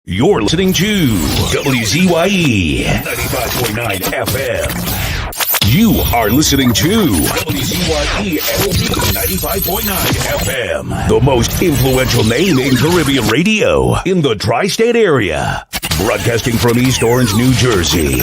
You're listening to WZYE 95.9 FM. You are listening to WZYE 95.9 FM, the most influential name in Caribbean radio in the tri-state area. Broadcasting from East Orange, New Jersey.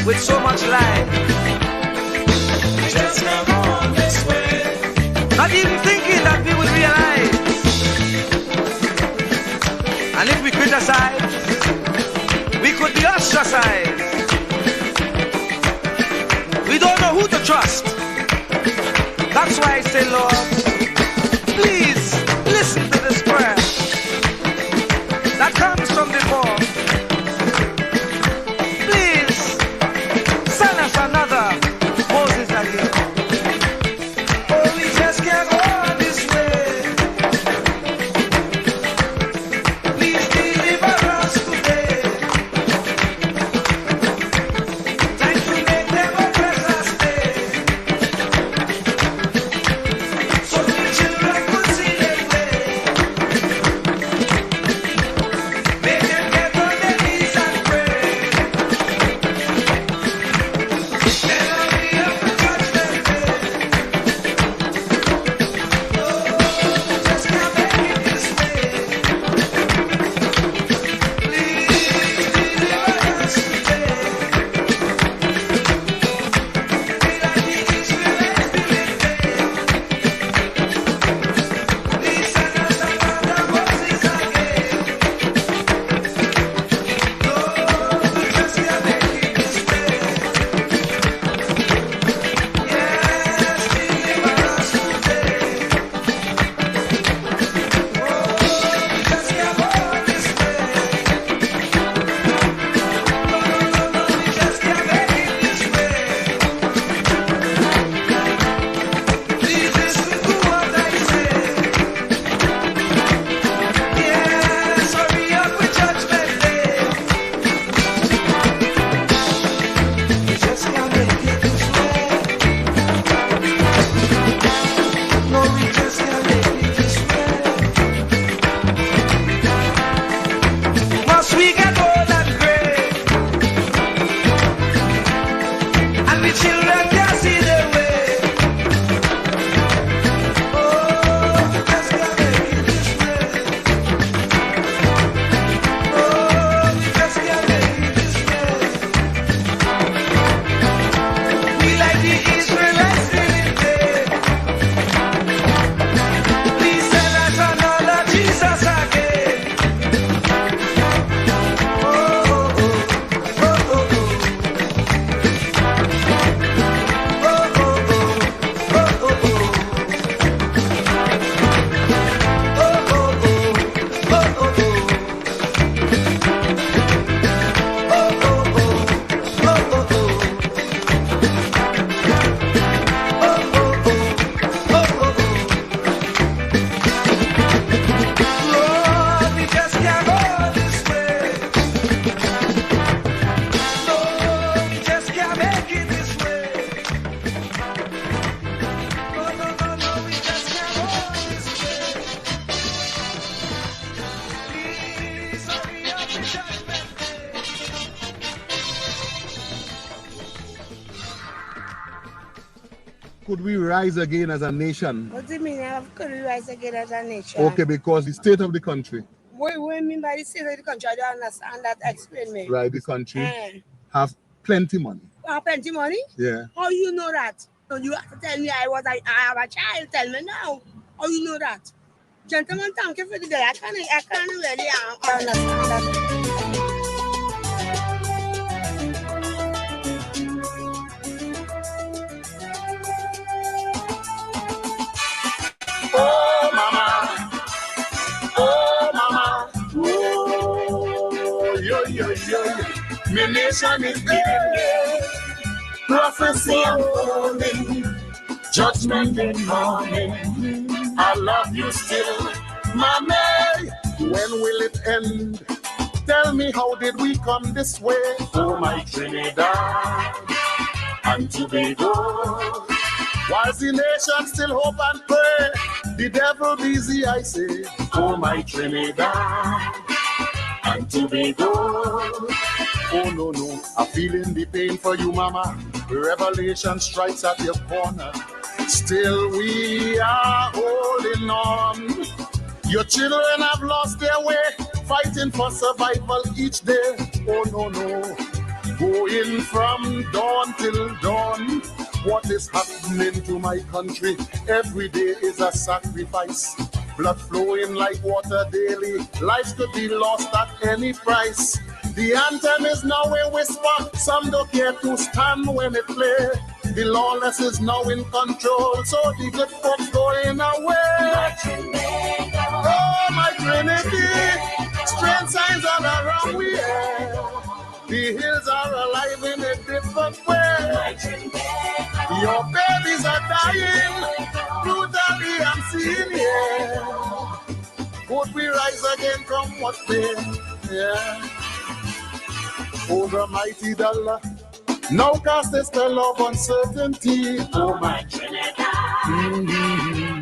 With so much life, not even thinking that we would realize. And if we criticize, say, Lord, please listen to this prayer that comes from before. Please send us another Moses again. Oh, we just can't go on this way. Please deliver us today. Time to make them oppress us stay. So the children could see their way. Make them get on their knees and pray. Then I'll be up to judgment day. Oh, we just can't make it this way. Please deliver us today. Be like the Israelites believed they. Please send us another Moses again. Lord, we just can't make it this way. Yes, deliver us today. Oh, we just can't go on this way. No, we just can't make it this way. Please listen to what I say. Yes, hurry up with judgment day. We just can't make it this way. No, we just can't make it this way. Must we get old and gray? And the children can't see their way. Oh, we just can't make it this way. Oh, we just can't make it this way. We like the Israelites believed they. Please send us another Jesus again. Oh, oh, oh, oh, oh, oh. Oh, oh, oh, oh, oh, oh. Oh, oh, oh, oh, oh, oh. Lord, we just can't go this way. Lord, we just can't make it this way. No, we just can't go this way. Please hurry up with judgment day. Could we rise again as a nation? What do you mean? How could we rise again as a nation? Okay, because the state of the country, What do you mean by the state of the country? I don't understand that. Explain me. right? The country Eh. have plenty money. Have plenty money? Yeah. How you know that? So you have to tell me I have a child. Tell me now. How you know that? Gentlemen, thank you for the day. I can't really understand that. Oh mama, oh yo yo yo, my nation is giving way. Prophecy unfolding, judgment in morning. I love you still, mommy. When will it end? Tell me, how did we come this way? Oh my Trinidad and Tobago. Whilst the nation still hope and pray, the devil busy, I say. Oh my Trinidad and Tobago. Oh no, no, I'm feeling the pain for you, mama. Revelation strikes at your corner. Still we are holding on. Your children have lost their way, fighting for survival each day. Oh no, no, going from dawn till dawn. What is happening to my country? Every day is a sacrifice. Blood flowing like water daily. Lives could be lost at any price. The anthem is now a whisper. Some don't care to stand when it plays. The lawless is now in control, so the good folks going away. Oh, my Trinity, strange signs all around we are. The hills are alive in a different way. Your babies are dying, brutally I'm seeing here. Would we rise again from what pain? Yeah. Oh, the mighty dollar, now cast a spell of uncertainty. Oh, my Trinidad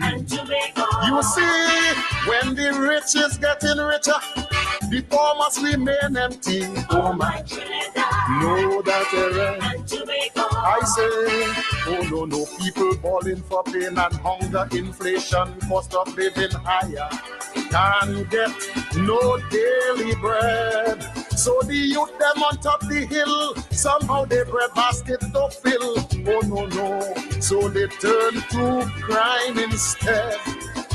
and Tobago. You see, when the rich is getting richer, the poor must remain empty. Oh, my Trinidad, know that error. I say, oh no, people balling for pain and hunger, inflation, cost of living higher, can't get no daily bread. So the youth them on top the hill, somehow their bread basket don't fill. Oh no, so they turn to crime instead.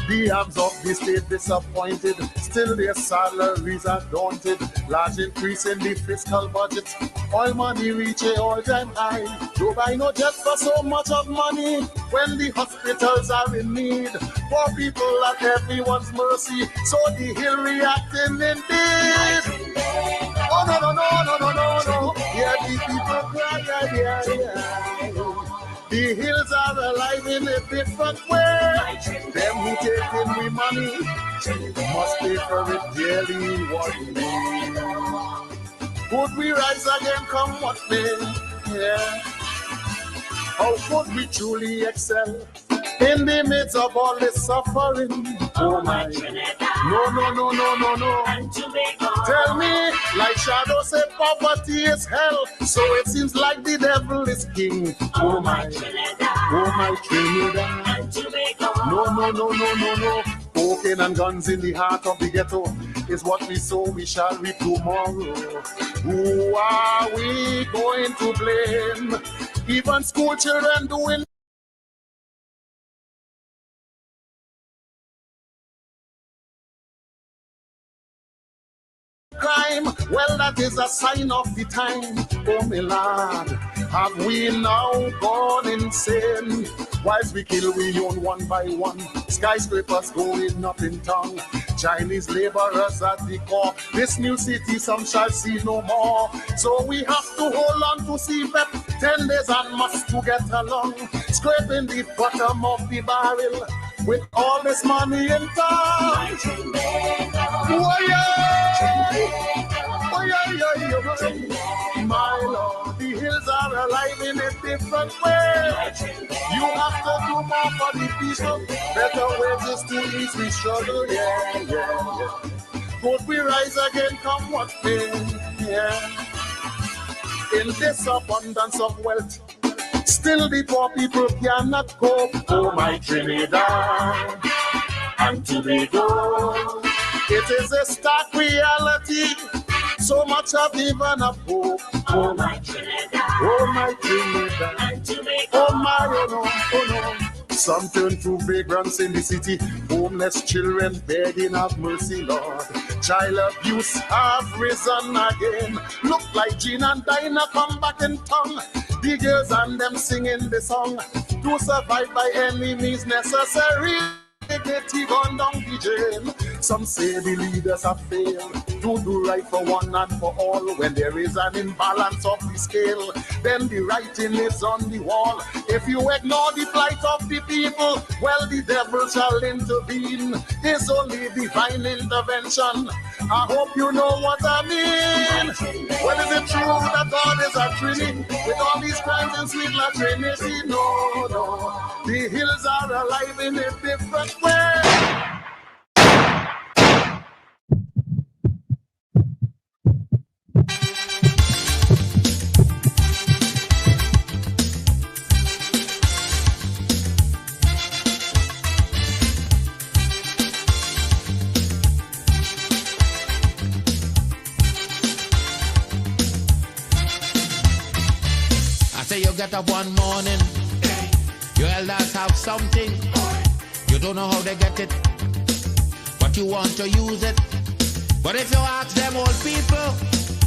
The arms of the state disappointed, still their salaries are daunted. Large increase in the fiscal budget, oil money reach a all-time high. Don't buy no jet for so much of money when the hospitals are in need. Poor people at everyone's mercy, so the hill reacting indeed. Oh no, yeah, the people cry, yeah. The hills are alive in a different way. Them who take in we money must pay for it dearly one day. Could we rise again come what may? Yeah. How could we truly excel in the midst of all this suffering? Oh my Trinidad. No. Tell me, like Shadow said, poverty is hell, so it seems like the devil is king. Oh my Trinidad. No. Cocaine and guns in the heart of the ghetto is what we sow, we shall reap tomorrow. Who are we going to blame? Even school children doing crime, well, that is a sign of the time. Oh, my lord, have we now gone insane? Whilst we kill, we own one by one. Skyscrapers going up in town. Chinese laborers at the core. This new city some shall see no more. So we have to hold on to CPEP 10 days and must to get along. Scraping the bottom of the barrel with all this money in town. My Lord, the hills are alive in a different way. You have to do more for the people. Better wages to ease we struggle, yeah. Could we rise again, come what may, yeah. In this abundance of wealth, still the poor people cannot cope. Oh, my Trinidad and Tobago. It is a stark reality. So much of even a hope. Oh, my Trinidad and Tobago. Oh, my, oh no. Some turn to vagrants in the city. Homeless children begging of mercy, Lord. Child abuse have risen again. Look like Jean and Dinah come back in tongue. The girls and them singing the song. To survive by any means necessary. Dignity gone down the jail. Some say the leaders have failed to do right for one and for all. When there is an imbalance of the scale, then the writing is on the wall. If you ignore the plight of the people, well, the devil shall intervene. It's only divine intervention. I hope you know what I mean. Well, is it true that God is a Trinity with all these crimes in sweet La Trinity? No. The hills are alive in a different way. You get up one morning, your elders have something. You don't know how they get it, but you want to use it. But if you ask them old people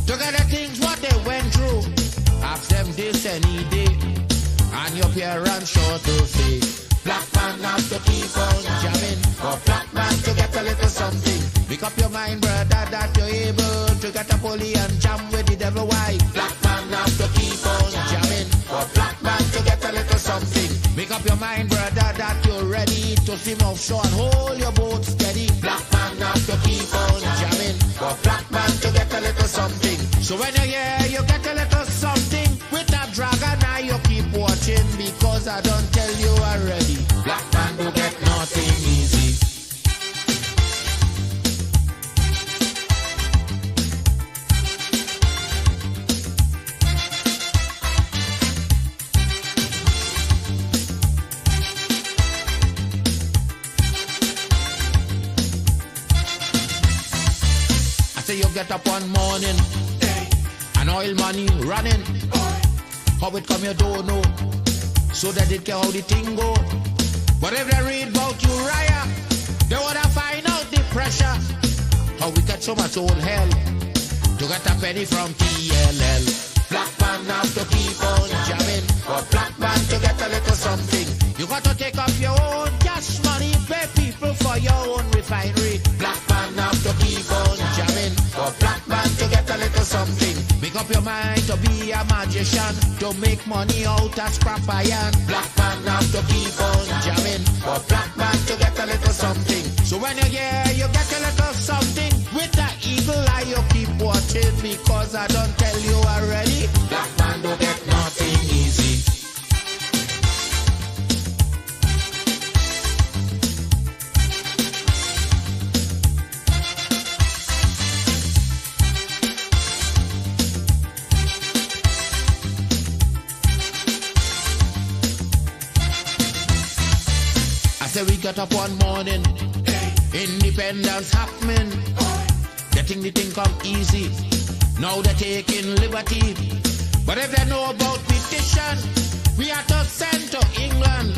to get the things what they went through, ask them this any day, and your parents sure to say, black man have to keep on jamming, for black man to get a little something. Make up your mind, brother, that you're able to get a pulley and jam with the devil. Why? Black man have to keep on jamming, for black man to get a little something. Make up your mind, brother, that you're ready to swim offshore and hold your boat steady. Black man have to keep on jamming, for black man to get a little something. So when you're here, you get a little something. With that dragon, now you keep watching, because I don't tell you already. Black man do get nothing easy. I say you get up one morning, and oil money running. How it come you don't know, so that it can how the thing go. But if they read about Uriah, they wanna find out the pressure. How we get so much old hell to get a penny from TLL. Black man have to keep on jamming, for black man to get a little something. You got to take up your own cash money, pay people for your own refinery. Black man have to keep on jamming, for black man to get a little something. Make up your mind to be a magician, to make money out of scrap iron. Black man have to keep on jamming, for black man to get a little something. So when you're here, you get a little something. With that eagle eye, you keep watching, because I don't tell you already. Black man don't get nothing easy. I say we got up one morning, independence happening, getting the thing come easy. Now they're taking liberty, but if they know about petition, we are to send to England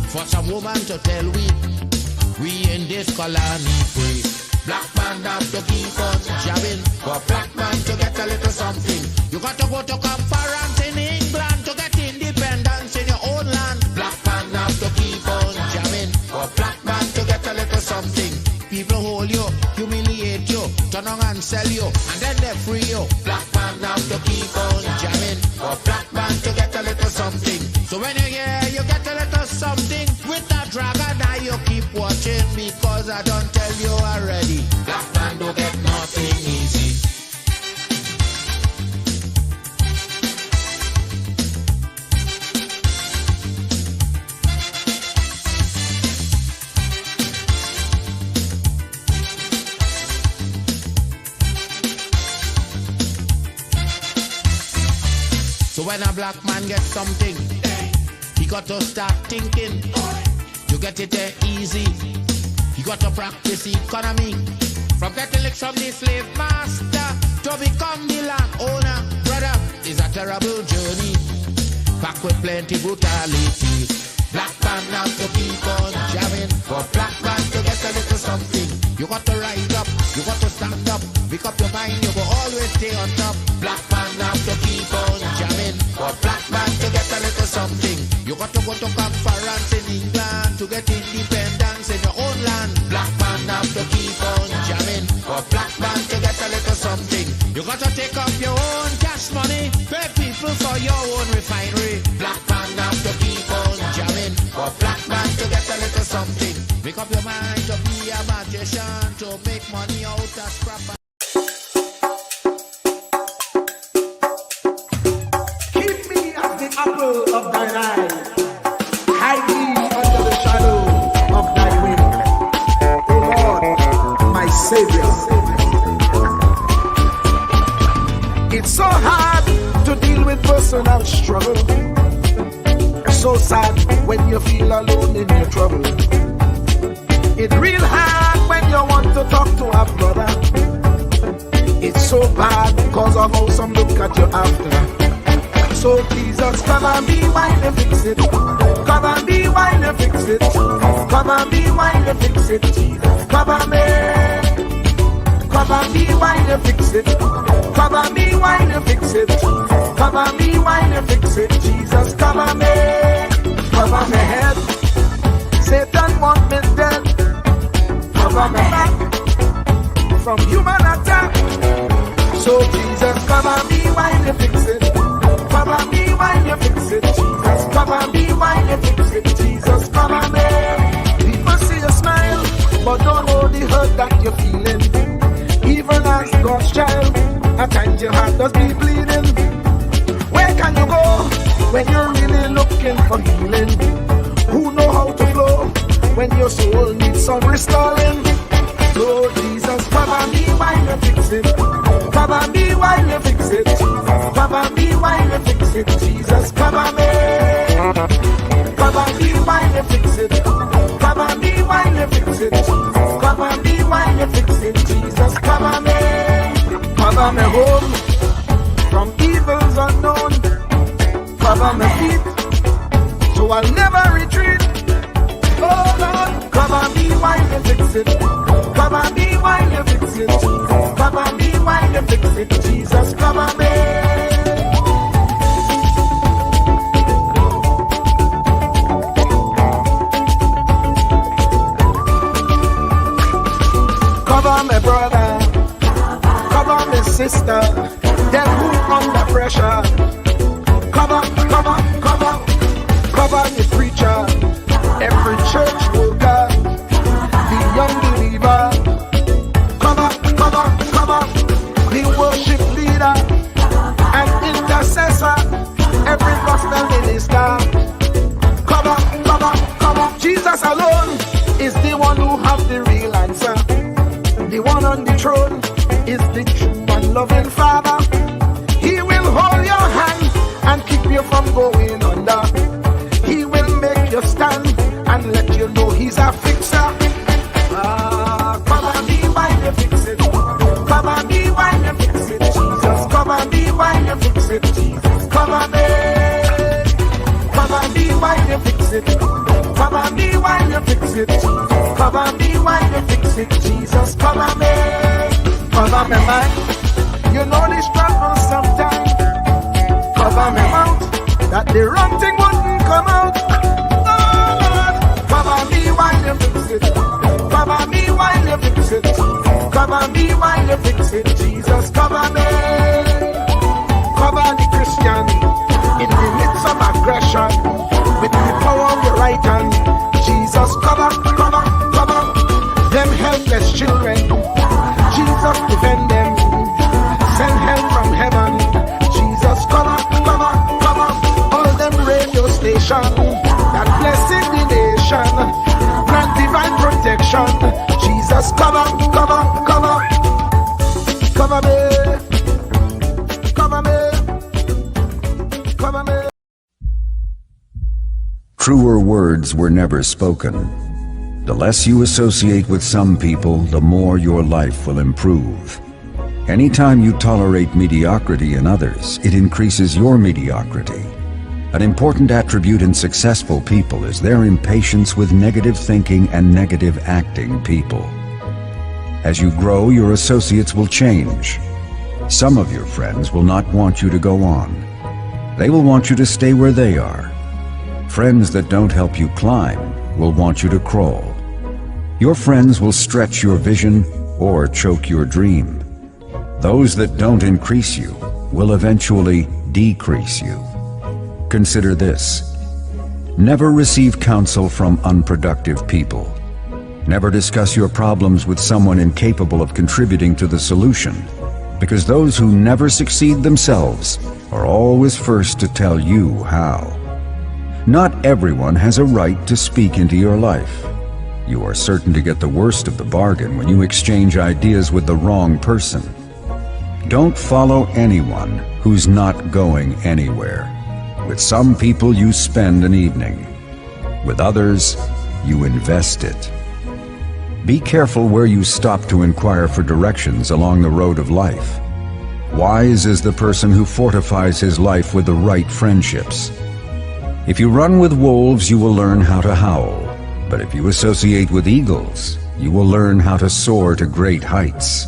for some woman to tell we in this colony free. Black man have to keep on jamming, for black man to get a little something. You got to go to conference in England to get independence in your own land. Black man have to keep on jamming, for black man to get a little something. People hold you, humiliate you, turn on and sell you, and then they free you. Black man have to keep on jamming, for black man to get a little something. So when you're here, you get a little something. With that dragon eye, you keep watching, because I don't tell you already. Black man don't get nothing easy. So when a black man gets something, he got to start thinking. You get it there easy. You got to practice economy. From getting licks from the slave master to become the land owner. Brother, it's a terrible journey, packed with plenty brutality. Black man have to keep on jamming, for black man to get a little something. You got to rise up, you got to stand up. Make up your mind, you will always stay on top. Black man have to keep on jamming, for black man to get a little something. You got to go to conference in England to get independence in your own land. Black man have to keep on jamming, for black man to get a little something. You got to take up your own cash money, pay people for your own refinery. Black man have to keep on jamming, for black man to get a little something. Make up your mind to be a magician, to make money out of scrap. Keep me as the apple of thine eye. Hide me under the shadow of thy wing. O Lord, my Savior. It's so hard to deal with personal struggle. It's so sad when you feel alone in your trouble. It's real hard when you want to talk to a brother. It's so bad because of how some look at you after. So Jesus, come and be while you fix it. Come and be while you fix it. Come and be while you fix it. Jesus, come and me. Come Cover me while you fix it. Cover me while you fix it. Cover me while you fix it. Jesus, cover me. Cover my head. Satan want me dead. Cover my back from human attack. So Jesus, cover me while you fix it. Cover me while you fix it. Jesus, cover me while you fix it. Jesus, cover me. People see you smile, but don't know the hurt that you're feeling. Even as God's child, at times your heart does be bleeding. Where can you go when you're really looking for healing? Who know how to flow when your soul needs some restoring? Lord Jesus, cover me while you fix it. Cover me while you fix it. Cover me while you fix it. Jesus, cover me. Cover me while you fix it. Cover me while you fix it. Cover me while you fix it. Jesus, cover me. Cover me home from evils unknown. Cover my feet so I'll never retreat. Oh Lord, cover me while you fix it. Cover me while you fix it. Cover me while you fix it. Jesus, cover me. Cover my brother, cover my sister, them who under pressure. Cover, cover, cover, cover the preacher, every church worker, the young believer. Cover, cover, cover, the worship leader and intercessor, every gospel minister. Cover, cover, cover. Jesus alone is the one who has the real answer. The one on the throne is the true and loving Father. He will hold your hand and keep you from going under. He will make you stand and let you know he's a fixer. Cover me while you fix it. Cover me while you fix it. Jesus, cover me while you fix it. Jesus, cover me. Cover me while you fix it. Cover me while you fix it. Cover me while you fix it. Jesus, cover me. Cover me mind. You know the struggle sometimes. Cover me mouth, that the wrong thing wouldn't come out. Oh Lord, cover me while you fix it. Cover me while you fix it. Cover me while you fix it. Jesus, cover me. Cover the Christian in the midst of aggression with the power of your right hand. Jesus, cover, cover, cover them helpless children. Jesus, defend them. Send help from heaven. Jesus, cover, cover, cover all them radio stations that blessing the nation. Grant divine protection. Jesus, cover, cover, cover, cover me, cover me, cover me. Truer words were never spoken. The less you associate with some people, the more your life will improve. Anytime you tolerate mediocrity in others, it increases your mediocrity. An important attribute in successful people is their impatience with negative thinking and negative acting people. As you grow, your associates will change. Some of your friends will not want you to go on. They will want you to stay where they are. Friends that don't help you climb will want you to crawl. Your friends will stretch your vision or choke your dream. Those that don't increase you will eventually decrease you. Consider this. Never receive counsel from unproductive people. Never discuss your problems with someone incapable of contributing to the solution, because those who never succeed themselves are always first to tell you how. Not everyone has a right to speak into your life. You are certain to get the worst of the bargain when you exchange ideas with the wrong person. Don't follow anyone who's not going anywhere. With some people you spend an evening. With others, you invest it. Be careful where you stop to inquire for directions along the road of life. Wise is the person who fortifies his life with the right friendships. If you run with wolves, you will learn how to howl. But if you associate with eagles, you will learn how to soar to great heights.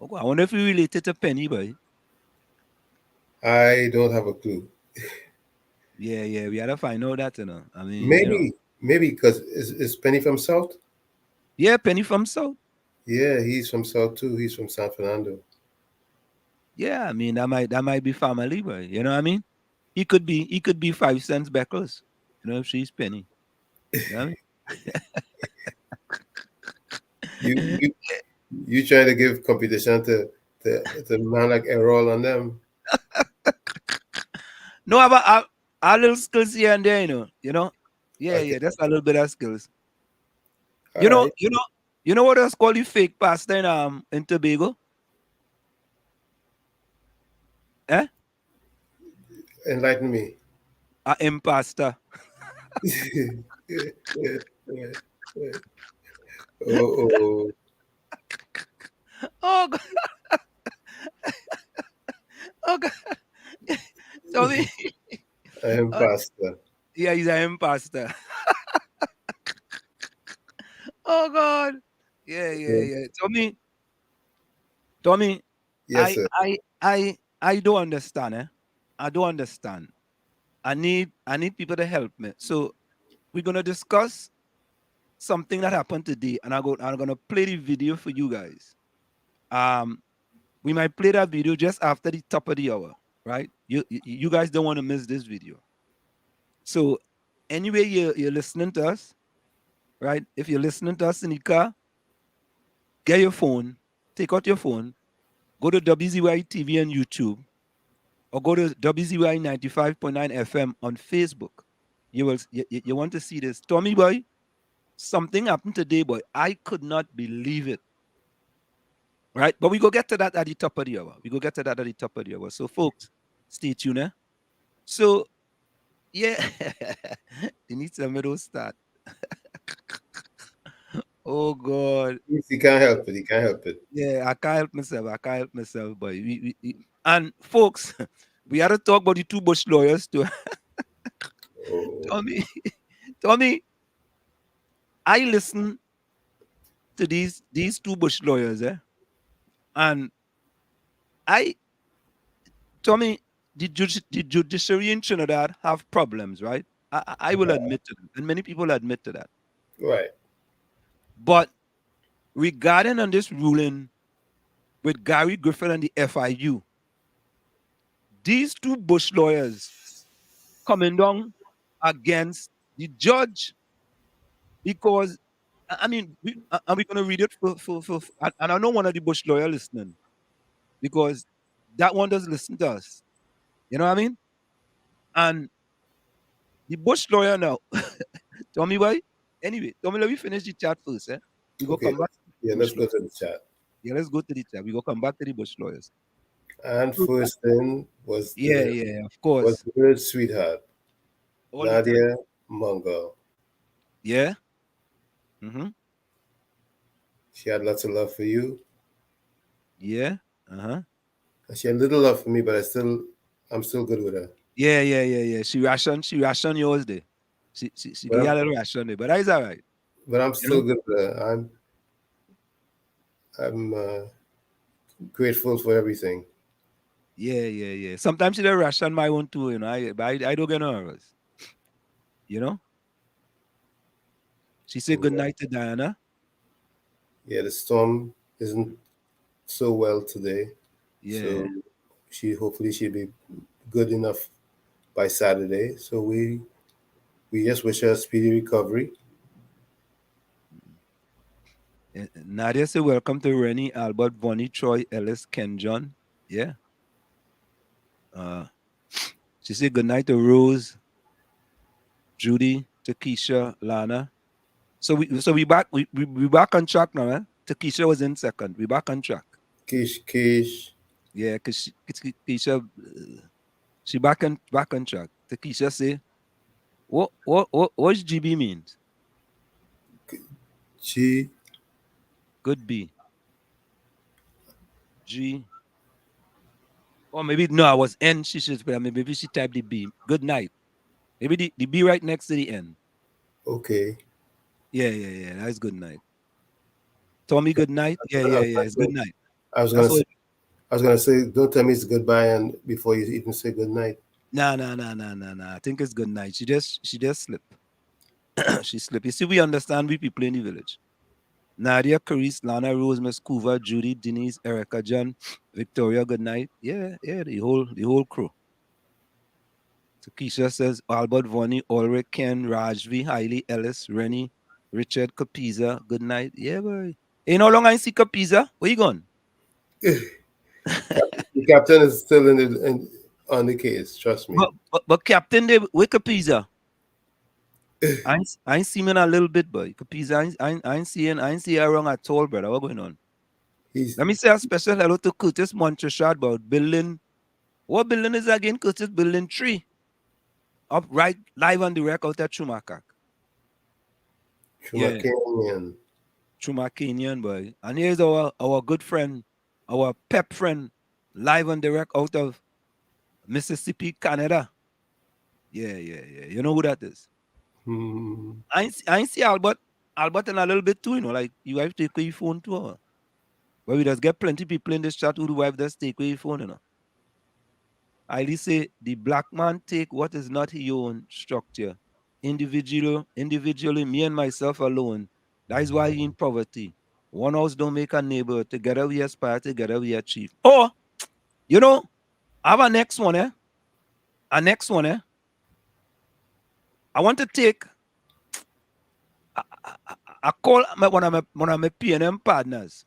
Okay, I wonder if you related to Penny, boy. I don't have a clue. Yeah, we had to find out that, I mean, Maybe because is Penny from South? Yeah, Penny from South. Yeah, he's from South too. He's from San Fernando. Yeah, I mean that might be family, boy. You know what I mean? He could be 5 cents Beckles. If she's Penny. You know what I mean? You you trying to give competition to man like Errol and them? No, about a little skills here and there, Yeah, Okay, that's a little bit of skills. all right. You know what else called you fake pasta in Tobago? Eh? Enlighten me. A impasta. Oh, Oh God. Oh God. Tell me. I am pastor. Yeah, he's an impasta. Oh God. Yeah. Tommy, Yes, sir. I don't understand, I don't understand. I need people to help me. So we're gonna discuss something that happened today, and I'm gonna play the video for you guys. We might play that video just after the top of the hour, right? You guys don't want to miss this video. So anyway, you're listening to us, right? If you're listening to us in the car, get your phone, take out your phone, go to WZYE TV on YouTube, or go to WZYE 95.9 FM on Facebook. You want to see this. Tommy boy, something happened today, boy. I could not believe it. Right? But we go get to that at the top of the hour. So folks, stay tuned. So yeah, you need some middle start. Oh God. He can't help it. He can't help it. Yeah, I can't help myself, boy. And folks, we had to talk about the two Bush lawyers too. Oh, Tommy, I listen to these two Bush lawyers, and Tommy, the judiciary in Trinidad have problems, right? I will admit to that, and many people admit to that. right. But regarding on this ruling with Gary Griffin and the FIU, these two Bush lawyers coming down against the judge because I mean, are we going to read it and I know one of the Bush lawyers listening because that one does listen to us. You know what I mean? And the Bush lawyer now, Tommy boy. Anyway, Tommy, let me finish the chat first. We go Okay. come back. Yeah, let's go to the chat. Yeah, let's go to the chat. We go come back to the Bush lawyers. And first thing was Of course. the girl's sweetheart, All the Nadia Mungo. Yeah. Mm-hmm. She had lots of love for you. Yeah. Uh-huh. She had little love for me, but I'm still good with her. Yeah. She rationed yours there. She did a little ration there, but that's all right. But I'm still good with her. I'm grateful for everything. Yeah. Sometimes she does ration my own too, I don't get nervous. She said good night to Diana. Yeah, the storm isn't so well today. Yeah. So hopefully she'll be good enough by Saturday. So we just wish her a speedy recovery. Nadia said welcome to Rennie, Albert, Bonnie, Troy, Ellis, Ken John. Yeah. She said good night to Rose, Judy, Takesha, Lana. So we back we back on track now, Takesha was in second. We back on track. Kish. Yeah, because Takesha she back on track. Takesha say, what's GB means? G. Good B. G. Or maybe no, I was N. She should spell. Maybe she typed the B. Good night. Maybe the B right next to the N. Okay. Yeah. That's good night. Tommy, good night. Yeah. It's good night. I was That's gonna what. say, I was gonna say, don't tell me it's goodbye and before you even say good night. Nah. I think it's good night. She just slip. She slip. You see, we understand we people in the village. Nadia, Carice, Lana, Rose, Miss Cuva, Judy, Denise, Erica, John, Victoria, good night. Yeah, the whole crew. So Keisha says Albert, Vonnie, Ulrich, Ken, Rajvi, Hailey, Ellis, Rennie, Richard, Capiza, good night. Yeah, boy. Ain't no long I see Capiza. Where you going? The captain is still on the case. Trust me. But Captain, they where Capiza? I ain't seen him in a little bit, boy. Capiza, I ain't see her wrong at all, brother. What going on? He's Let me say a special hello to Curtis Montreshat about building. What building is that again? Curtis building 3. Up right live on the record out at Chumakak. Yeah. Chumakanian. Chumakanian, boy. And here's our good friend, our pep friend, live on direct out of Mississippi, Canada. Yeah. You know who that is? Hmm. I ain't see Albert in a little bit too, like you have to take away your phone too. But we just get plenty people in this chat who do have just take away your phone, I say the black man take what is not his own structure. Individually, me and myself alone. That is why he in poverty. One house don't make a neighbor. Together we aspire, together we achieve. Or, I have a next one, A next one, I want to take I call one of my P&M partners.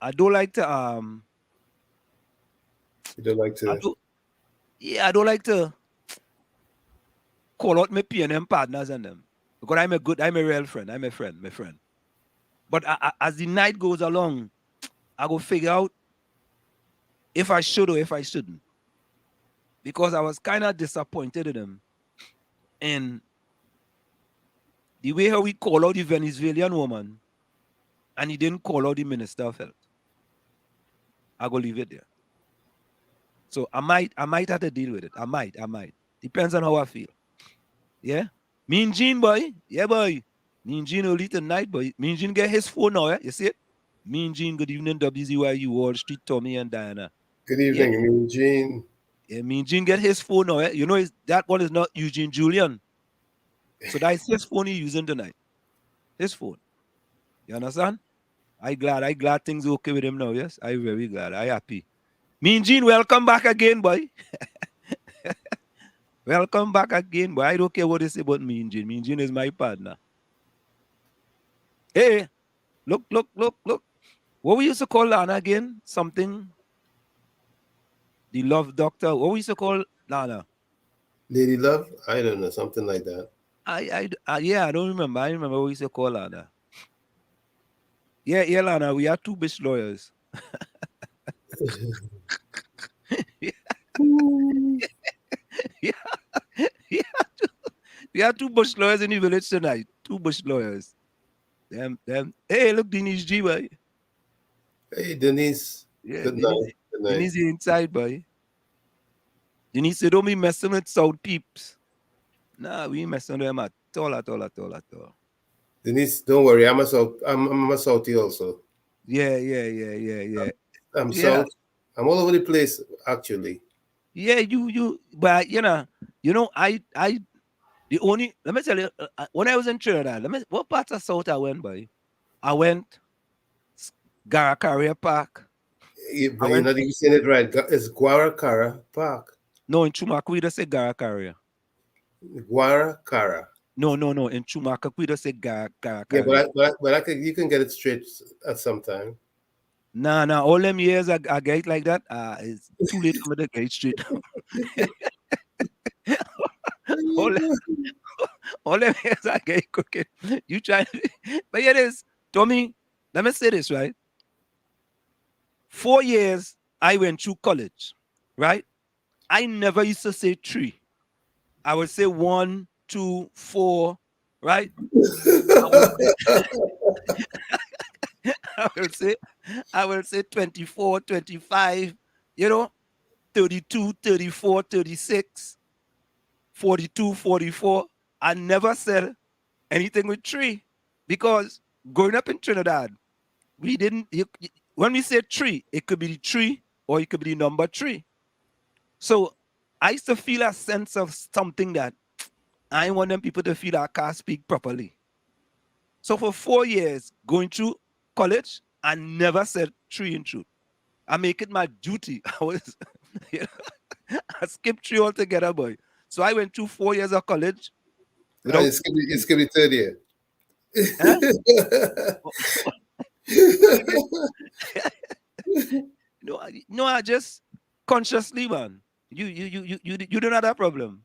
I don't like to You don't like to. I don't like to call out my P&M partners and them. Because I'm a real friend. I'm a friend, my friend. But as the night goes along, I go figure out if I should or if I shouldn't. Because I was kind of disappointed in them. And the way how we call out the Venezuelan woman, and he didn't call out the Minister of Health. I go leave it there. So I might have to deal with it. I might. Depends on how I feel. Yeah? Mean Gene, boy. Yeah, boy. Mean Gene early tonight, boy. Mean Gene get his phone now, You see it? Mean Gene, good evening, WZYE, Wall Street, Tommy and Diana. Good evening, Eugene. Yeah, Mean Gene get his phone now, You know, that one is not Eugene Julian. So that's his phone he's using tonight. His phone. You understand? I glad things okay with him now, yes? I very glad. I happy. Mean Gene, welcome back again, boy. Welcome back again, boy. I don't care what they say about Mean Gene. Mean Gene is my partner. Hey, look. What we used to call Lana again? Something. The Love Doctor. What we used to call Lana? Lady Love? I don't know, something like that. I don't remember. I remember what we used to call Lana. Yeah, Lana. We are 2 bitch lawyers. We are 2 bush lawyers in the village tonight. 2 bush lawyers. Them. Hey, look, Denise G, boy. Hey, Denise. Yeah, Good night. Denise is inside, boy. Denise said, don't be messing with South peeps. Nah, we ain't messing with them at all. Denise, don't worry. I'm a Southie also. Yeah. I'm South. I'm all over the place, actually. Yeah, but let me tell you, when I was in Trinidad, what part of South I went, boy? I went Garakaria Park. But you're not even saying it right. It's Guaracara Park. No, in Chumaca, we just say Garakaria. Guaracara. No. In Chumaca, we just say Garakaria. Yeah, but you can get it straight at some time. Nah. All them years I get it like that, it's too late for me to get it straight. all them years I get it cooking. You try, but it is, Tommy, let me say this, right? 4 years I went through college, right? I never used to say 3. I would say 1, 2, 4, right? I will say 24, 25, 32, 34, 36, 42, 44. I never said anything with 3 because growing up in Trinidad, we didn't. when we say tree, it could be the tree or it could be the number 3. So I used to feel a sense of something that I want them people to feel I can't speak properly. So for 4 years going through college, I never said tree in truth. I make it my duty. I was, you know, I skipped 3 altogether, boy. So I went through 4 years of college without. It's gonna be third year. Huh? No, I just consciously, man. You don't have that problem.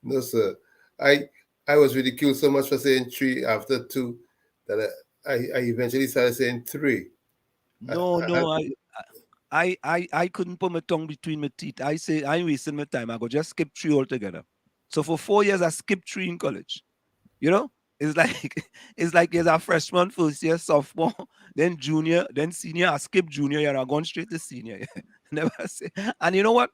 No, sir. I was ridiculed so much for saying 3 after 2 that I eventually started saying 3. No, I couldn't put my tongue between my teeth. I say I ain't wasting my time. I go just skip 3 altogether. So for 4 years I skipped 3 in college. You know, it's like it's like there's a freshman, first year, sophomore, then junior, then senior. I skipped junior and I gone straight to senior. Never say. And you know what?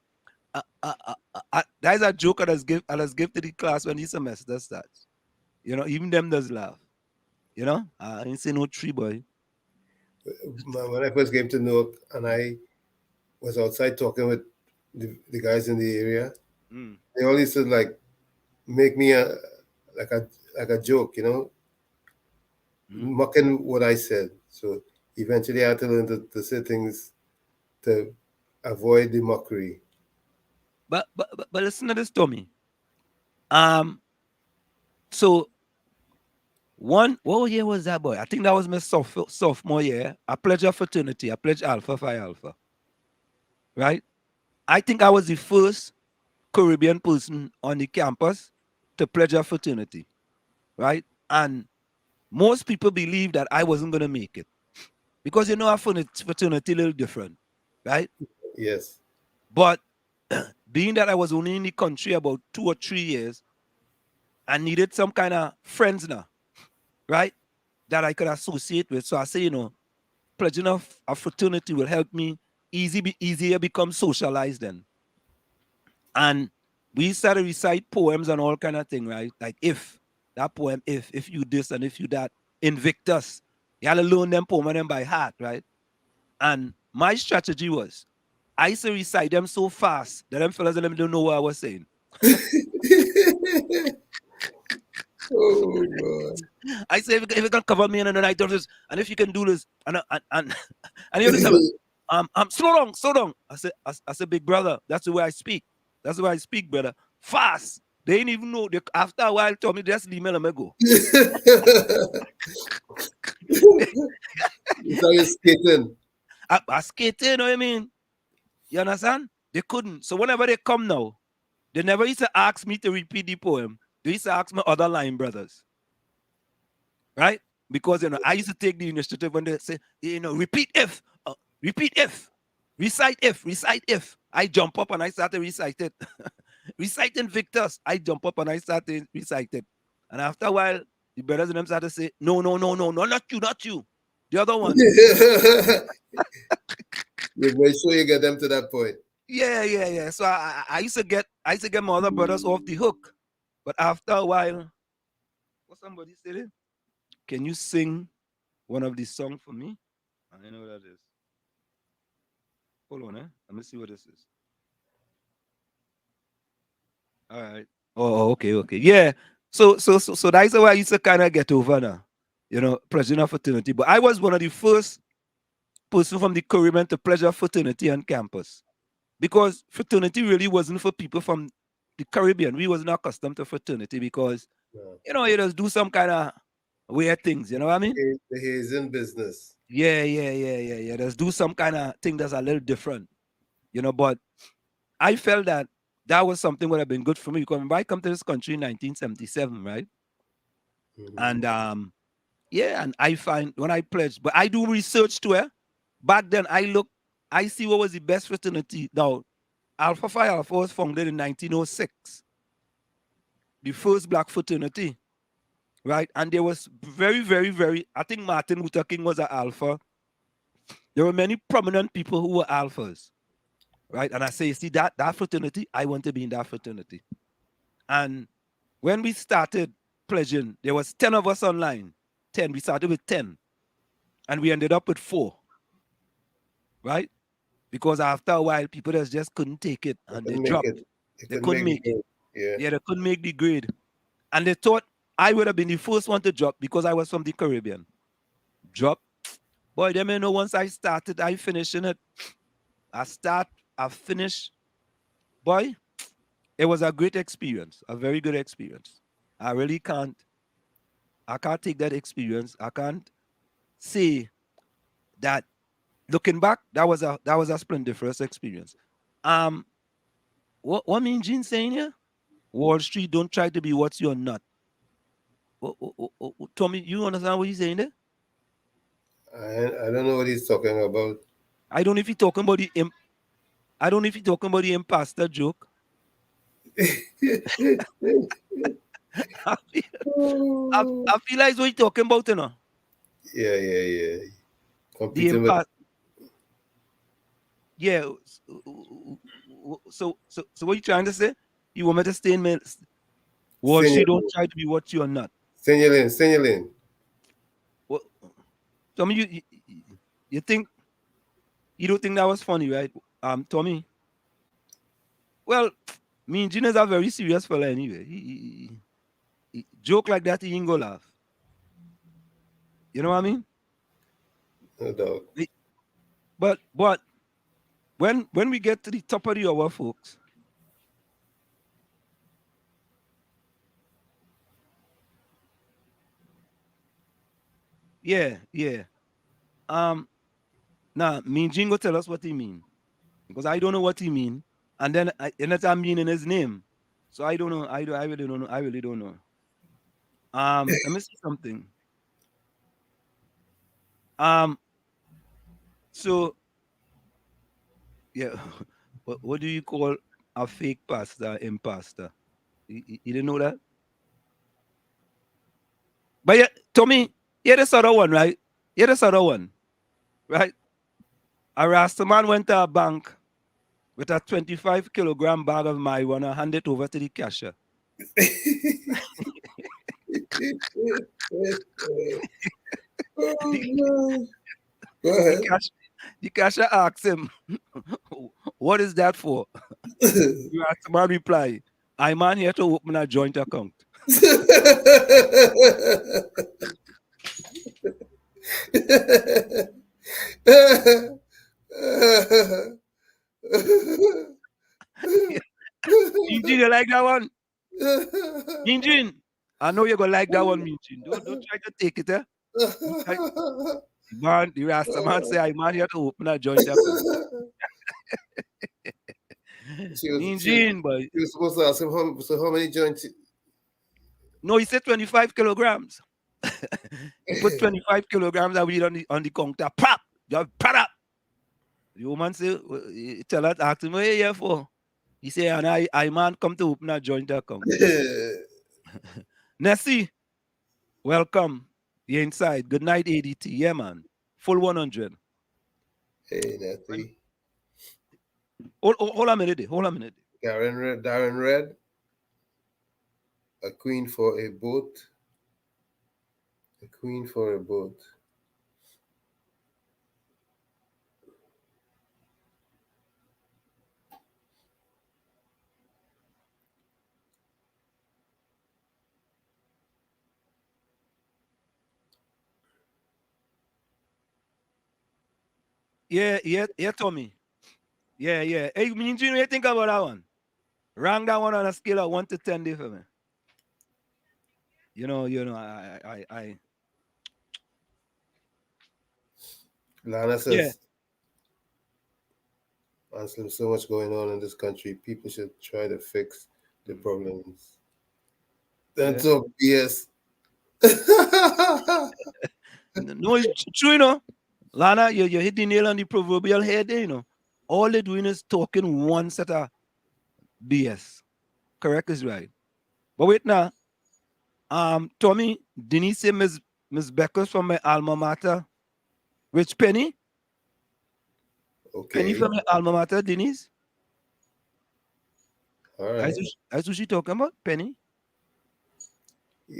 That's a joke I just give to the class when the semester starts. You know, even them does laugh. You know, I didn't say no 3, boy. When I first came to Newark and I was outside talking with the guys in the area, they all used to like make me like a joke, you know, mocking what I said. So eventually I had to learn to say things to avoid the mockery. But listen to this, Tommy. So what year was that, boy? I think that was my sophomore year. I pledged a fraternity. I pledged Alpha Phi Alpha. Right? I think I was the first Caribbean person on the campus to pledge a fraternity. Right? And most people believe that I wasn't going to make it. Because you know our fraternity a little different. Right? Yes. But being that I was only in the country about 2 or 3 years, I needed some kind of friends now, right, that I could associate with. So I say, you know, pledging of a fraternity will help me easier become socialized then. And we started to recite poems and all kind of thing, right? Like if that poem, if you this and if you that, Invictus. You had to learn them poem and them by heart, right? And my strategy was I used to recite them so fast that them fellas and them don't know what I was saying. Oh God! I say if you can cover me in the night of this, and if you can do this, and you understand, slow down. I said, big brother, that's the way I speak. That's the way I speak, brother. Fast. They ain't even know. After a while, told me just leave me and let me go. So you're skating. I skating, you know what I mean? You understand? They couldn't. So whenever they come now, they never used to ask me to repeat the poem. They used to ask my other line brothers. Right? Because, you know, I used to take the initiative when they say, you know, repeat if, recite if. I jump up and I start to recite it. Recite Invictus. I jump up and I start to recite it. And after a while, the brothers and them start to say, no, not you. The other one. You make sure you get them to that point. Yeah. So I used to get my other brothers off the hook. But after a while, what somebody said, can you sing one of these songs for me? I know what that is. Hold on, let me see what this is. All right. Oh, okay. Yeah. So that's the way I used to kind of get over now. You know, pledging a fraternity. But I was one of the first person from the Caribbean to pledge a fraternity on campus. Because fraternity really wasn't for people from the Caribbean. We wasn't accustomed to fraternity because, you know, you just do some kind of weird things, you know what I mean? The hazing business. Yeah. Just do some kind of thing that's a little different, you know. But I felt that was something would have been good for me because I come to this country in 1977, right? And and I find when I pledged, but I do research to it. Back then, I see what was the best fraternity. Now, Alpha Phi Alpha was founded in 1906, the first black fraternity, right? And there was very, very, very, I think Martin Luther King was an alpha. There were many prominent people who were alphas, right? And I say, see that fraternity, I want to be in that fraternity. And when we started pledging, there was 10 of us online. 10. We started with 10. And we ended up with 4. right? Because after a while, people just couldn't take it They and they couldn't make dropped. it. They They couldn't couldn't make make it. it. Yeah. Yeah, they couldn't make the grade. And they thought I would have been the first one to drop because I was from the Caribbean. Drop. Boy, they may know once I started, I finishing it. I finish. Boy, it was a great experience, a very good experience. I really I can't take that experience. I can't say that looking back, that was a splendiferous experience. Um, what mean Gene saying here? Wall Street, don't try to be what you're not. Tommy, you understand what he's saying there? I don't know what he's talking about. I don't know if he's talking about I don't know if he's talking about the imposter joke. I feel like it's what he's talking about, you know. Yeah. The Competing with imposter. Yeah. So what you trying to say? You want me to stay in Wall Street, don't try to be what you're not. Senulin. Well, Tommy, you think you don't think that was funny, right? Tommy. Well, me and Gina's a very serious fella anyway. He joke like that, he ain't gonna laugh. You know what I mean? No doubt. But when we get to the top of the hour, folks, yeah. Now me and Gene go tell us what he mean. Because I don't know what he mean. And then I mean in his name. So I don't know. I really don't know. I really don't know. Let me see something. So yeah, what do you call a fake pastor, imposter? You didn't know that? But yeah, Tommy, yeah, this other one, right? Yeah, this other one, right? A Rastaman went to a bank with a 25-kilogram bag of marijuana, hand it over to the cashier. Oh, no. Go ahead. The cashier asked him, what is that for? The Rastaman reply, I'm on here to open a joint account. Minjin, you like that one? Minjin, I know you're gonna like that one, Minjin. Don't try to take it, eh? Man, the Rastaman say I'm on here to open a joint account. Minjin, boy. You were supposed to ask him how many joints. No, he said 25 kilograms. He put 25 kilograms of weed on the counter. Pop! Just pop up. The woman say, tell her, ask him, what are you here for? He say, and I man come to open a joint account. Nessie, welcome. You're inside. Good night, ADT. Yeah, man. Full 100. Hey, Nessie. Hold a minute. Hold a minute. Darren Red. A queen for a boat. A queen for a boat. Yeah, Tommy. Yeah. Hey, Minjin, what do you think about that one? Rank that one on a scale of 1 to 10 day for me. You know, I Lana says, yeah. Ansel, so much going on in this country. People should try to fix the problems. Then talk BS. No, it's true, you know. Lana, you hit the nail on the proverbial head there, you know. All they're doing is talking one set of BS. Correct is right. But wait now. Tommy, didn't he say Miss Becker's from my alma mater? Which Penny? Okay. Penny from my alma mater, Denise? All right. That's what she talking about, Penny?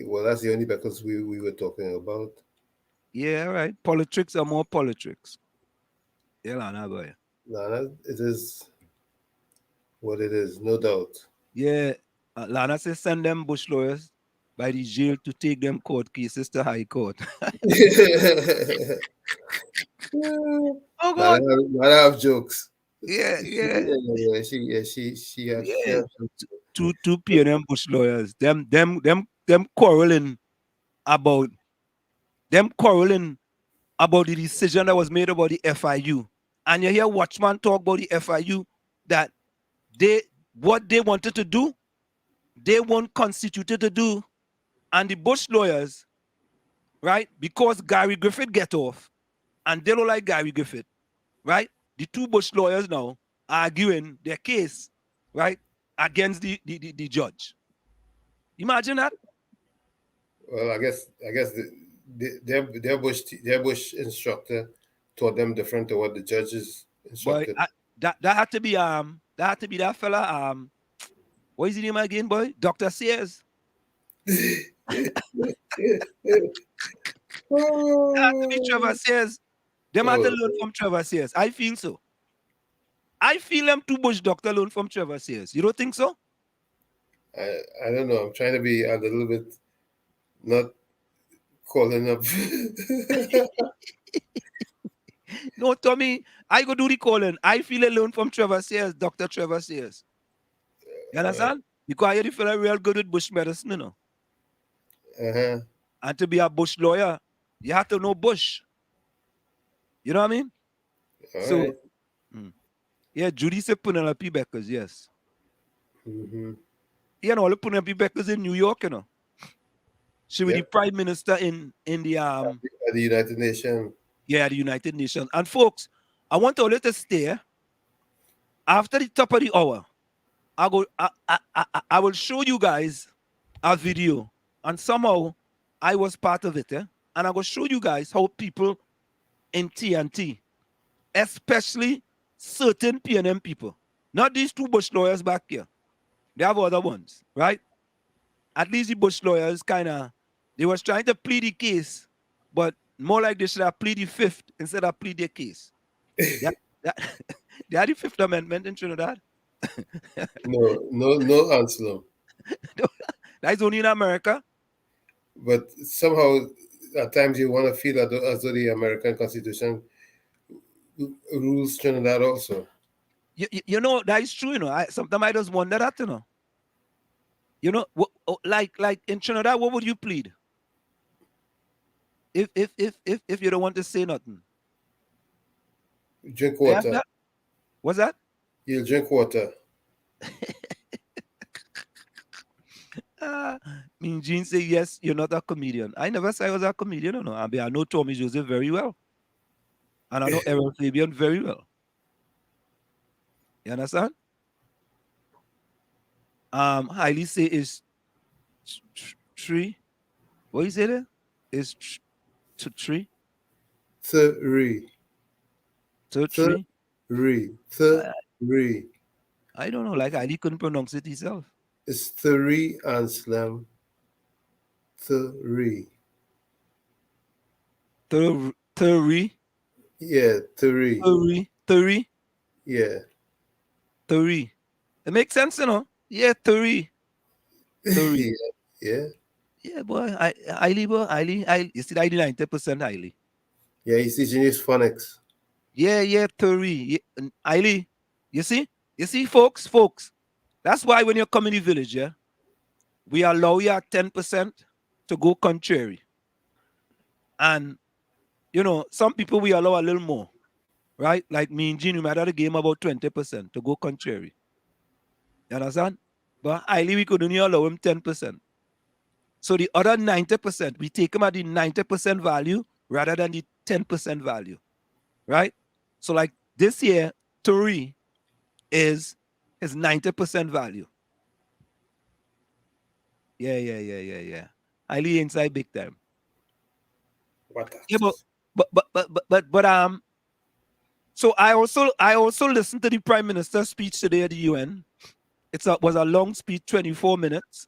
Well, that's the only because we were talking about. Yeah, right. Politics are more politics. Yeah, Lana boy. Lana, it is what it is, no doubt. Yeah, Lana says send them bush lawyers by the jail to take them court cases to high court. Oh God. Lana have jokes. Yeah, yeah, She has yeah. Two PNM bush lawyers. Them quarreling about the decision that was made about the FIU. And you hear Watchman talk about the FIU that what they wanted to do, they weren't constituted to do. And the Bush lawyers, right, because Gary Griffith get off, and they don't like Gary Griffith, right? The two Bush lawyers now arguing their case, right, against the judge. Imagine that. Well, I guess their Bush instructor taught them different to what the judges Boy, instructed. that had to be that fella what is his name again, boy? Dr. Sears. That had to be Trevor Sears. Them had to learn from Trevor Sears. I feel so. I feel them two Bush doctor learn from Trevor Sears. You don't think so? I don't know. I'm trying to be a little bit not calling up. No, Tommy, I go do the calling. I feel alone from Trevor Sears, Dr. Trevor Sears. You understand? Because I hear the fella real good with Bush medicine, you know. And to be a Bush lawyer, you have to know Bush. You know what I mean? All right. Yeah, Judy said Penelope Beckers, yes. Mm-hmm. You know, Penelope Beckers in New York, you know. She was the prime minister in the United Nations. Yeah, the United Nations. And folks, I want all you to stay. After the top of the hour, I will show you guys a video. And somehow I was part of it, and I will show you guys how people in TNT, especially certain PNM people, not these two Bush lawyers back here. They have other ones, right? At least the Bush lawyers they was trying to plead the case, but more like they should have plead the fifth instead of plead their case. They had the Fifth Amendment in Trinidad. No, Anselm. That's only in America. But somehow, at times, you want to feel as though the American Constitution rules Trinidad also. You know, that is true, you know. Sometimes I just wonder that, you know. You know, like in Trinidad, what would you plead? If you don't want to say nothing. Drink water. What's that? You'll drink water. Mean Jean say, yes, you're not a comedian. I never said I was a comedian, you know. I mean, I know Tommy Joseph very well. And I know Errol Fabian very well. You understand? Hailey say is three. What is it? Is three? Three. I don't know. Like Hailey couldn't pronounce it himself. It's three and slam. Three. Three. Yeah, three. Three. Yeah. Three. It makes sense, you know. Yeah, three. Yeah. Yeah, boy. Hailey. You see, 90% Hailey. Yeah, he's teaching his phonics. Yeah, three. Yeah. Hailey, you see, folks. That's why when you come in the village, yeah, we allow you at 10% to go contrary. And, you know, some people we allow a little more, right? Like me and Gene, we might have a game about 20% to go contrary. You understand? But Hailey, we could only allow him 10%. So the other 90%, we take him at the 90% value rather than the 10% value, right? So like this year, Tori is his 90% value. Yeah. Highly inside big time. What? Yeah, but so I also listened to the Prime Minister's speech today at the UN. It was a long speech, 24 minutes,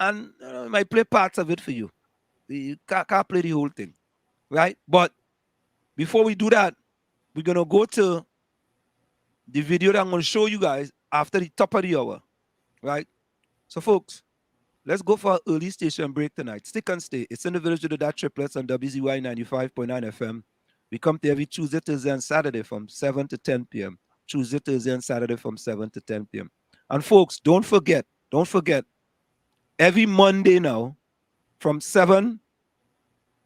and I might play parts of it for you. You can't play the whole thing, right? But before we do that, we're going to go to the video that I'm going to show you guys after the top of the hour, right? So, folks, let's go for an early station break tonight. Stick and stay. It's in the village of the DAT Triplets on WZYE 95.9 FM. We come to every Tuesday, Thursday, and Saturday from 7 to 10 p.m. Tuesday, Thursday, and Saturday from 7 to 10 p.m. And, folks, don't forget, every Monday now from 7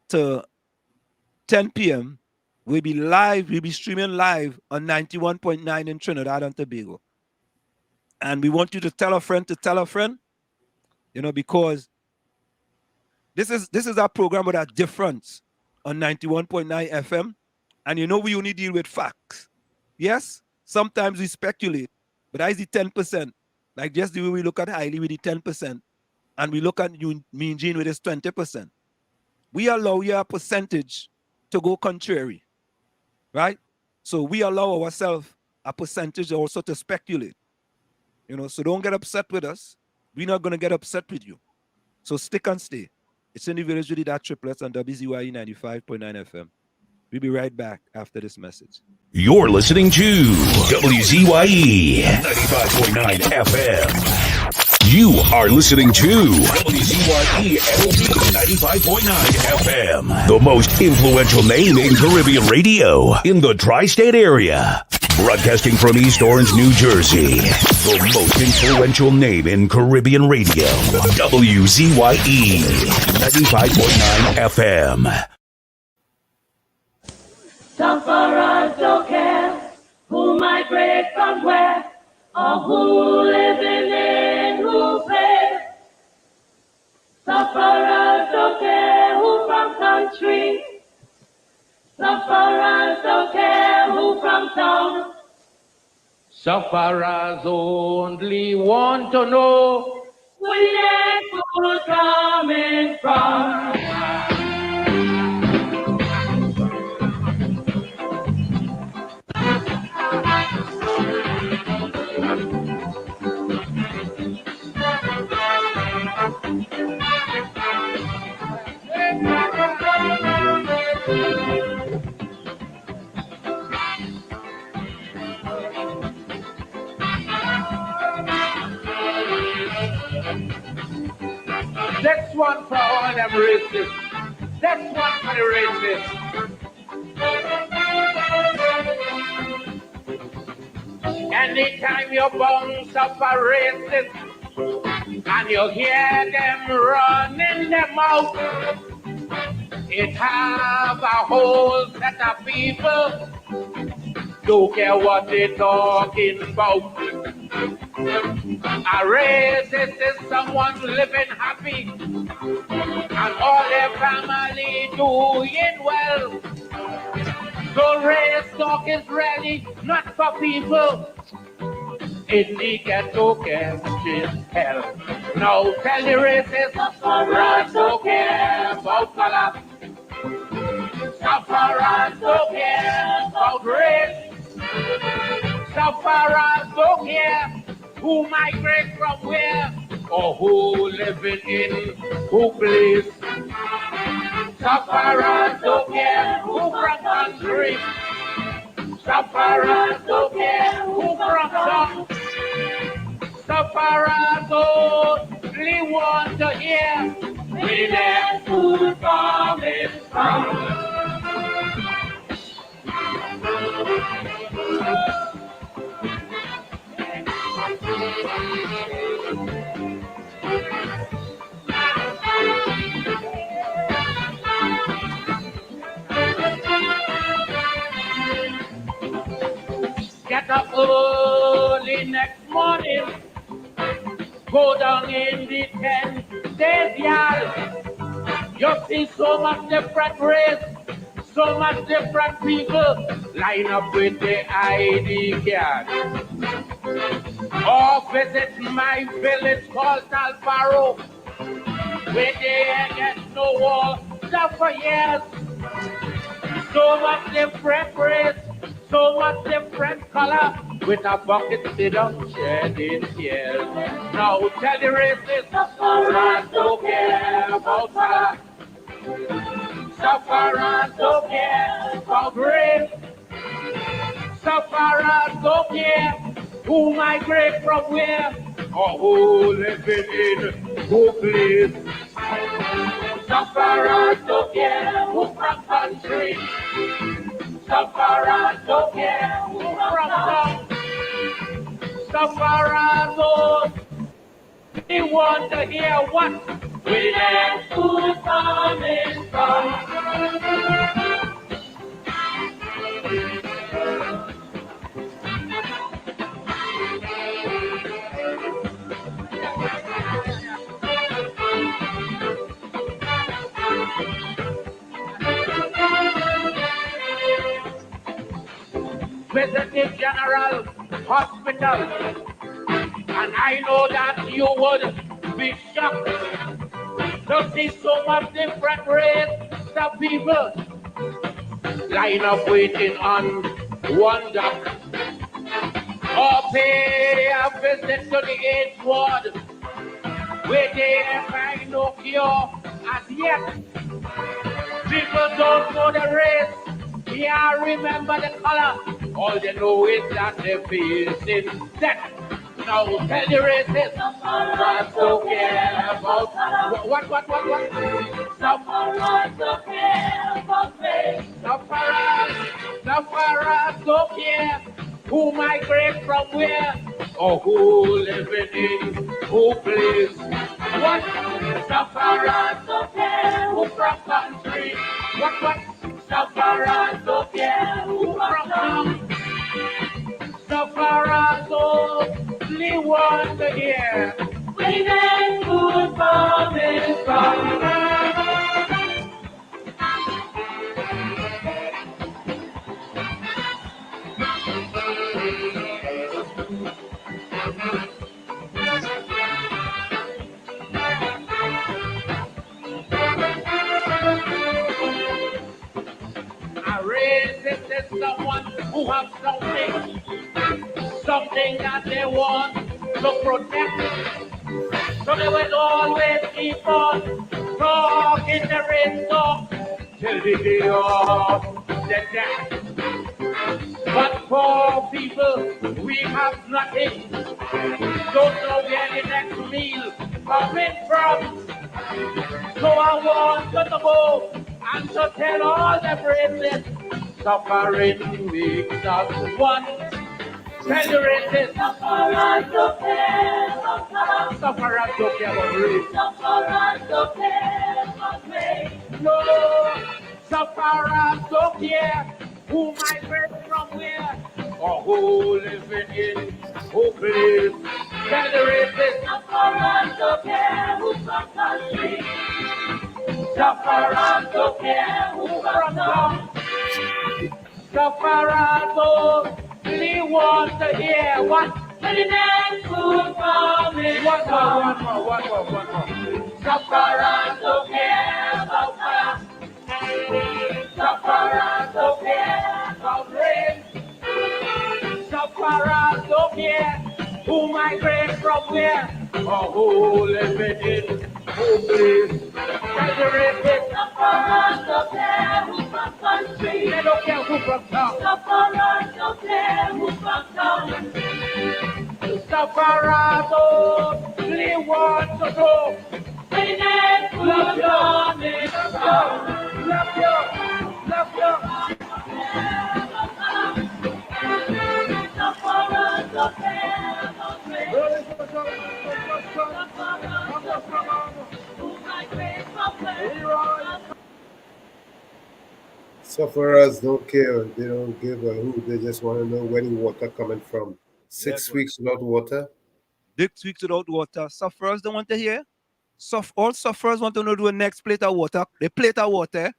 to 10 p.m., we'll be streaming live on 91.9 in Trinidad and Tobago. And we want you to tell a friend, because this is our program with a difference on 91.9 FM. And we only deal with facts. Yes, sometimes we speculate, but that is the 10%. Like just the way we look at Hailey with the 10%, and we look at you, me and Gene with this 20%. We allow you a percentage to go contrary, right? So we allow ourselves a percentage also to speculate. So don't get upset with us. We're not going to get upset with you. So stick and stay. It's in the village with the DAT Triplets on WZYE 95.9 FM. We'll be right back after this message. You're listening to WZYE 95.9 FM. You are listening to WZYE 95.9 FM, the most influential name in Caribbean radio in the tri-state area. Broadcasting from East Orange, New Jersey, the most influential name in Caribbean radio, WZYE 95.9 FM. Sufferers don't care who migrate from where or who living in who pay. Sufferers don't care who from country. Sufferers don't care who from town. Sufferers only want to know where food coming from. That's one for all them racists. That's one for the racists. Anytime you bounce up a racist and you hear them running them out, it have a whole set of people don't care what they talking about. A racist is someone living happy and all their family doing well. So race talk is really not for people in the ghetto catching hell. Now tell the racist, sufferers don't care about color. Sufferers don't care about race. Sufferers don't care who migrate from where or who living in who place. Sufferers don't care who from country. Sufferers don't care who from town. Sufferers only want to hear where their food coming from. Get up early next morning, go down in the 10 days yard. You see so much different race, so much different people line up with the ID card. Or visit my village called Alfaro, where they get no wall stuff for years. So much different race, so much different color, with a bucket they don't shed in tears. Now tell the racists, sufferers don't care about color. Sufferers don't care about race. Sufferers don't care who migrate from where or who living in hopeless. Sufferers don't care who from country. Sufferers don't care who from town. Sufferers only want to hear what we let food coming from. Visiting General Hospital, and I know that you would be shocked to see so much different race of people line up waiting on one dock or pay a visit to the 8th ward where they find no cure as yet. People don't know the race. Yeah, remember the color. All they know is that they're facing death. Now tell the racists, sufferers don't care about what? Sufferers don't care about race. Sufferers don't care who migrate from where or who living in who place. What? Sufferers don't care who from country. What? Sufferers don't care who from town. Sufferers only want to hear we make food coming from. A racist is someone who has something that they want to protect. So they will always keep on talking the race talk till the day of the death. But for people, we have nothing. Don't know where the next meal coming from. So I want you to go and to tell all the bracelets, suffering makes us one. Tell the racists, sufferers don't care about race. Sufferers don't care about race. No, sufferers don't care who migrate from where or who living in who place. Tell the racists, sufferers don't care who from country. Sufferers don't care who from town. Sufferers only want to hear what the next food coming. One more. Sufferers don't care about class. Sufferers don't care about race. Sufferers don't care who migrate from where or who living in who place. Tell the racists, sufferers don't care who from country. They don't care who from town. Sufferers don't care who from town. Sufferers only want to go. The next food coming. Love you. Sufferers don't care about race. Who migrate from where? Sufferers don't care. They don't give a hoot. They just want to know where the water coming from. 6 weeks without water. 6 weeks without water. Sufferers don't want to hear. All sufferers want to know the next plate of water, the plate of water,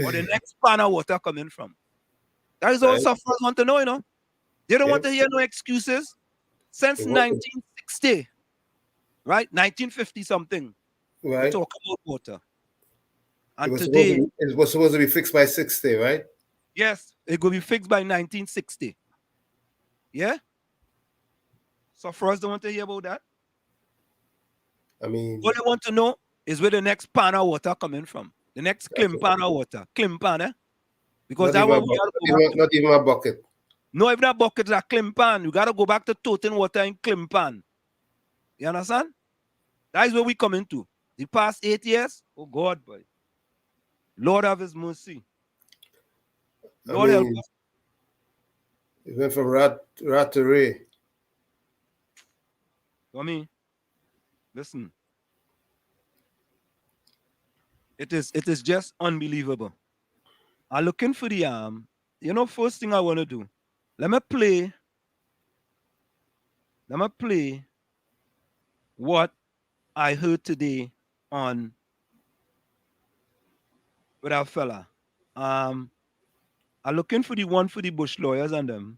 or the next pan of water coming from. That is all sufferers want to know, you know. They don't want to hear no excuses. Since 1960, right? 1950 something. Right. We talk about water. And it was supposed to be fixed by 60, right? Yes, it will be fixed by 1960. Yeah? Sufferers don't want to hear about that. I mean, what they want to know is where the next pan of water coming from. The next clean pan of water. Clean pan, eh? Because not even a bucket. No, if that bucket is a Climpan, you got to go back to toting water in Climpan. You understand? That is where we come into. The past 8 years, oh God, boy. Lord have his mercy. Lord help us. It went from rat to ray. Tommy, listen. It is just unbelievable. I'm looking for the first thing I want to do. Let me play what I heard today on with our fella. I'm looking for the one for the bush lawyers and them.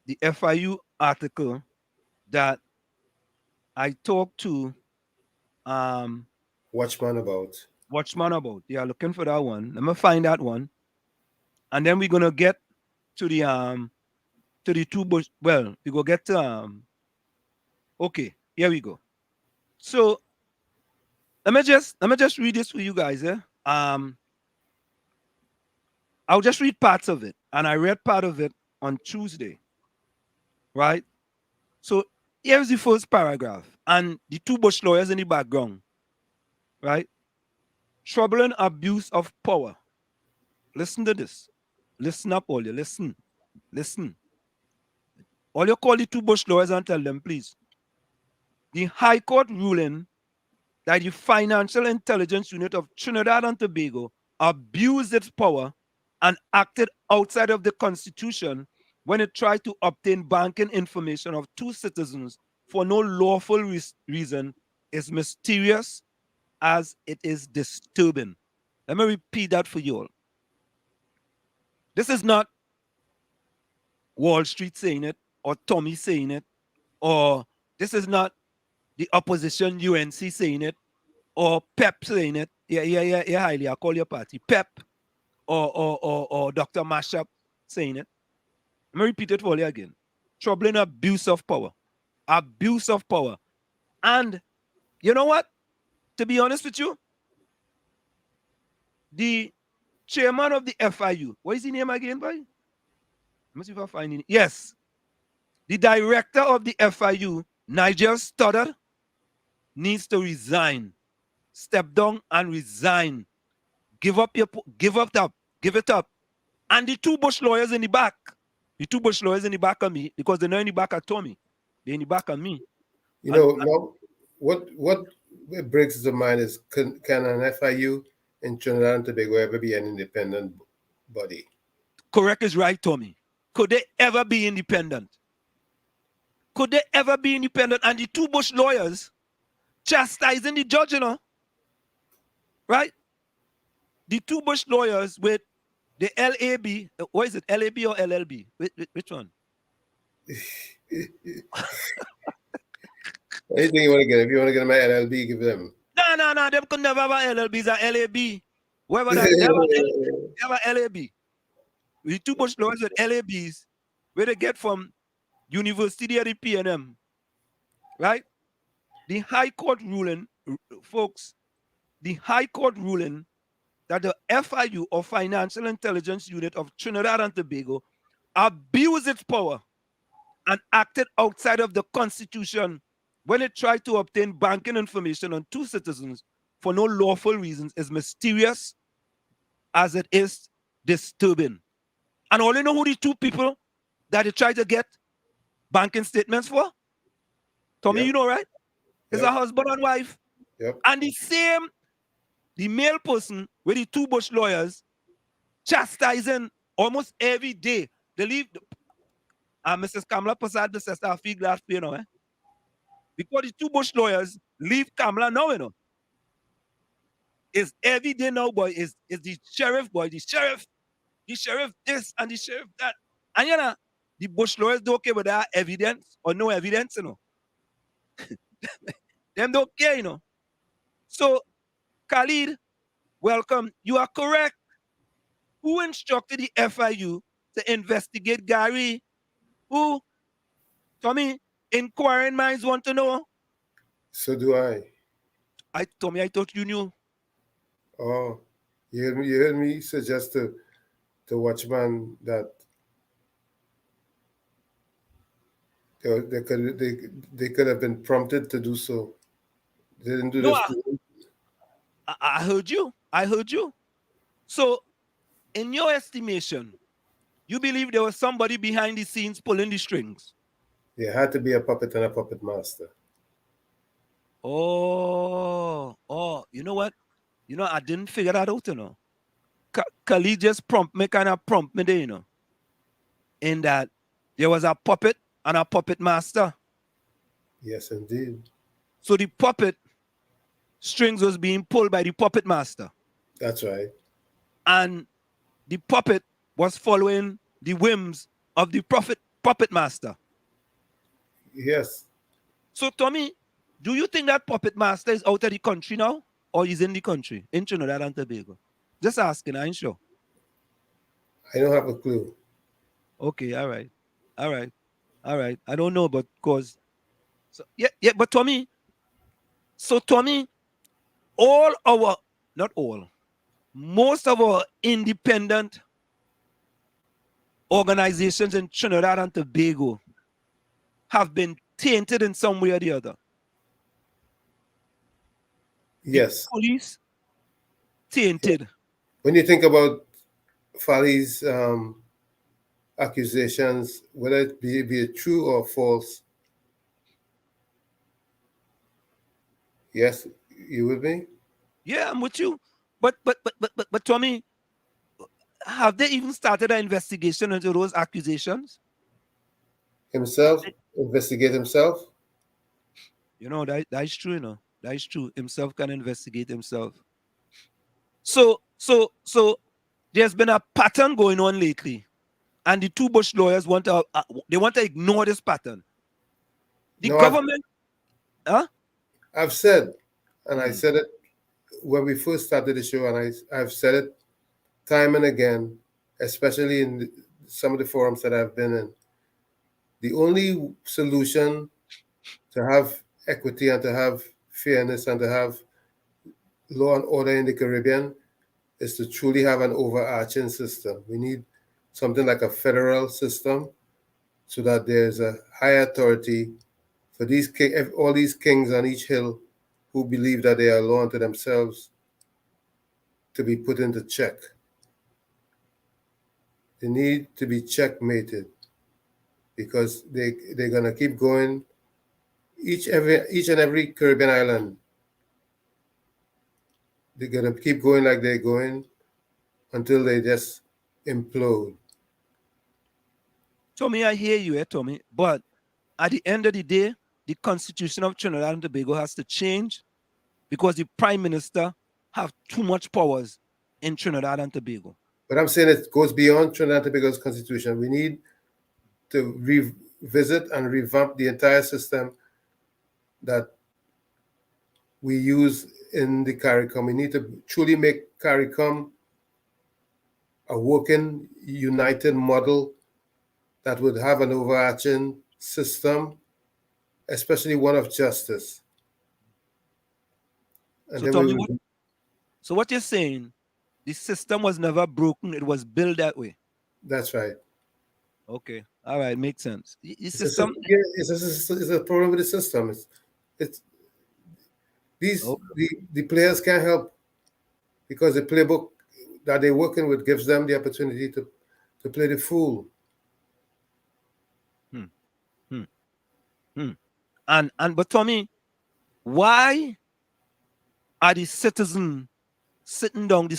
The FIU article that I talked to Watchman about. Yeah, looking for that one. Let me find that one. And then we're gonna get to the two bush. Well, we go get to okay, here we go. So let me just read this for you guys, I'll just read parts of it. And I read part of it on Tuesday. Right? So here's the first paragraph. And the two bush lawyers in the background. Right? Troubling abuse of power. Listen to this. Listen up, all you. Listen. All you call the two bush lawyers and tell them, please. The High Court ruling that the Financial Intelligence Unit of Trinidad and Tobago abused its power and acted outside of the Constitution when it tried to obtain banking information of two citizens for no lawful reason is mysterious as it is disturbing. Let me repeat that for you all. This is not Wall Street saying it or Tommy saying it, or this is not the opposition UNC saying it, or Pep saying it. Yeah, highly. I call your party Pep, or Dr. Mashup saying it. Let me repeat it for you again. Troubling abuse of power. Abuse of power. And you know what? To be honest with you, the chairman of the FIU, what is his name again, boy? Let me see if I find it. Yes. The director of the FIU, Nigel Stoddard, needs to resign. Step down and resign. Give it up. And the two bush lawyers in the back. The two bush lawyers in the back of me, because they're not in the back of Tommy. They're in the back of me. Now, what breaks the mind is, can an FIU in Trinidad and Tobago ever be an independent body? Correct is right, Tommy. Could they ever be independent? And the two bush lawyers chastising the judge, right? The two bush lawyers with the LAB, what is it, LAB or LLB? Which one? Anything you want to get. If you want to get them at LLB, give them. No. Them could never have LLBs or LAB. Whoever that, they have a LAB. The two bush lawyers with LABs, where they get from University of the PNM, right? The High Court ruling, folks, the High Court ruling that the FIU, or Financial Intelligence Unit of Trinidad and Tobago, abused its power and acted outside of the Constitution when it tried to obtain banking information on two citizens for no lawful reasons is mysterious as it is disturbing. And all you know who the two people that they tried to get banking statements for? Tommy, you know, right? It's a husband and wife. Yep. And the male person with the two bush lawyers chastising almost every day. They leave, Mrs. Kamala Prasad, the sister, feel glad for, because the two bush lawyers leave Kamala now, It's every day now, boy, is the sheriff, boy, the sheriff this and the sheriff that. And the bush lawyers don't care whether evidence or no evidence, Them don't care, So, Khalid, welcome. You are correct. Who instructed the FIU to investigate Gary? Who? Tommy, inquiring minds want to know. So do I. Tommy, I thought you knew. Oh, you heard me suggest to the watchman that they could have been prompted to do so. They didn't do No, this. I heard you. I heard you. So, in your estimation, you believe there was somebody behind the scenes pulling the strings? There had to be a puppet and a puppet master. Oh, you know what? I didn't figure that out, Khalid just prompt me there, in that there was a puppet and a puppet master. Yes, indeed. So the puppet strings was being pulled by the puppet master. That's right. And the puppet was following the whims of the puppet master. Yes. So, Tommy, do you think that puppet master is out of the country now? Or he's in the country, in Trinidad and Tobago? Just asking, I ain't sure. I don't have a clue. Okay, all right. I don't know, but cause but Tommy, most of our independent organizations in Trinidad and Tobago have been tainted in some way or the other. Yes. The police tainted. When you think about Fali's accusations, whether it be true or false, yes, you with me? Yeah, I'm with you. But Tommy, have they even started an investigation into those accusations? Himself? Investigate himself? That is true, That is true. Himself can investigate himself. So there's been a pattern going on lately. And the two Bush lawyers want to ignore this pattern. The government, I've said, and I said it when we first started the show, and I've said it time and again, especially in some of the forums that I've been in. The only solution to have equity and to have fairness and to have law and order in the Caribbean is to truly have an overarching system. We need something like a federal system so that there's a high authority for all these kings on each hill who believe that they are law unto themselves to be put into check. They need to be checkmated because they're gonna keep going. Each and every Caribbean island, they're gonna keep going like they're going until they just implode. Tommy, I hear you, Tommy. But at the end of the day, the Constitution of Trinidad and Tobago has to change because the Prime Minister have too much powers in Trinidad and Tobago. But I'm saying it goes beyond Trinidad and Tobago's constitution. We need to revisit and revamp the entire system that we use in the CARICOM. We need to truly make CARICOM a working, united model that would have an overarching system, especially one of justice. And So, Tommy, so what you're saying, the system was never broken, it was built that way. That's right. Okay. All right, makes sense. It's a problem with the system. The players can't help because the playbook that they're working with gives them the opportunity to play the fool. But Tommy, why are the citizens sitting down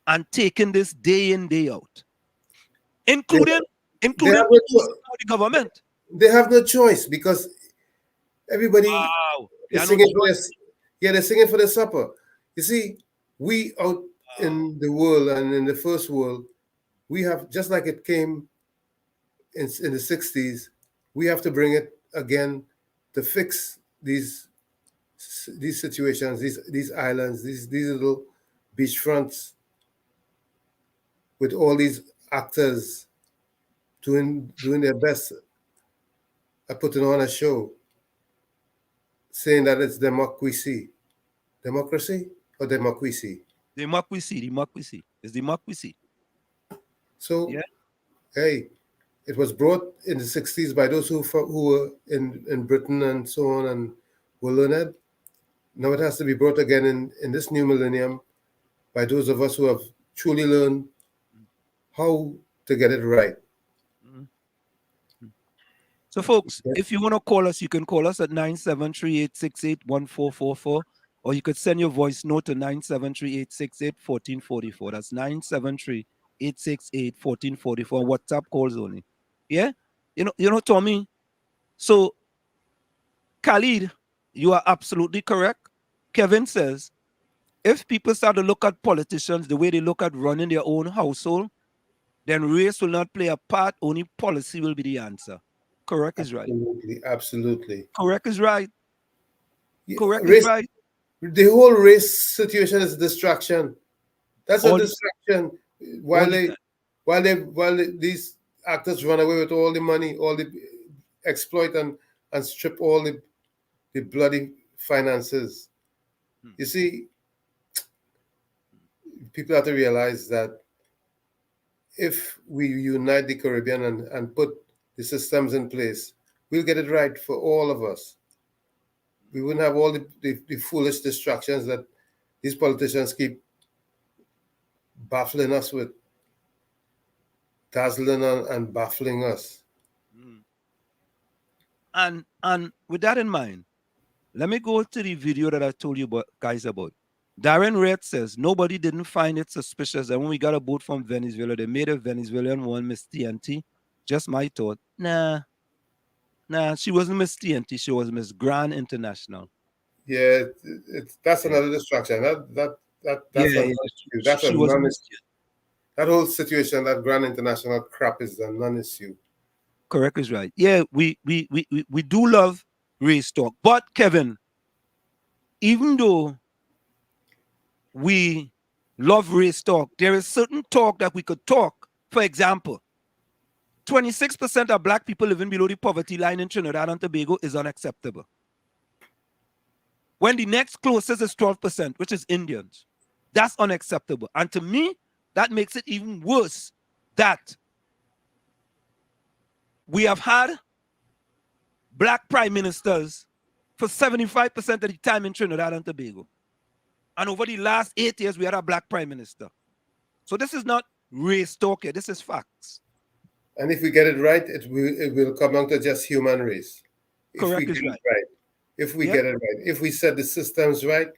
and taking this day in, day out? Including the government. They have no choice because everybody is singing for this. Yeah, they're singing for the supper. You see, we out in the world and in the first world, we have, just like it came in the 60s, we have to bring it again to fix these situations, these islands, these little beachfronts with all these actors doing their best at putting on a show, saying that it's democracy. Democracy or democracy? Democracy. It's democracy. So, Yeah. hey, it was brought in the 60s by those who were in Britain and so on and were learned. Now it has to be brought again in this new millennium by those of us who have truly learned how to get it right. Mhm. So, folks, if you want to call us, you can call us at 973-868-1444, or you could send your voice note to 973-868-1444. That's 973-868-1444. WhatsApp calls only. Yeah? You know, Tommy. So, Khalid, you are absolutely correct. Kevin says, if people start to look at politicians the way they look at running their own household, then race will not play a part, only policy will be the answer. Correct is right. Absolutely, absolutely. Correct is right. Yeah, Correct is race, right. the whole race situation is a distraction. That's a All the distraction. all While the they, time. these actors run away with all the money, all the exploit and strip all the bloody finances. You see, people have to realize that if we unite the Caribbean and put the systems in place, we'll get it right for all of us. We wouldn't have all the foolish distractions that these politicians keep baffling us with, dazzling and baffling us. Mm. And with that in mind, let me go to the video that I told you guys about. Darren Red says nobody didn't find it suspicious that when we got a boat from Venezuela, they made a Venezuelan one Miss TNT. Just my thought. Nah, she wasn't Miss TNT. She was Miss Grand International. Yeah, that's Yeah, another distraction. That's yeah, a yeah. non-issue. That's a She wasn't Miss non-issue. TNT. That whole situation, that Grand International crap, is a non-issue. Correct is right. Yeah, we do love race talk. But Kevin, even though we love race talk, there is certain talk that we could talk. For example, 26% of black people living below the poverty line in Trinidad and Tobago is unacceptable. When the next closest is 12%, which is Indians, that's unacceptable. And to me, that makes it even worse that we have had black prime ministers for 75% of the time in Trinidad and Tobago. And over the last 8 years, we had a black prime minister. So this is not race talk here. This is facts. And if we get it right, it will come down to just human race. If we Correct get is it right. right. If we Yep. get it right. If we set the systems right,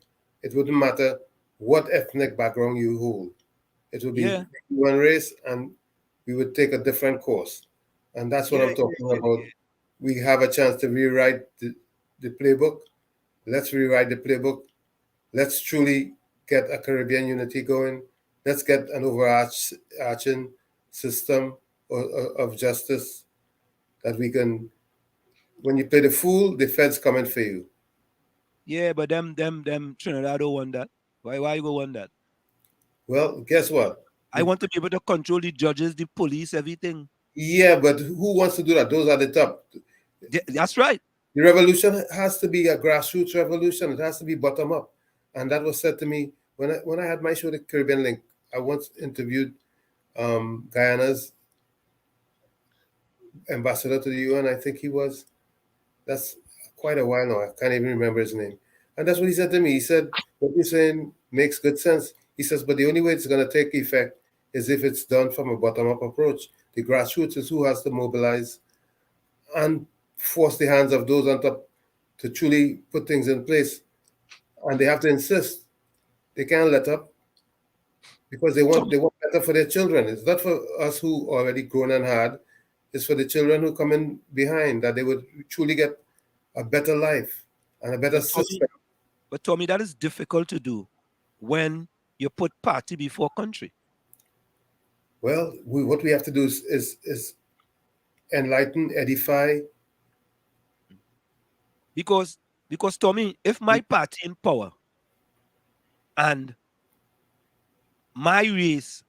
it wouldn't matter what ethnic background you hold. It would be Yeah. human race, and we would take a different course. And that's what I'm talking about. We have a chance to rewrite the playbook. Let's rewrite the playbook. Let's truly get a Caribbean unity going. Let's get an overarching system of justice that we can. When you play the fool, the feds coming for you. Yeah, but them Trinidad don't want that. Why you go want that? Well, guess what? I want to be able to control the judges, the police, everything. Yeah, but who wants to do that? Those are the top. That's right. The revolution has to be a grassroots revolution. It has to be bottom up. And that was said to me when I had my show, The Caribbean Link. I once interviewed Guyana's ambassador to the UN. I think he was. That's quite a while now. I can't even remember his name. And that's what he said to me. He said, what you're saying makes good sense. He says, but the only way it's going to take effect is if it's done from a bottom-up approach. The grassroots is who has to mobilize and force the hands of those on top to truly put things in place. And they have to insist. They can't let up because they want better for their children. It's not for us who already grown and hard. It's for the children who come in behind, that they would truly get a better life and a better system. But Tommy, that is difficult to do when you put party before country. Well, what we have to do is enlighten, edify. Because Tommy, if my party in power and my race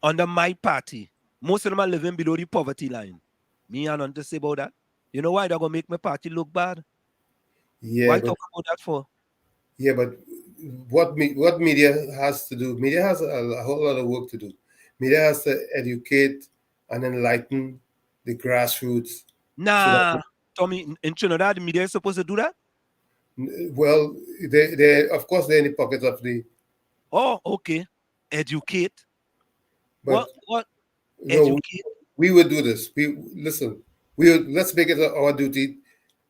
under my party, most of them are living below the poverty line. Me and nothing to say about that. You know why they're gonna make my party look bad? Yeah, Why but, talk about that for? yeah, but what media has to do, media has a whole lot of work to do. Media has to educate and enlighten the grassroots. So Nah, Tommy, in Trinidad, the media is supposed to do that? well, they of course they're in the pocket of the. Oh, okay. Educate. But What? no, Educate. we would do this. We listen. Let's make it our duty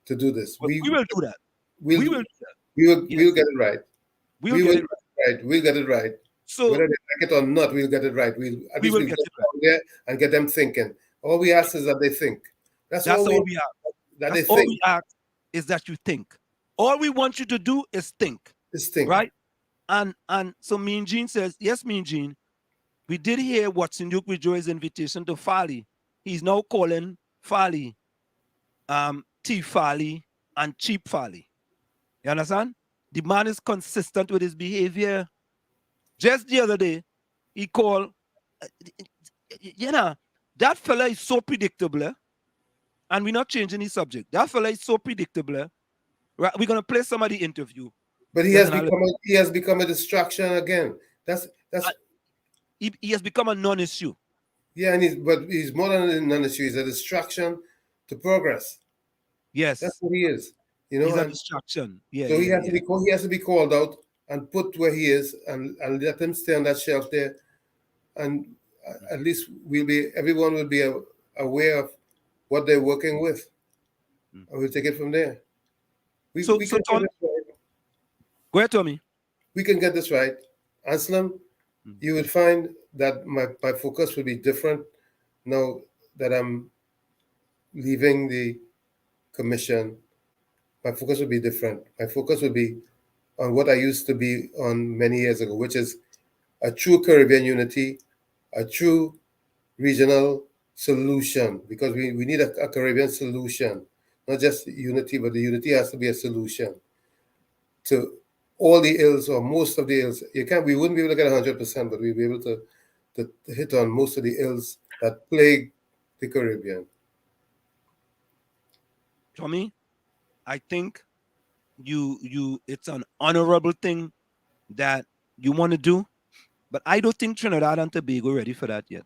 to do this. We will do that. We'll We will do that. we'll Yes. get it right. We'll get it right. We'll get it right. So whether they like it or not, we'll get it right. We'll at we least will we'll get get it right. down there and get them thinking. All we ask is that they think. That's all we ask. that That's they all think. we ask is that you think. All we want you to do is think. Just think. Right? And so Mean Gene says, yes, Mean Gene, we did hear Watson Duke withdraw invitation to Farley. He's now calling Farley T Farley and Cheap Farley. You understand? The man is consistent with his behavior. Just the other day, he called, that fella is so predictable, and we're not changing his subject. That fella is so predictable. Right? We're going to play some of the interview. But he has become a distraction again. He has become a non-issue. Yeah, and he's more than a non-issue. He's a distraction to progress. Yes, that's what he is. He's a distraction. Yeah. So he has to be called out and put where he is, and let him stay on that shelf there, and at least everyone will be aware of what they're working with, and we'll take it from there. Go ahead, Tommy. We can get this right. Anselm, you will find that my focus will be different now that I'm leaving the commission. My focus will be different. My focus will be on what I used to be on many years ago, which is a true Caribbean unity, a true regional solution, because we need a Caribbean solution, not just unity, but the unity has to be a solution to all the ills or most of the ills. We wouldn't be able to get 100%, but we'd be able to hit on most of the ills that plague the Caribbean. Tommy, I think it's an honorable thing that you want to do, but I don't think Trinidad and Tobago ready for that yet.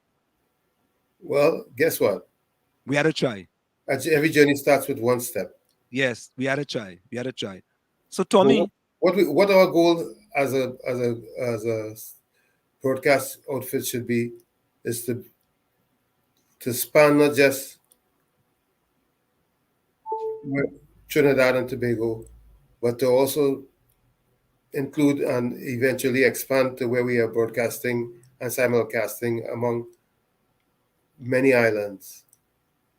Well, guess what? We had to try. Every journey starts with one step. Yes, we had to try. So Tommy, what our goal as a broadcast outfit should be is to span not just Trinidad and Tobago, but to also include and eventually expand to where we are broadcasting and simulcasting among many islands,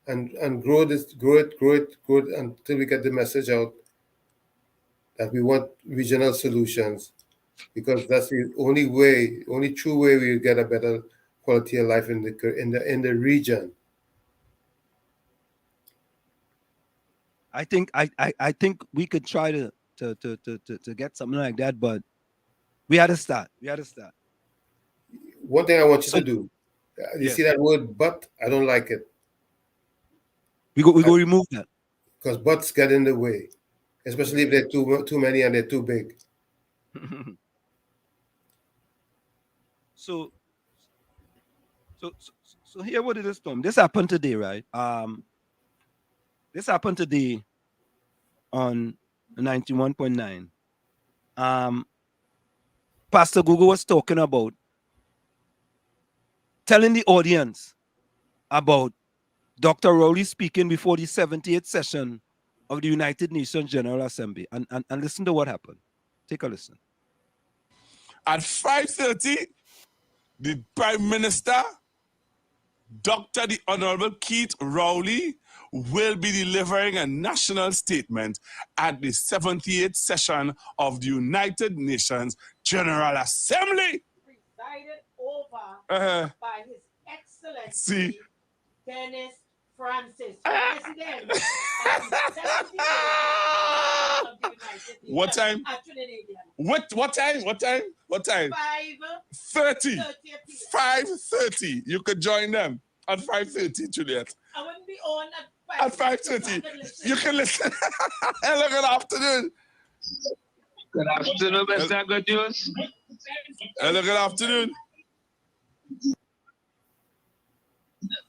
and grow it until we get the message out that we want regional solutions, because that's the only true way we get a better quality of life in the region. I think we could try to get something like that, but we had to start. One thing I want you to do, you see that word "but"? I don't like it. We go remove that, because buts get in the way, especially if they're too many and they're too big. So here what it is, Tom. This happened today, right? This happened today on 91.9. Pastor Google was talking about telling the audience about Dr. Rowley speaking before the 78th session of the United Nations General Assembly. And listen to what happened. Take a listen. At 5:30, the Prime Minister, Dr. the Honorable Keith Rowley, will be delivering a national statement at the 78th session of the United Nations General Assembly. Presided over by His Excellency Dennis Francis, President of the 78th of the United Nations. What time? What time? 5:30. 5:30. You could join them at 5:30, Juliet. I wouldn't be on at 5:30. You can listen. And look at the afternoon. Good afternoon, Mr. Good News. Hello, good afternoon.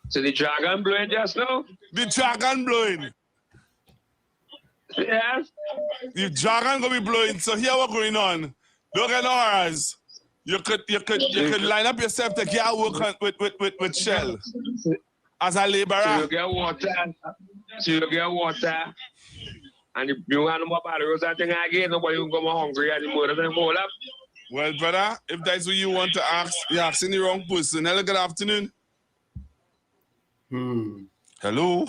So the dragon blowing just now? The dragon blowing. Yes. The dragon gonna be blowing. So here what going on. Look at ours. You could line up yourself to get work on, with Shell as a laborer. So you get water. And if you want more barrels, I think again nobody will go more hungry anymore than hold up. Well, brother, if that's what you want to ask, you're asking the wrong person. Hello, good afternoon. Hello.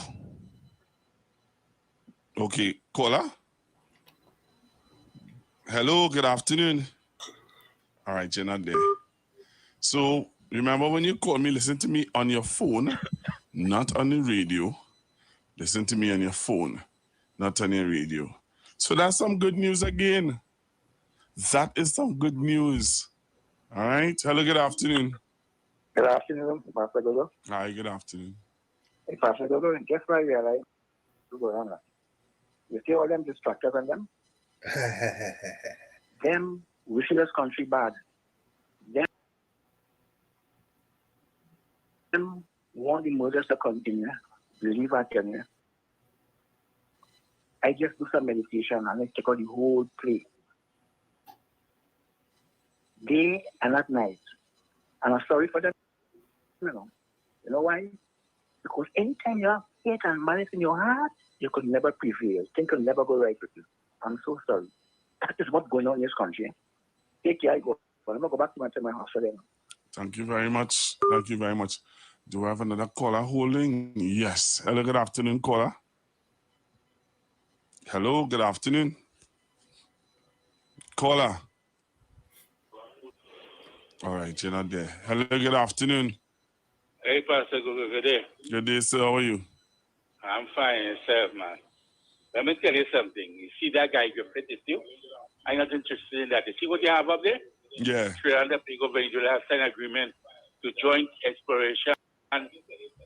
Okay, caller. Hello, good afternoon. All right, you're not there. So remember when you call me, listen to me on your phone, not on the radio. Listen to me on your phone, not on your radio. So that's some good news again. That is some good news. All right. Hello, good afternoon. Good afternoon, Pastor Gogo. Hi, good afternoon. Hey, Pastor Gogo, just why I realized, you see all them distractors and them? Them wishing us country bad. Them want the murders to continue. Believe I tell you. I just do some meditation and I take out the whole plate. Day and at night. And I'm sorry for them. You know why? Because anytime you have hate and malice in your heart, you could never prevail. Things will never go right with you. I'm so sorry. That is what's going on in this country. Take care, I go. But I'm going to go back to my house again. Thank you very much. Thank you very much. Do we have another caller holding? Yes. Hello, good afternoon, caller. Hello, good afternoon. Caller. All right, you're not there. Hello, good afternoon. Hey, Pastor Google, good day. Good day, sir. How are you? I'm fine, yourself, man. Let me tell you something. You see that guy Griffith is you? I'm not interested in that. You see what you have up there? Yeah. 300 people of Venezuela have signed an agreement to joint exploration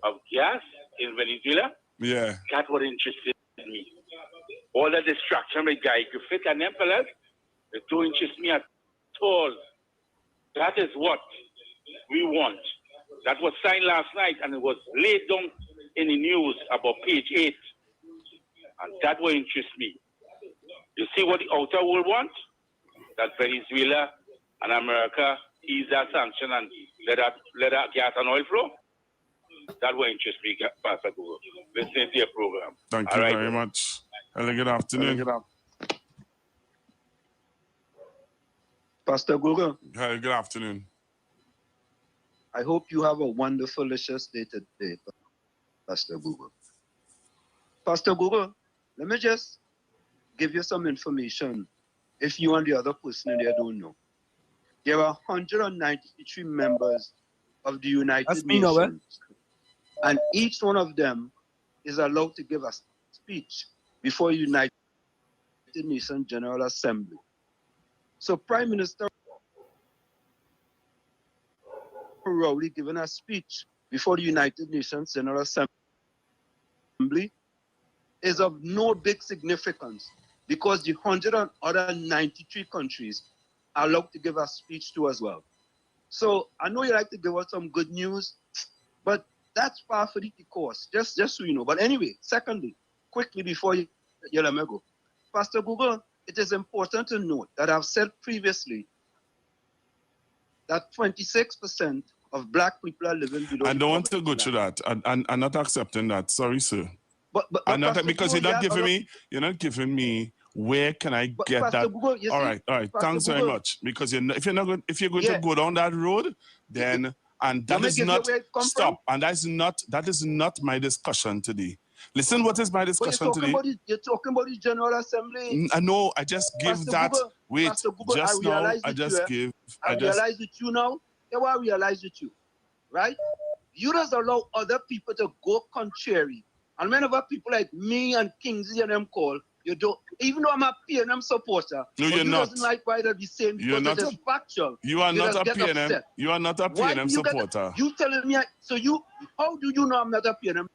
of gas in Venezuela. Yeah. That's what interested me. All the distraction with Guy Griffith and them fellas, it don't interest me at all. That is what we want. That was signed last night and it was laid down in the news about page 8. And that will interest me. You see what the outer world wants? That Venezuela and America ease that sanction and let that gas and oil flow? That will interest me, Pastor Google. Listen to your program. Thank you very much. Hello, good afternoon. Pastor Google. Hello, good afternoon. I hope you have a wonderful, delicious day today, Pastor Google. Pastor Google, let me just give you some information if you and the other person in there don't know. There are 193 members of the United Nations, and each one of them is allowed to give a speech before United Nations General Assembly. So Prime Minister Rowley giving a speech before the United Nations General Assembly is of no big significance because the 193 countries are allowed to give a speech too as well. So I know you like to give us some good news, but that's par for the course, just so you know. But anyway, secondly, quickly before you let me go, Pastor Google, it is important to note that I've said previously that 26% of black people are living below. I don't want to go through that. I'm not accepting that. Sorry, sir. But not, because you're not giving me where can I get that? Google, all right. Thanks very much. Because if you're going to go down that road, then that is not stop. And that is not my discussion today. Listen, what is my discussion today? You're talking about the General Assembly. No, I just give that. Google, wait, Google, just now, I just give. I realize with you now. Yeah, I realize with you, right? You just allow other people to go contrary. And whenever people like me and Kingsley and them call, you don't. Even though I'm a PNM supporter, no, you're not. Doesn't like why they're the same. You're not a factual. You are not a PNM. Upset. You are not a PNM supporter. You telling me? So you? How do you know I'm not a PNM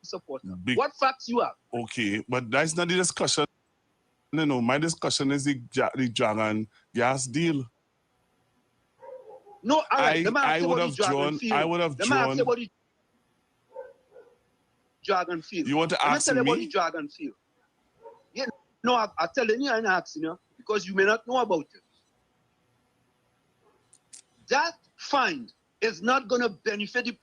supporter? What facts you have? Okay, but that's not the discussion No. My discussion is the Dragon gas deal. No, all right. I would have drawn. Let me ask you about the Dragon field. You want to ask me? Let me tell you me? about the Dragon field. Yeah, no, I'm telling you and asking you because you may not know about it. That find is not going to benefit the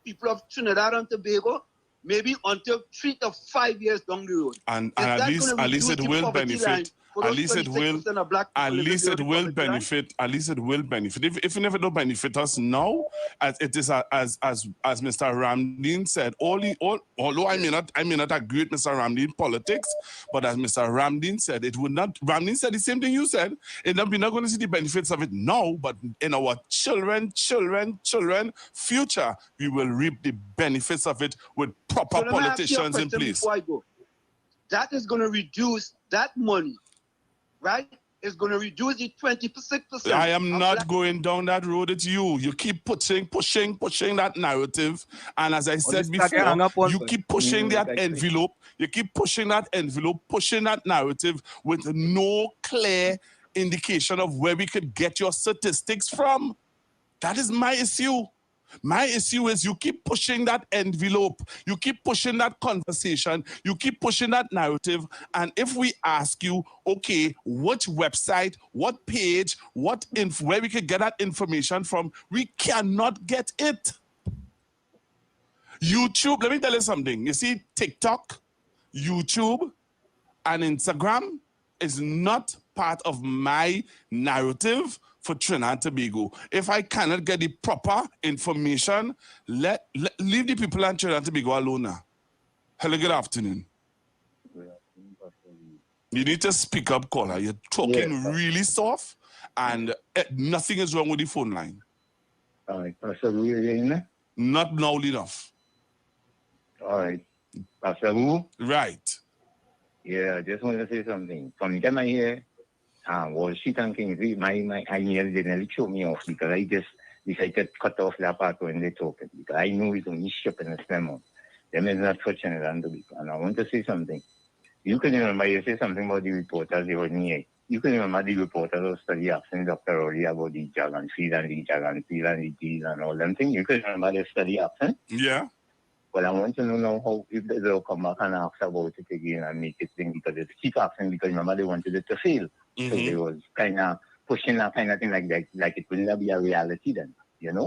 people of Trinidad and Tobago maybe until 3 to 5 years down the road. And at least it will benefit. At least it will. At least it will benefit. At least it will benefit. If it never don't benefit us now, as it is as Mr. Ramdeen said, although I may not agree with Mr. Ramdeen politics, but as Mr. Ramdeen said, it would not. Ramdeen said the same thing you said. We're not going to see the benefits of it now, but in our children future, we will reap the benefits of it with proper politicians in place. Before I go, that is going to reduce that money. Right? It's going to reduce the 26%. I am not going down that road. It's you. You keep pushing that narrative. And as I said before, you keep pushing that envelope. You keep pushing that envelope, pushing that narrative with no clear indication of where we could get your statistics from. That is my issue. My issue is you keep pushing that envelope. You keep pushing that conversation. You keep pushing that narrative. And if we ask you, okay, which website, what page, where we could get that information from, we cannot get it. YouTube, let me tell you something. You see, TikTok, YouTube, and Instagram is not part of my narrative for Trinidad and Tobago. If I cannot get the proper information, leave the people in Trinidad and Tobago alone now. Hello, good afternoon. You need to speak up, caller. You're talking really soft, and nothing is wrong with the phone line. All right, Pastor Wu, you're in there? Not loud enough. All right, Pastor Wu? Right. Yeah, I just want to say something. From the time I hear Wall Street and Kings, my email didn't show me off because I just decided to cut off that part when they talk because I know it's only shipping and spam. Them is not touching it and I want to say something. You can remember you say something about the reporters they were near. You can remember the reporters who study asking Dr. Rowley about the Dragon Field and the Dragon Field and the deal and all them things. You can remember the study asking? Yeah. Well, I want to know now how if they'll come back and ask about it again and make it thing because they keep asking because remember they wanted it to fail. So they was kind of pushing that kind of thing like that, like it will not be a reality then,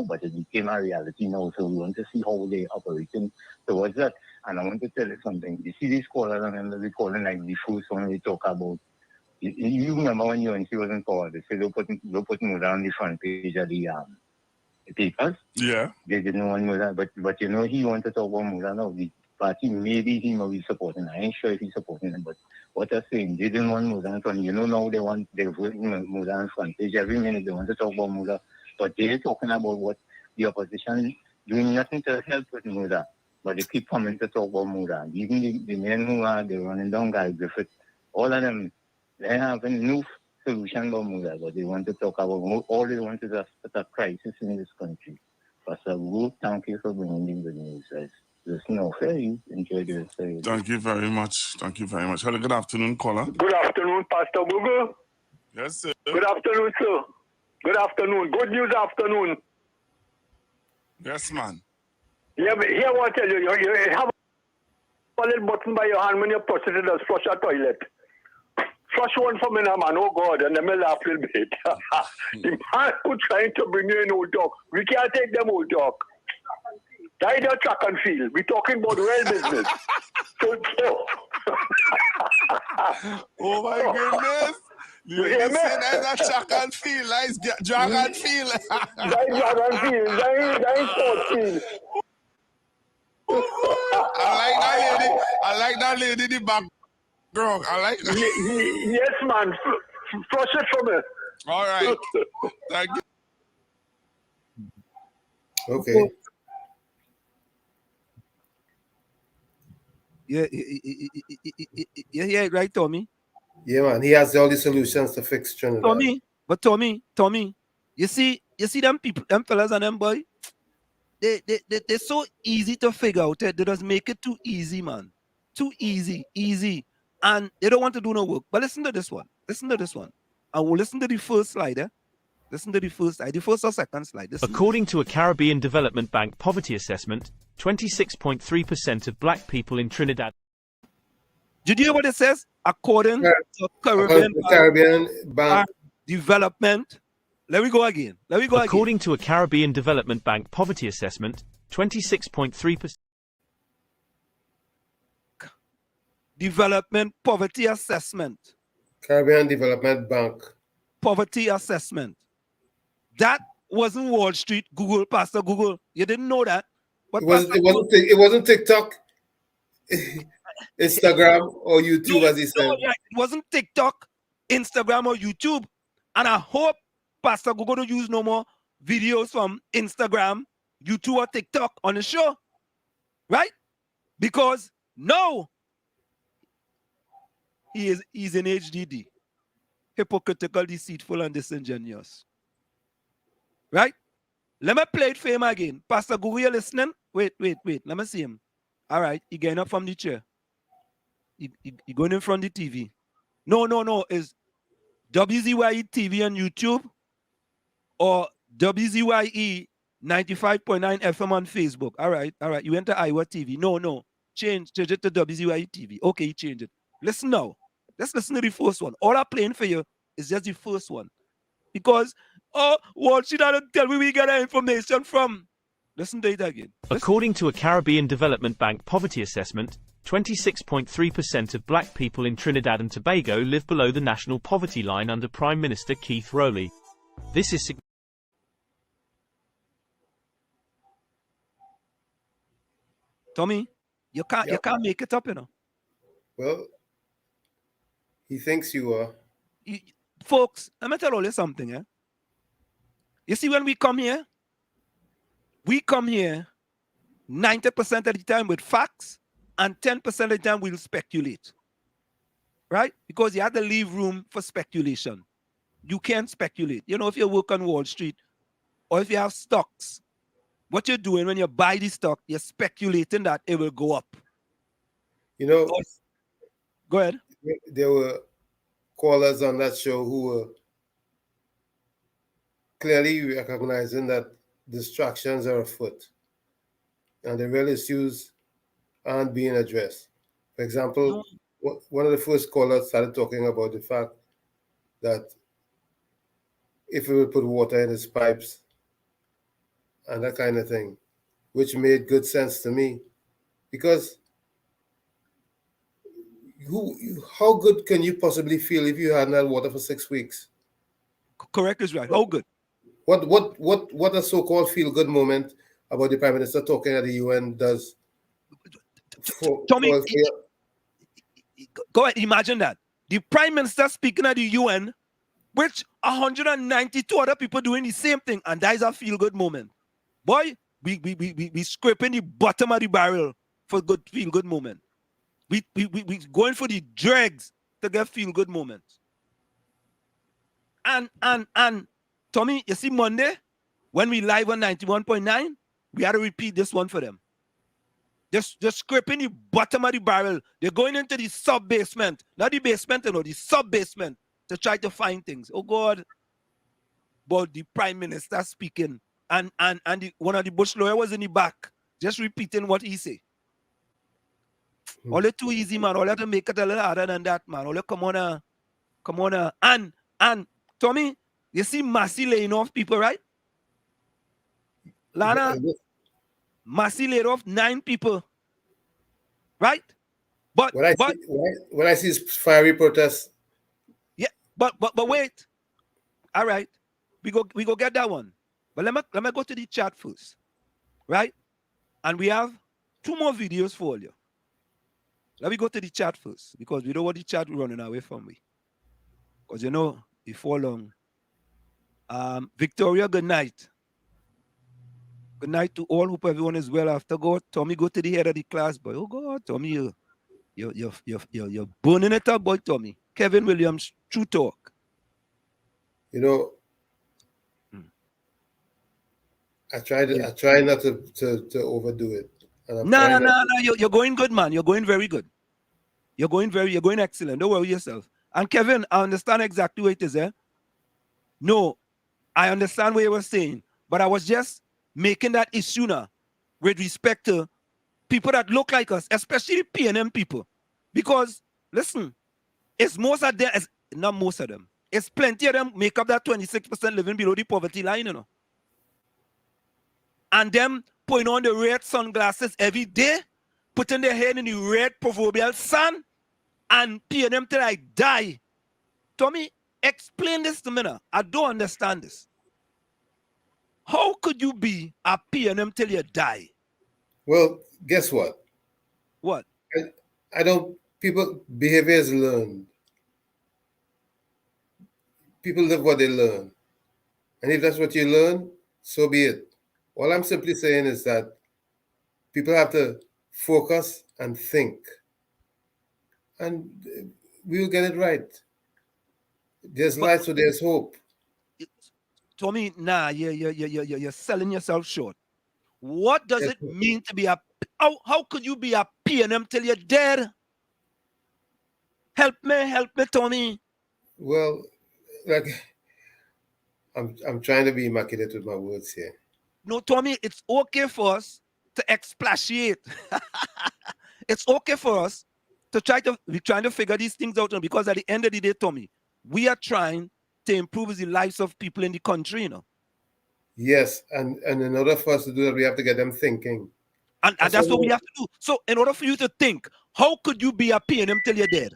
but it became a reality now. So we want to see how they operating towards that. And I want to tell you something. You see these callers and they're calling like the first one they talk about. You remember when UNC was in power, they said they'll put more on the front page of the papers. Yeah. They didn't want more but he wanted to talk about more now. The party maybe he may be supporting. I ain't sure if he's supporting them, but what I'm saying, they didn't want Muda front. Now they're voting Muda on front page. Every minute they want to talk about Muda. But they're talking about what the opposition doing nothing to help with Muda. But they keep coming to talk about Muda. Even the men who are they're running down Guy Griffith, all of them, they have a new solution about Muda, but they want to talk about all they want is a crisis in this country. Pastor Wu, thank you for bringing in the news, guys. Enjoy this. Thank you very much. Hello, good afternoon, caller. Good afternoon, Pastor Google. Yes, sir. Good afternoon, sir. Good afternoon. Good news afternoon. Yes, man. Yeah, but here I want to tell you, you have a little button by your hand when you push it, it does flush a toilet. Flush one for me now, man. Oh, God. And then me laugh a little bit. The man who trying to bring you an old dog. We can't take them old dog. That is a track and field. We're talking about real business. Oh my goodness. You hear me? That's a track and field. That's dragon field. That is dragon field. That is sports field. I like that lady in the background. I like that. Yes, man. Flush it for me. All right. Thank you. Okay. Yeah, right, Tommy. Yeah, man. He has all the solutions to fix Trinidad. Tommy, you see them people, them fellas and them boy, they're so easy to figure out. They just make it too easy, man. Too easy. And they don't want to do no work. But listen to this one. I will listen to the first slide. Listen to the first or second slide. According to a Caribbean Development Bank poverty assessment, 26.3% of black people in Trinidad. Did you hear what it says? According to Caribbean Bank Development. Let me go again. According to a Caribbean Development Bank poverty assessment, 26.3%. Development Poverty Assessment. Caribbean Development Bank Poverty Assessment. That wasn't Wall Street, Google, Pastor Google. You didn't know that. But it wasn't TikTok, Instagram, or YouTube, as he said. It wasn't TikTok, Instagram, or YouTube. And I hope Pastor Google don't use no more videos from Instagram, YouTube, or TikTok on the show. Right? Because no. He's an HDD. Hypocritical, deceitful, and disingenuous. Right? Let me play it for him again. Pastor Google, you listening? Wait. Let me see him. All right. He getting up from the chair. He going in front of the TV. No. Is WZYE TV on YouTube or WZYE 95.9 FM on Facebook? All right. You went to Iowa TV. No. Change it to WZYE TV. Okay, change it. Listen now. Let's listen to the first one. All I'm playing for you is just the first one. Because, Wall Street don't tell me we get our information from. Listen to it again. According to a Caribbean Development Bank poverty assessment, 26.3% of black people in Trinidad and Tobago live below the national poverty line under Prime Minister Keith Rowley. This is Tommy, you can't make it up, you know. Well, he thinks you are. Folks, let me tell you something. You see, when we come here 90% of the time with facts, and 10% of the time we'll speculate. Right? Because you have to leave room for speculation. You can't speculate. You know, if you work on Wall Street, or if you have stocks, what you're doing when you buy the stock, you're speculating that it will go up. You know, go ahead. There were callers on that show who were clearly recognizing that distractions are afoot and the real issues aren't being addressed. For example, one of the first callers started talking about the fact that if we would put water in his pipes and that kind of thing, which made good sense to me, because how good can you possibly feel if you hadn't had water for 6 weeks? Correct is right. How good? What a so-called feel-good moment about the Prime Minister talking at the UN does. Tommy, go ahead. Imagine that. The Prime Minister speaking at the UN, which 192 other people doing the same thing, and that is a feel-good moment. Boy, we scraping the bottom of the barrel for good feel-good moment. We going for the dregs to get feel-good moments. And Tommy, you see Monday, when we live on 91.9, we had to repeat this one for them. Just scraping the bottom of the barrel. They're going into the sub-basement. Not the basement, the sub-basement to try to find things. Oh, God. But the Prime Minister speaking, and one of the Bush lawyers was in the back, just repeating what he said. All it too easy, man. All you have to make it a little harder than that, man. All you come on. And Tommy, you see Massey laying off people, right? Lana, Massey laid off 9 people, right? But when I see fiery protests, yeah. But wait. All right, we go get that one. But let me go to the chat first, right? And we have 2 more videos for you. Let me go to the chat first, because we don't want the chat running away from me. Because before long. Victoria, good night. Good night to all. Hope everyone is well after God. Tommy, go to the head of the class, boy. Oh God, Tommy, you're burning it up, boy, Tommy. Kevin Williams, true talk. I try not to overdo it. No. You're going good, man. You're going very good. You're going excellent. Don't worry yourself. And Kevin, I understand exactly what it is, eh? No, I understand what you were saying, but I was just making that issue now with respect to people that look like us, especially PNM people. Because, listen, it's most of them, not most of them, it's plenty of them make up that 26% living below the poverty line, you know. And them putting on the red sunglasses every day, putting their head in the red proverbial sun, and PNM till I die. Tommy, explain this to me now. I don't understand this. How could you be a PNM till you die? Well, guess what? What? I don't, people, behavior is learned. People live what they learn. And if that's what you learn, so be it. All I'm simply saying is that people have to focus and think. And we will get it right. There's light, so there's hope. Tommy, nah, you're selling yourself short. What does it mean to be a, how could you be a PNM till you're dead? Help me, Tommy. Well, like, I'm trying to be immaculate with my words here. No, Tommy, it's okay for us to expatiate. It's okay for us to we're trying to figure these things out, because at the end of the day, Tommy, we are trying to improve the lives of people in the country, you know. Yes, and in order for us to do that, we have to get them thinking. And that's what we have to do. So in order for you to think, how could you be a PNM till you're dead?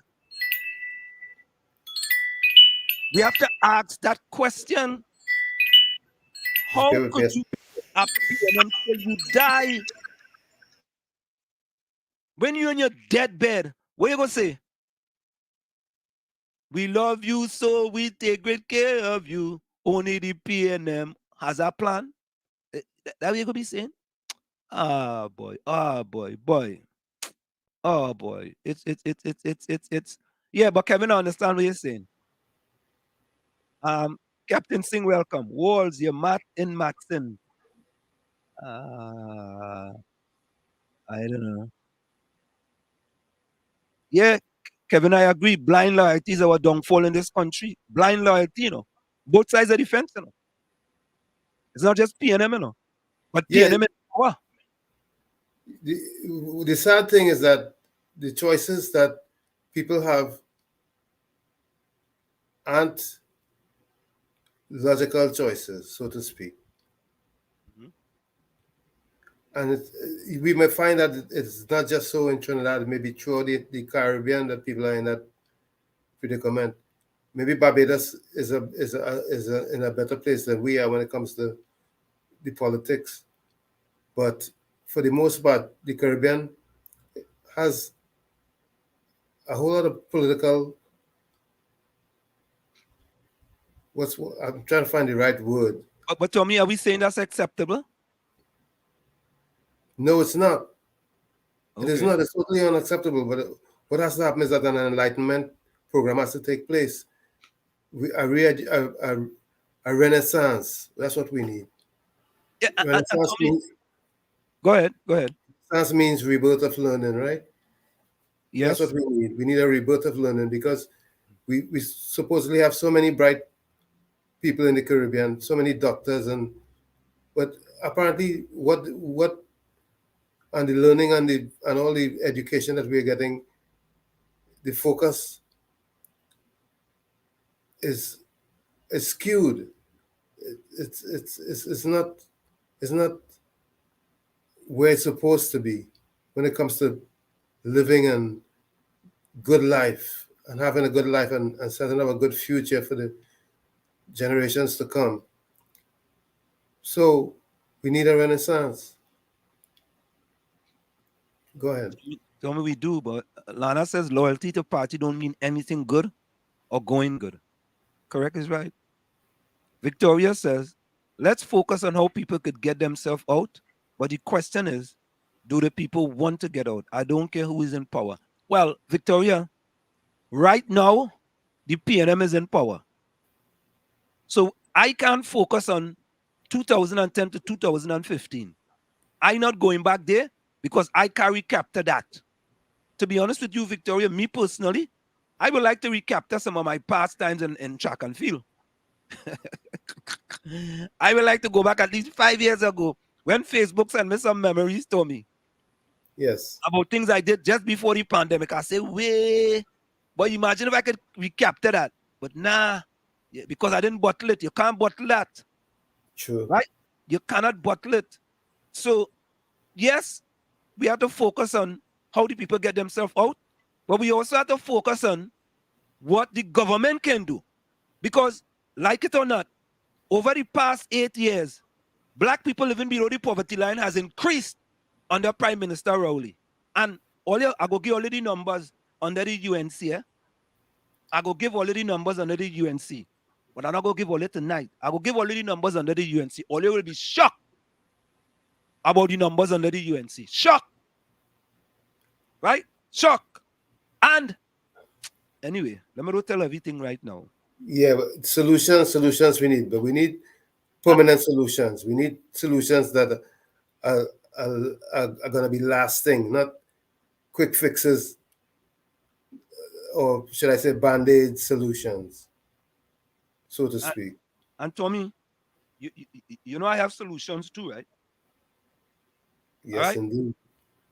We have to ask that question. How could you be a PNM till you die? When you're in your deathbed, what are you going to say? We love you, so we take great care of you. Only the PNM has a plan. That what you're going to be saying? Ah, boy. Ah, boy. Oh, boy. It's. Yeah, but Kevin, I understand what you're saying. Captain Singh, welcome. Walls, your Matt in Matson. I don't know. Yeah, Kevin, I agree. Blind loyalty is our downfall in this country. Blind loyalty, you know. Both sides of the fence, you know. It's not just PNM, you know. But PNM is power. The sad thing is that the choices that people have aren't logical choices, so to speak. And we may find that it's not just so in Trinidad, maybe throughout the Caribbean that people are in that predicament. Maybe Barbados is in a better place than we are when it comes to the politics. But for the most part, the Caribbean has a whole lot of political, I'm trying to find the right word. But Tommy, are we saying that's acceptable? No, it's not. Okay. It is not. It's totally unacceptable. But what has to happen is that an enlightenment program has to take place. A renaissance. That's what we need. Yeah, Renaissance means, go ahead. Renaissance means rebirth of learning, right? Yes. That's what we need. We need a rebirth of learning because we supposedly have so many bright people in the Caribbean, so many doctors, but apparently what and the learning and all the education that we're getting, the focus is skewed. It's not where it's supposed to be when it comes to living a good life and having a good life and setting up a good future for the generations to come. So we need a renaissance. Go ahead. Tell me we do, but Lana says loyalty to party don't mean anything good or going good. Correct is right. Victoria says, let's focus on how people could get themselves out. But the question is, do the people want to get out? I don't care who is in power. Well, Victoria, right now, the PNM is in power. So I can't focus on 2010 to 2015. I'm not going back there because I carry capture that. to be honest with you, Victoria, me personally, I would like to recapture some of my past times in track and field. I would like to go back at least 5 years ago when Facebook sent me some memories to me. Yes. About things I did just before the pandemic. I say, way. But imagine if I could recapture that. But nah, because I didn't bottle it. You can't bottle that. True. Right? You cannot bottle it. So, yes, we have to focus on how the people get themselves out. But we also have to focus on what the government can do. Because, like it or not, over the past 8 years, black people living below the poverty line has increased under Prime Minister Rowley. And I go give all the numbers under the UNC. I go give all the numbers under the UNC. But I'm not going to give all it tonight. I go give all the numbers under the UNC. All you will be shocked about the numbers under the UNC. Shocked. Right? Shocked. And anyway, let me tell everything right now. Yeah, but solutions we need, but we need permanent solutions. We need solutions that are going to be lasting, not quick fixes, or should I say band-aid solutions, so to speak. And Tommy, you know I have solutions too, right? Yes, right? Indeed.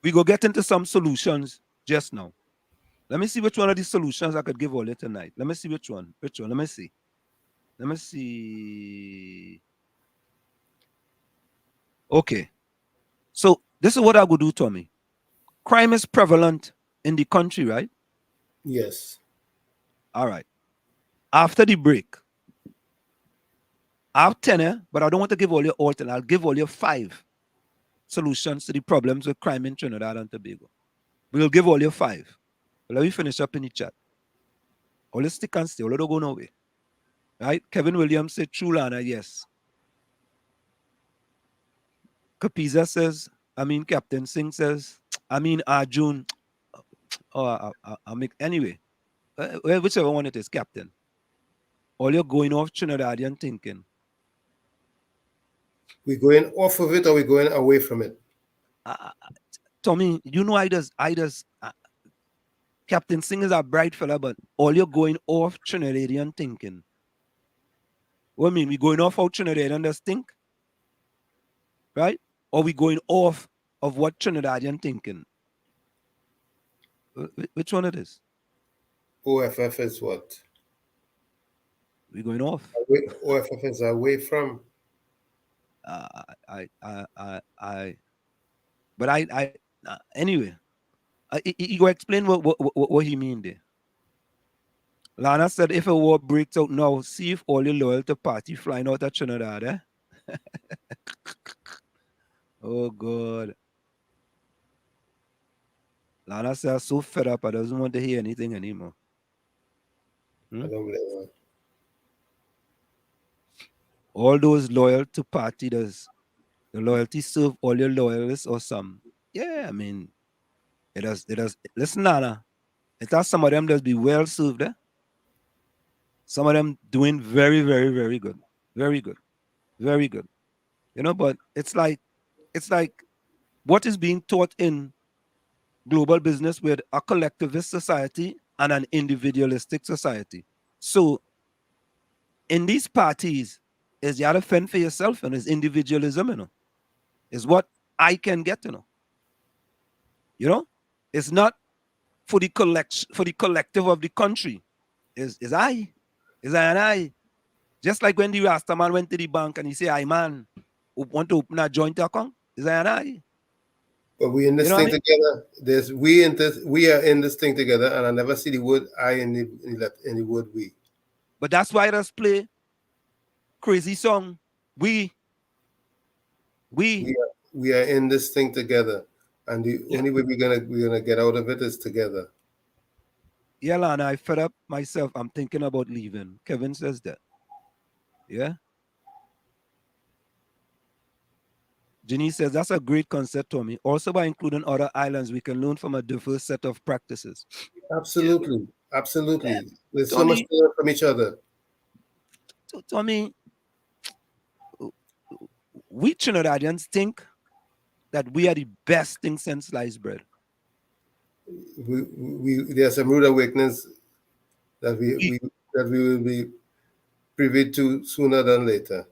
We go get into some solutions just now. Let me see which one of these solutions I could give all it tonight. Let me see which one. Which one? Let me see. Let me see. Okay. So this is what I would do, Tommy. Crime is prevalent in the country, right? Yes. All right. After the break, I have 10, but I don't want to give all you all 10. I'll give all you 5 solutions to the problems with crime in Trinidad and Tobago. We'll give all you 5. But let me finish up in the chat. All you stick and stay. All you don't go nowhere. Right? Kevin Williams said, true, Lana, yes. Kapiza says, Captain Singh says, Arjun. Oh, I'll make, anyway. Whichever one it is, Captain. All you're going off Trinidadian thinking. We going off of it or we going away from it? Tommy, you know I does. Captain Singh is a bright fella, but all you're going off Trinidadian thinking. What I mean? We going off how Trinidadian does think? Right? Or we going off of what Trinidadian thinking? Which one it is? OFF is what? We going off. OFF is away from. Anyway, you go explain what he mean there. Lana said, if a war breaks out now, see if all your loyal to party flying out of Trinidad, eh? Oh, God. Lana said, I'm so fed up, I doesn't want to hear anything anymore. I don't blame her. All those loyal to party, does the loyalty serve all your loyalists or some? Yeah, I mean, it does. Listen, Lana, it has some of them does be well served, eh? Some of them doing very, very, very good. Very good. Very good. You know, but it's like what is being taught in global business with a collectivist society and an individualistic society. So in these parties, is you have to fend for yourself, and is individualism, you know, is what I can get, you know. You know, it's not for the collective of the country. Is I and I. Just like when the Rasta man went to the bank and he said, I man, want to open a joint account? Is I and I. But we in this thing together. We are in this thing together, and I never see the word I in the word we. But that's why let's play crazy song. We are in this thing together, and the only way we're gonna get out of it is together. Yeah, Lana, I fed up myself. I'm thinking about leaving. Kevin says that. Yeah. Jenny says that's a great concept, Tommy. Also, by including other islands, we can learn from a diverse set of practices. Absolutely, absolutely. Yeah. There's so much to learn from each other. Tommy, we Trinidadians think that we are the best thing since sliced bread. there are some rude awakenings that we will be privy to sooner than later.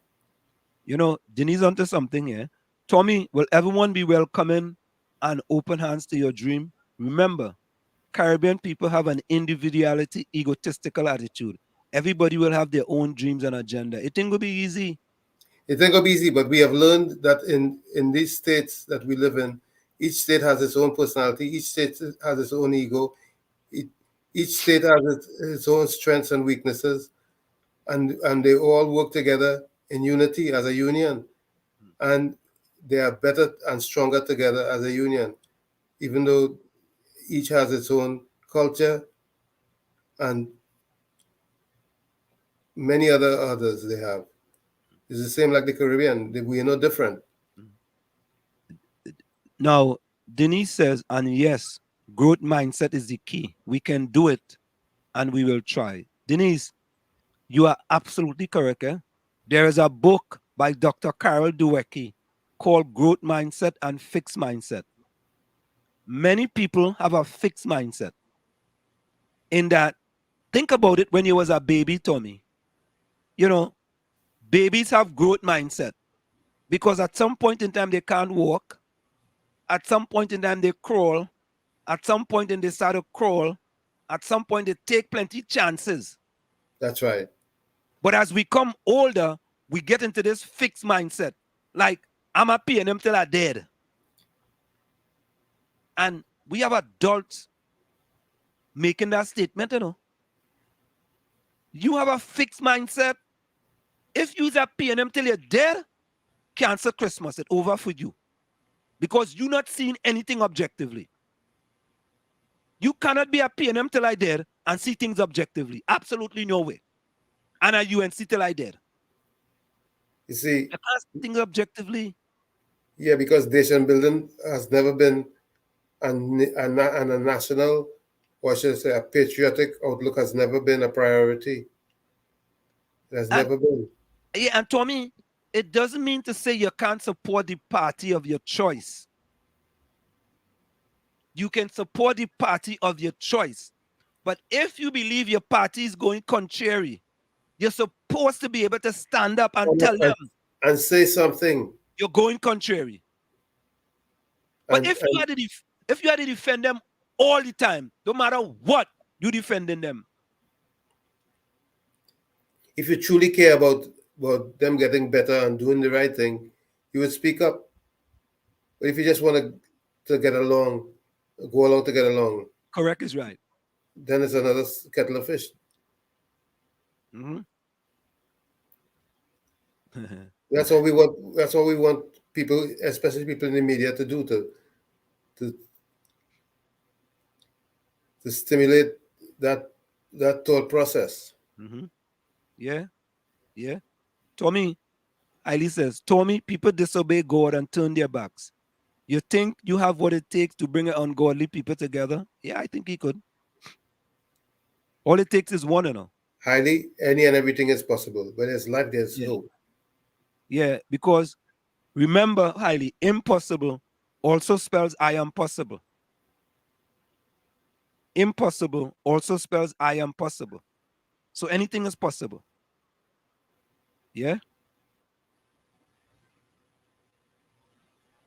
You know, Denise onto something here. Tommy, will everyone be welcoming and open hands to your dream? Remember, Caribbean people have an individuality, egotistical attitude. Everybody will have their own dreams and agenda. It ain't gonna be easy. It ain't gonna be easy, but we have learned that in these states that we live in, each state has its own personality, each state has its own ego, each state has its own strengths and weaknesses, and they all work together in unity as a union, and they are better and stronger together as a union, even though each has its own culture and many others they have. It's the same like the Caribbean. We are no different. Now, Denise says, and yes, growth mindset is the key. We can do it and we will try. Denise, you are absolutely correct. There is a book by Dr. Carol Dweck called Growth Mindset and Fixed Mindset. Many people have a fixed mindset. In that, think about it when you was a baby, Tommy. You know, babies have growth mindset because at some point in time they can't walk. At some point in time they crawl. At some point in they start to crawl. At some point they take plenty chances. That's right. But as we come older, we get into this fixed mindset. Like, I'm a paying them till I'm dead. And we have adults making that statement, you know. You have a fixed mindset. If you're paying them till you're dead, cancel Christmas. It's over for you. Because you're not seeing anything objectively. You cannot be a paying till I dead and see things objectively. Absolutely no way. And a UNC till I dead. You see, you can't see things objectively. Yeah, because nation building has never been a national, or should I say, a patriotic outlook has never been a priority. It has never been. Yeah, and Tommy, it doesn't mean to say you can't support the party of your choice. You can support the party of your choice. But if you believe your party is going contrary, you're supposed to be able to stand up and tell them. And say something. You're going contrary. But if you had to defend them all the time, no matter what, you're defending them. If you truly care about them getting better and doing the right thing, you would speak up. But if you just want to get along, go along to get along. Correct is right. Then it's another kettle of fish. Mm-hmm. That's what we want. That's what we want people, especially people in the media, to do to stimulate that thought process. Mm-hmm. Yeah. Tommy, Eileen says, Tommy, people disobey God and turn their backs. You think you have what it takes to bring ungodly people together? Yeah, I think he could. All it takes is one, you know. Highly, any and everything is possible. When there's life, there's hope. Yeah, because remember, highly, impossible also spells I am possible. Impossible also spells I am possible. So anything is possible. Yeah?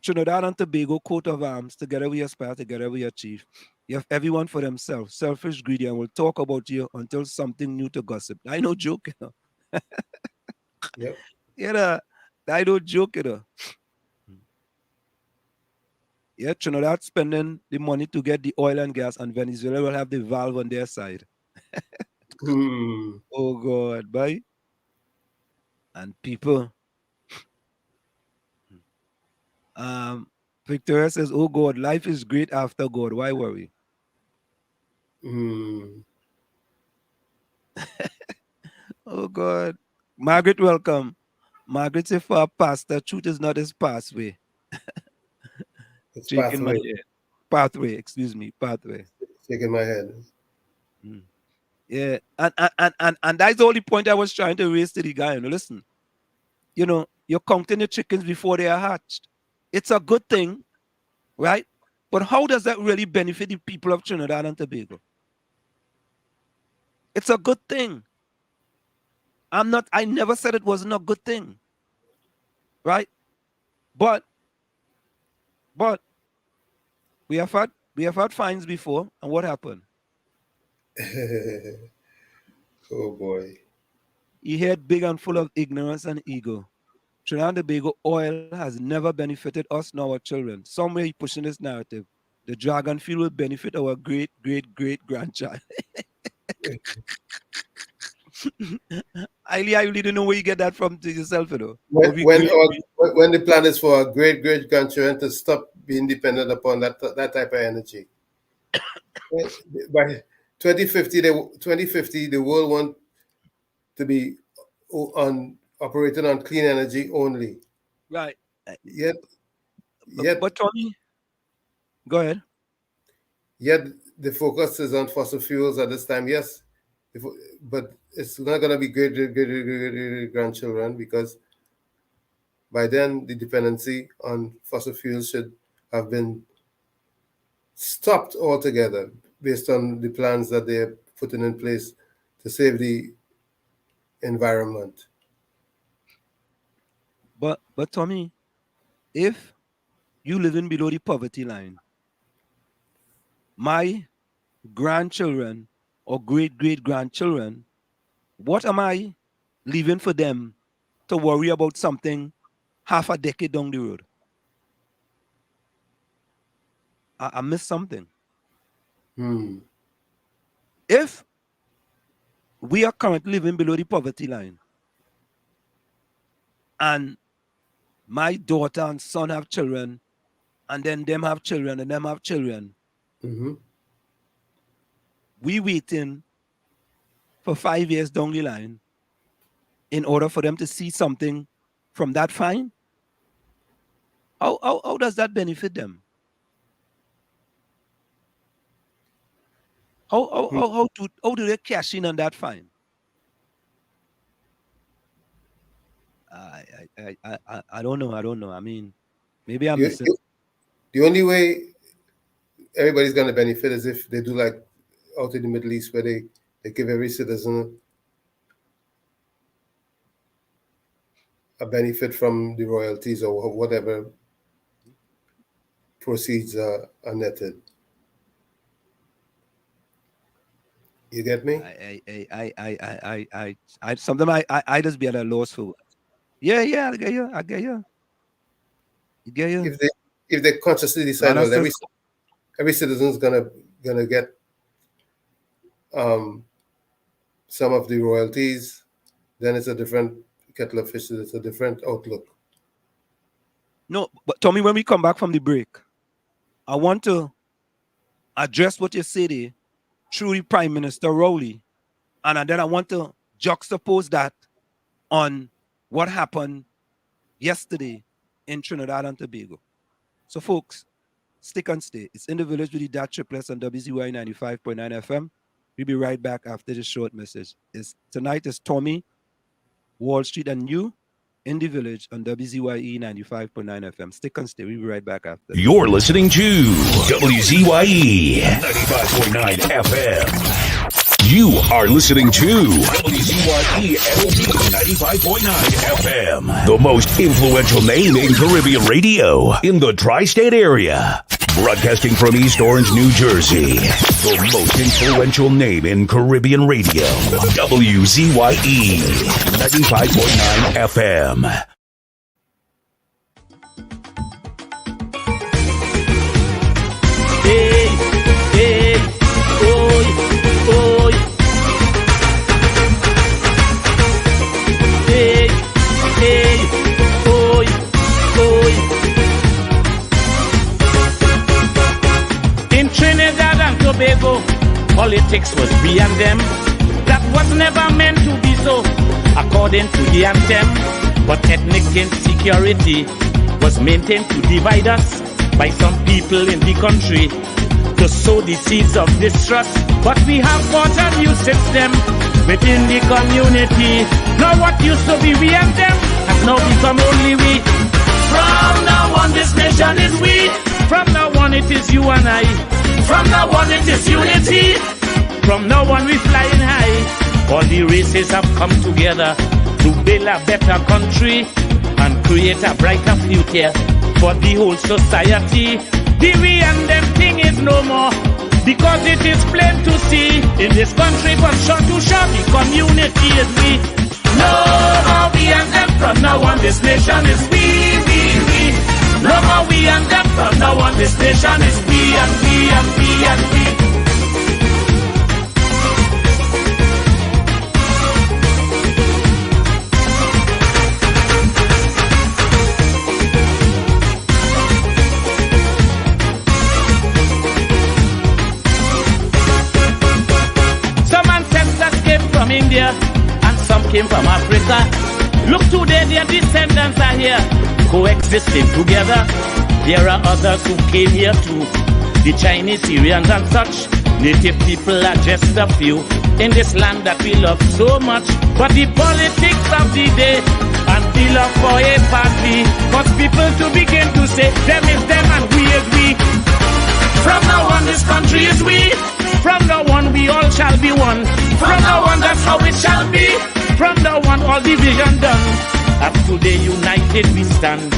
Trinidad and Tobago coat of arms, together we aspire, together we achieve. You have everyone for themselves, selfish, greedy, and will talk about you until something new to gossip. I no joke, you know. Yep. Yeah, I don't joke, you know. Yeah, Trinidad spending the money to get the oil and gas, and Venezuela will have the valve on their side. Oh God, bye. And people. Victoria says, oh God, life is great after God. Why worry? Oh God. Margaret, welcome. Margaret said, for a pastor, truth is not his pathway. It's Shaking my pathway. head. Pathway, excuse me, pathway. Shaking my head. Yeah, and that's the only point I was trying to raise to the guy. You know, listen, you know, you're counting the chickens before they are hatched. It's a good thing, right? But how does that really benefit the people of Trinidad and Tobago? It's a good thing. I never said it wasn't a good thing. Right? But we have had fines before, and what happened? Oh boy. He head big and full of ignorance and ego. Trinidad and Tobago oil has never benefited us nor our children. Somewhere he pushing this narrative. The dragon field will benefit our great, great, great grandchild. I really don't know where you get that from to yourself, you know. When the plan is for our great, great grandchildren to stop being dependent upon that type of energy. By 2050, the world want to be operating on clean energy only. Right. But Tommy, go ahead. Yet the focus is on fossil fuels at this time, yes. But it's not going to be great grandchildren, because by then the dependency on fossil fuels should have been stopped altogether based on the plans that they're putting in place to save the environment. But Tommy, if you living below the poverty line, my grandchildren or great-great-grandchildren, what am I leaving for them to worry about something half a decade down the road? I missed something. If we are currently living below the poverty line, and my daughter and son have children, and then them have children, and them have children, we waiting for 5 years down the line in order for them to see something from that fine? How does that benefit them? How do they cash in on that fine? I don't know. I mean, maybe I'm missing. The only way everybody's going to benefit is if they do like out in the Middle East, where they give every citizen a benefit from the royalties or whatever proceeds are netted. You get me? I sometimes I just be at a loss for. Yeah, I get you. If they consciously decide, well, every citizen's gonna get some of the royalties, then it's a different kettle of fish. It's a different outlook. No, but Tommy, when we come back from the break, I want to address what you said there through the Prime Minister Rowley, and then I want to juxtapose that on what happened yesterday in Trinidad and Tobago. So, folks, stick and stay. It's In the Village with the DAT Triplets on WZYE 95.9 FM. We'll be right back after this short message. Tonight is Tommy, Wall Street, and you, In the Village on WZYE 95.9 FM. Stick and stay. We'll be right back after. You're listening to WZYE 95.9 FM. You are listening to WZYE 95.9 FM, the most influential name in Caribbean radio in the tri-state area. Broadcasting from East Orange, New Jersey, the most influential name in Caribbean radio. WZYE 95.9 FM. Tobago, politics was we and them. That was never meant to be so, according to the anthem. But ethnic insecurity was maintained to divide us by some people in the country to sow the seeds of distrust. But we have fought a new system within the community. Now what used to be we and them has now become only we. From now on, this nation is we. From now on, it is you and I. From now on it is unity. From now on we flying high. All the races have come together to build a better country and create a brighter future for the whole society. The we and them thing is no more, because it is plain to see in this country from shore to shore the community is we. No more we and them, from now on this nation is we. No more we and them, from now on this nation is we and we and we and we. From India and some came from Africa. Look today, their descendants are here, coexisting together. There are others who came here too, the Chinese, Syrians and such. Native people are just a few in this land that we love so much. But the politics of the day and the love for a party cause people to begin to say them is them and we is we. From now on this country is we. From now on we all shall be one. From now on that's how it shall be. From now on all division done. As today united we stand,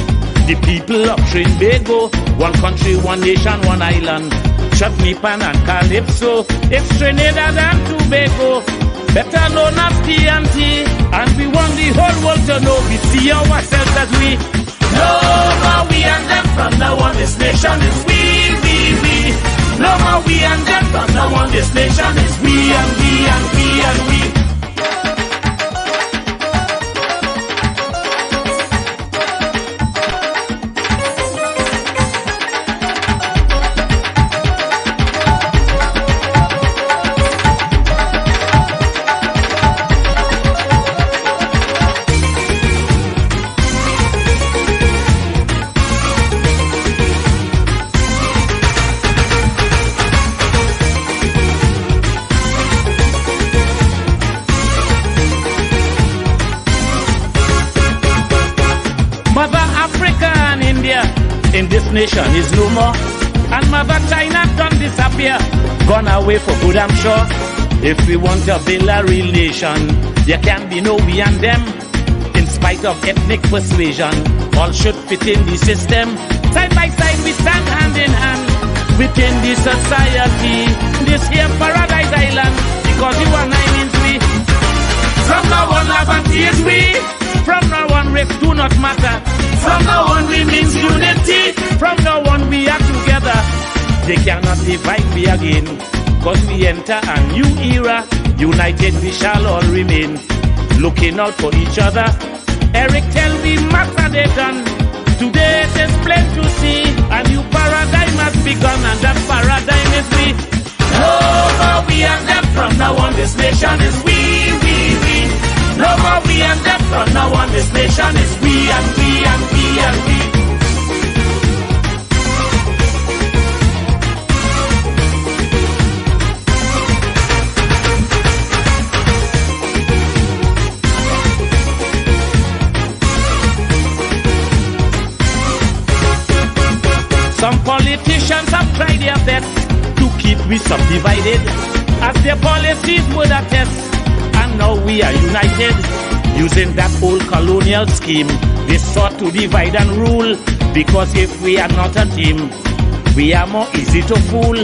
the people of Trinbago. One country, one nation, one island. Chutney Pan and Calypso. It's Trinidad and Tobago, better known as TNT. And we want the whole world to know we see ourselves as we. No more we and them, from now on this nation is we. No more we and them, from now on this nation is we and we and we and we. In this nation is no more, and Mother China done disappear, gone away for good I'm sure. If we want to build a real nation, there can be no we and them. In spite of ethnic persuasion, all should fit in the system. Side by side we stand hand in hand within the society, this here paradise island, because you and I means we. From now on love and tears we. From now on race do not matter. From now on we means unity. From now on we are together. They cannot divide me again, cause we enter a new era. United we shall all remain, looking out for each other. Eric tell me matter they done. Today it is plain to see a new paradigm has begun, and that paradigm is we. No more we and them, from now on this nation is we. No more we and them, from now on this nation is we and we and we and we. Some politicians have tried their best to keep we subdivided, as their policies would attest. And now we are united, using that old colonial scheme. They sought to divide and rule, because if we are not a team, we are more easy to fool.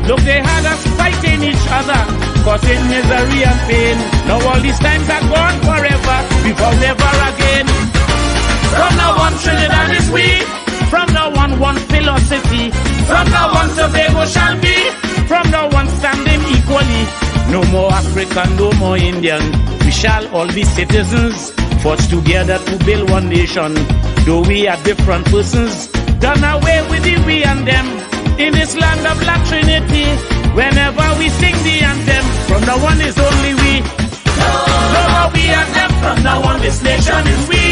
Look, they had us fighting each other, causing misery and pain. Now all these times are gone forever, before never again. From now on Trinidad is we. From now on one philosophy. From now on Tobago shall be. From now on standing equally. No more African, no more Indian. We shall all be citizens, forged together to build one nation. Though we are different persons, done away with the we and them. In this land of La Trinity, whenever we sing the anthem, from now on is only we. No more we and them, from now on this nation is we.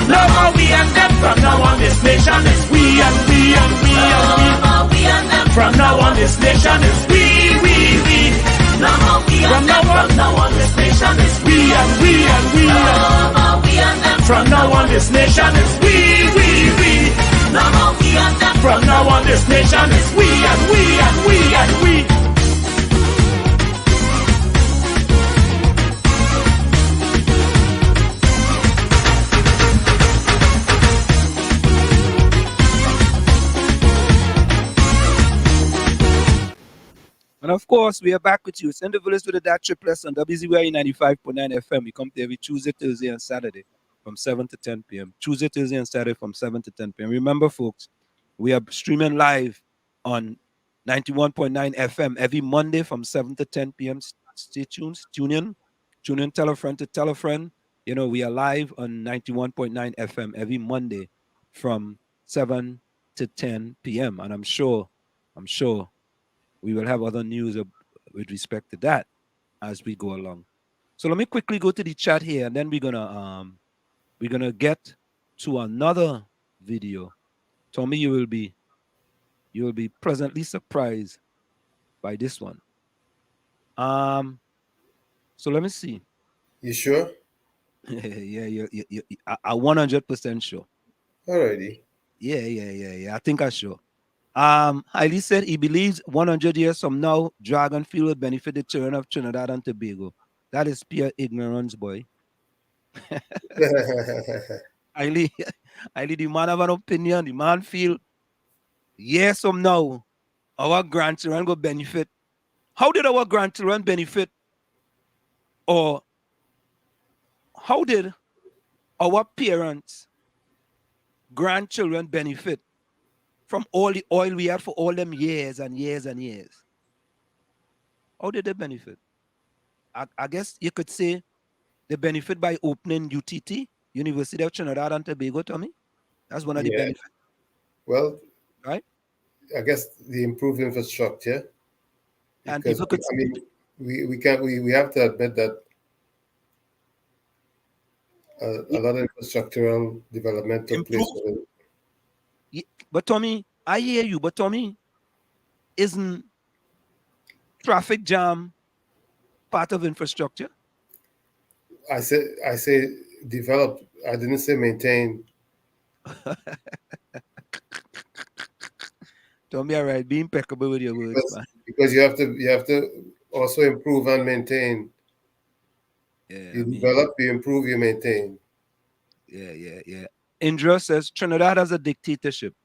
No more we and them, from now on this nation is we and we and we and we. No more we and them, from now on this nation is we. No more we and them, from now on this nation is we and we and we. No more we and them, from now on this nation is we. No more we and them. From now on, this nation is we and we and we and we. And of course, we are back with you. It's in the village with the DAT Triplets on WZYE 95.9 FM. We come to every Tuesday, Thursday, and Saturday from 7 to 10 p.m. Tuesday, Thursday, and Saturday from 7 to 10 p.m. Remember, folks, we are streaming live on 91.9 FM every Monday from 7 to 10 p.m. Stay tuned, tune in, tell a friend to tell a friend. You know, we are live on 91.9 FM every Monday from 7 to 10 p.m. And I'm sure we will have other news with respect to that as we go along. So let me quickly go to the chat here, and then we're gonna get to another video. Tommy, you will be pleasantly surprised by this one. So let me see. You sure? Yeah, I'm 100% sure. Alrighty. Yeah. I think I'm sure. Hailey said he believes 100 years from now, Dragon Field will benefit the children of Trinidad and Tobago. That is pure ignorance, boy. Hailey, the man have an opinion. The man feel years from now, our grandchildren go benefit. How did our grandchildren benefit? Or how did our parents, grandchildren benefit from all the oil we had for all them years and years and years? How did they benefit? I guess you could say they benefit by opening UTT, University of Trinidad and Tobago, Tommy. That's one of the benefits. Well, right? I guess the improved infrastructure. And because, people could I mean, we have to admit that a lot of infrastructural development took place. But Tommy, I hear you, but Tommy, isn't traffic jam part of infrastructure? I say develop. I didn't say maintain. Tommy, all right, be impeccable with your words, man. Because you have to also improve and maintain. Yeah, you develop, you improve, you maintain. Yeah. Indra says Trinidad has a dictatorship.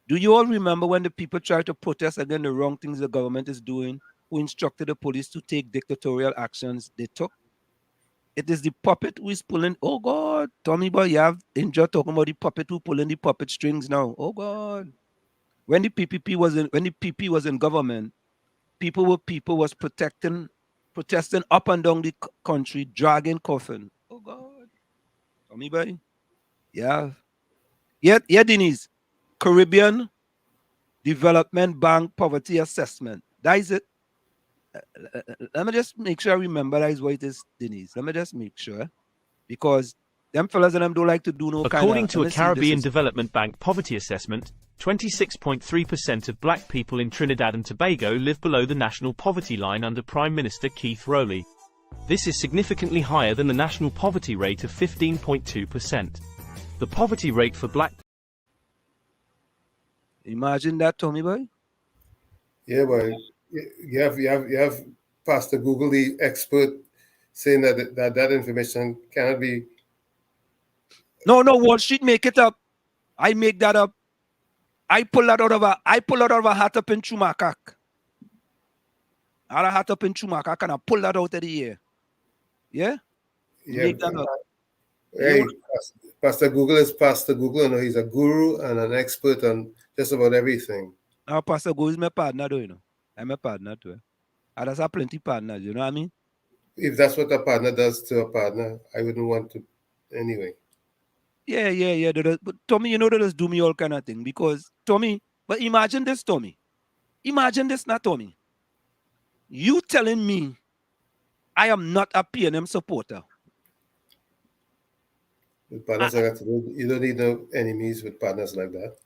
Do you all remember when the people tried to protest against the wrong things the government is doing, who instructed the police to take dictatorial actions they took? It is the puppet who is pulling. Oh God, Tommy boy, you have Indra talking about the puppet who pulling the puppet strings now. Oh God. When the PP was in government, people was protesting up and down the country, dragging coffin. Oh God. Tommy boy. Yeah, Denise. Caribbean Development Bank Poverty Assessment. That is it. Let me just make sure I remember that is what it is, Denise. Let me just make sure. Because them fellas and them don't like to do no kind of... According to a Caribbean Development Bank poverty assessment, 26.3% of black people in Trinidad and Tobago live below the national poverty line under Prime Minister Keith Rowley. This is significantly higher than the national poverty rate of 15.2%. The poverty rate for black... Imagine that, Tommy boy. Yeah, but you have Pastor Google, the expert, saying that information cannot be. No, Wall Street make it up. I make that up. I pull that out of a hat up in Chumakak. I had a hat up in Chumakak and I pull that out of the air. Yeah? Make that up. Hey, Pastor Google is Pastor Google. No, he's a guru and an expert on just about everything. Now, Pastor Google is my partner, though, you know. I'm a partner, too. And there's plenty of partners, you know what I mean? If that's what a partner does to a partner, I wouldn't want to anyway. Yeah. But Tommy, you know, they just do me all kind of thing. Because, Tommy, but imagine this, Tommy. Imagine this, not Tommy. You telling me I am not a PNM supporter. With partners like that, you don't need no enemies with partners like that.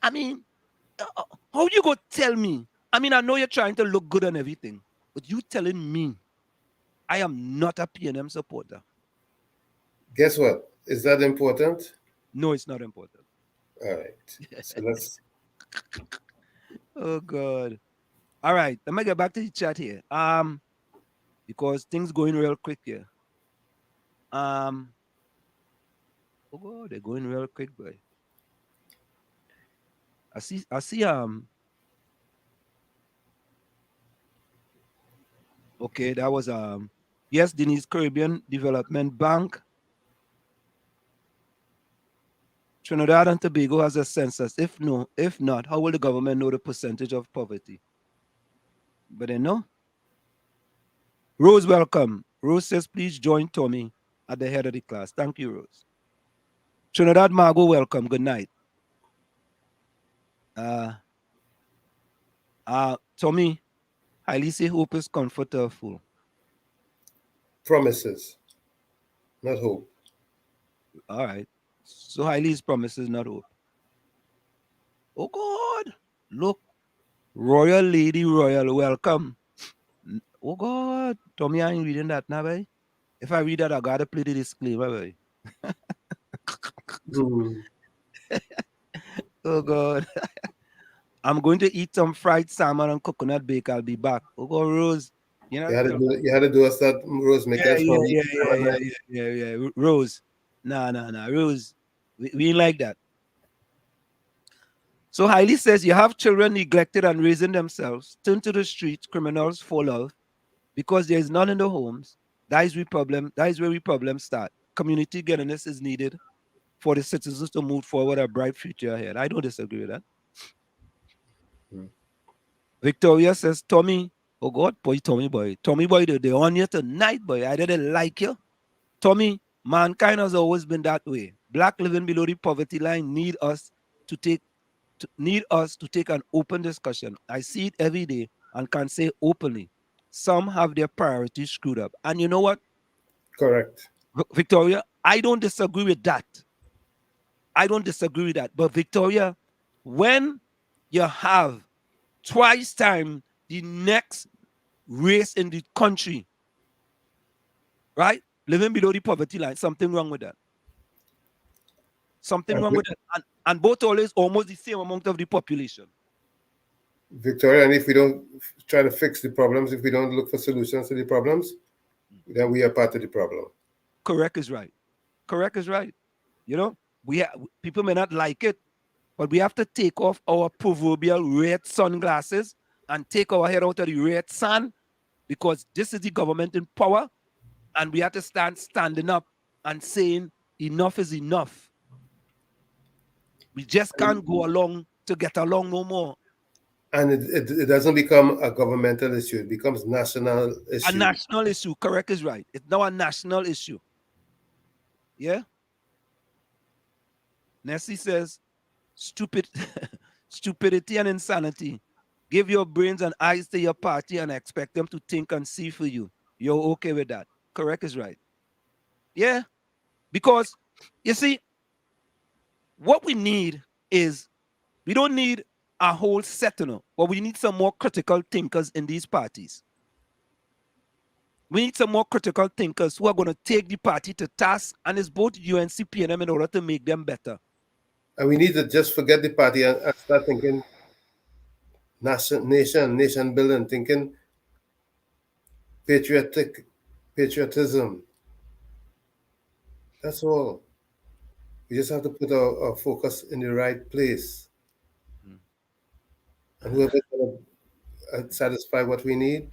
I mean, how you go tell me? I mean, I know you're trying to look good and everything, but you telling me I am not a PNM supporter. Guess what? Is that important? No, it's not important. All right. So let's. Oh God. All right. Let me get back to the chat here. Because things going real quick here. Oh God, they're going real quick, boy. I see okay, that was yes, Denise Caribbean Development Bank. Trinidad and Tobago has a census. If not, how will the government know the percentage of poverty? But they know. Rose, welcome. Rose says, please join Tommy at the head of the class. Thank you, Rose. Trinidad Margot, welcome. Good night. Tommy, highly say hope is comfortable. Promises, not hope. All right. So highly is promises, not hope. Oh God. Look. Royal Lady Royal, welcome. Oh God. Tommy, I ain't reading that now, boy. If I read that, I gotta play the disclaimer, boy. Oh God. I'm going to eat some fried salmon and coconut bake. I'll be back. Oh God, Rose. You had to do us that, Rose. Make us yeah. Rose. Nah. Rose. We ain't like that. So Hailey says you have children neglected and raising themselves, turn to the streets, criminals fall off because there is none in the homes. That is where we problems start. Community togetherness is needed for the citizens to move forward a bright future ahead. I don't disagree with that. Victoria says, Tommy, oh God, boy, Tommy boy, they're on you tonight, boy. I didn't like you. Tommy, mankind has always been that way. Black living below the poverty line need us to take an open discussion. I see it every day and can say openly, some have their priorities screwed up. And you know what? Correct. Victoria, I don't disagree with that. But Victoria, when you have twice time the next race in the country, right? Living below the poverty line, something wrong with that. And both always almost the same amount of the population. Victoria, and if we don't try to fix the problems, if we don't look for solutions to the problems, then we are part of the problem. Correct is right. You know, people may not like it, but we have to take off our proverbial red sunglasses and take our head out of the red sun, because this is the government in power, and we have to standing up and saying enough is enough. We just can't go along to get along no more. And it doesn't become a governmental issue. It becomes national issue. A national issue. Correct is right. It's now a national issue. Yeah? Nessie says, stupidity and insanity. Give your brains and eyes to your party and expect them to think and see for you. You're okay with that. Correct is right. Yeah? Because, you see, what we need is, we don't need a whole set, but we need some more critical thinkers in these parties. We need some more critical thinkers who are going to take the party to task, and it's both UNC and in order to make them better. And we need to just forget the party and start thinking nation building, thinking patriotism. That's all. We just have to put our focus in the right place. And whoever's going to satisfy what we need,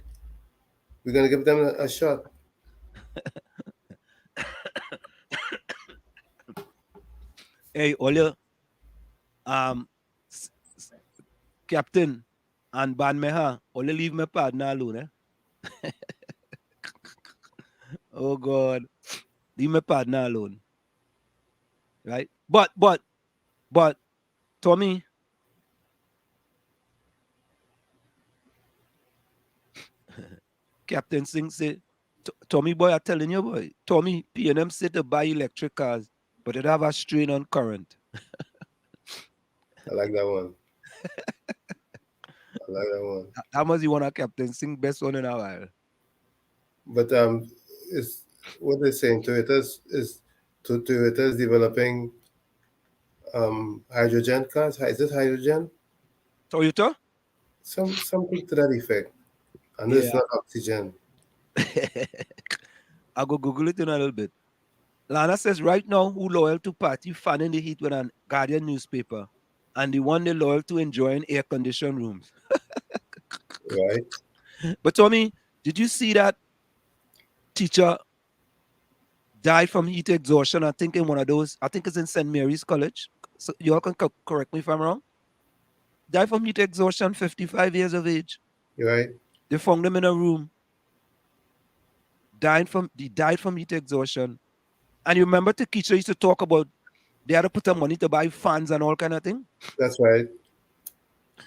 we're going to give them a shot. Hey, Oля, Captain and Banmeha, Ola leave my partner alone, eh? Oh God, leave my partner alone. Right? But, Tommy, Captain Singh said, Tommy boy, I'm telling you, boy, Tommy, P&M said to buy electric cars, but it have a strain on current. I like that one. That must be one of Captain Singh's best one in a while. But it's what they're saying. Toyota is developing hydrogen cars. Is it hydrogen? Toyota? Something to that effect. And it's Yeah. not oxygen. I'll go Google it in a little bit. Lana says, right now, who loyal to party fanning the heat with an Guardian newspaper, and the one they loyal to enjoying air-conditioned rooms. Right. But Tommy, did you see that teacher died from heat exhaustion? I think in one of those, I think it's in St. Mary's College. So you all can correct me if I'm wrong. Died from heat exhaustion, 55 years of age. You're right. They found him in a room. He died from heat exhaustion. And you remember Takesha used to talk about they had to put up money to buy fans and all kind of thing? That's right.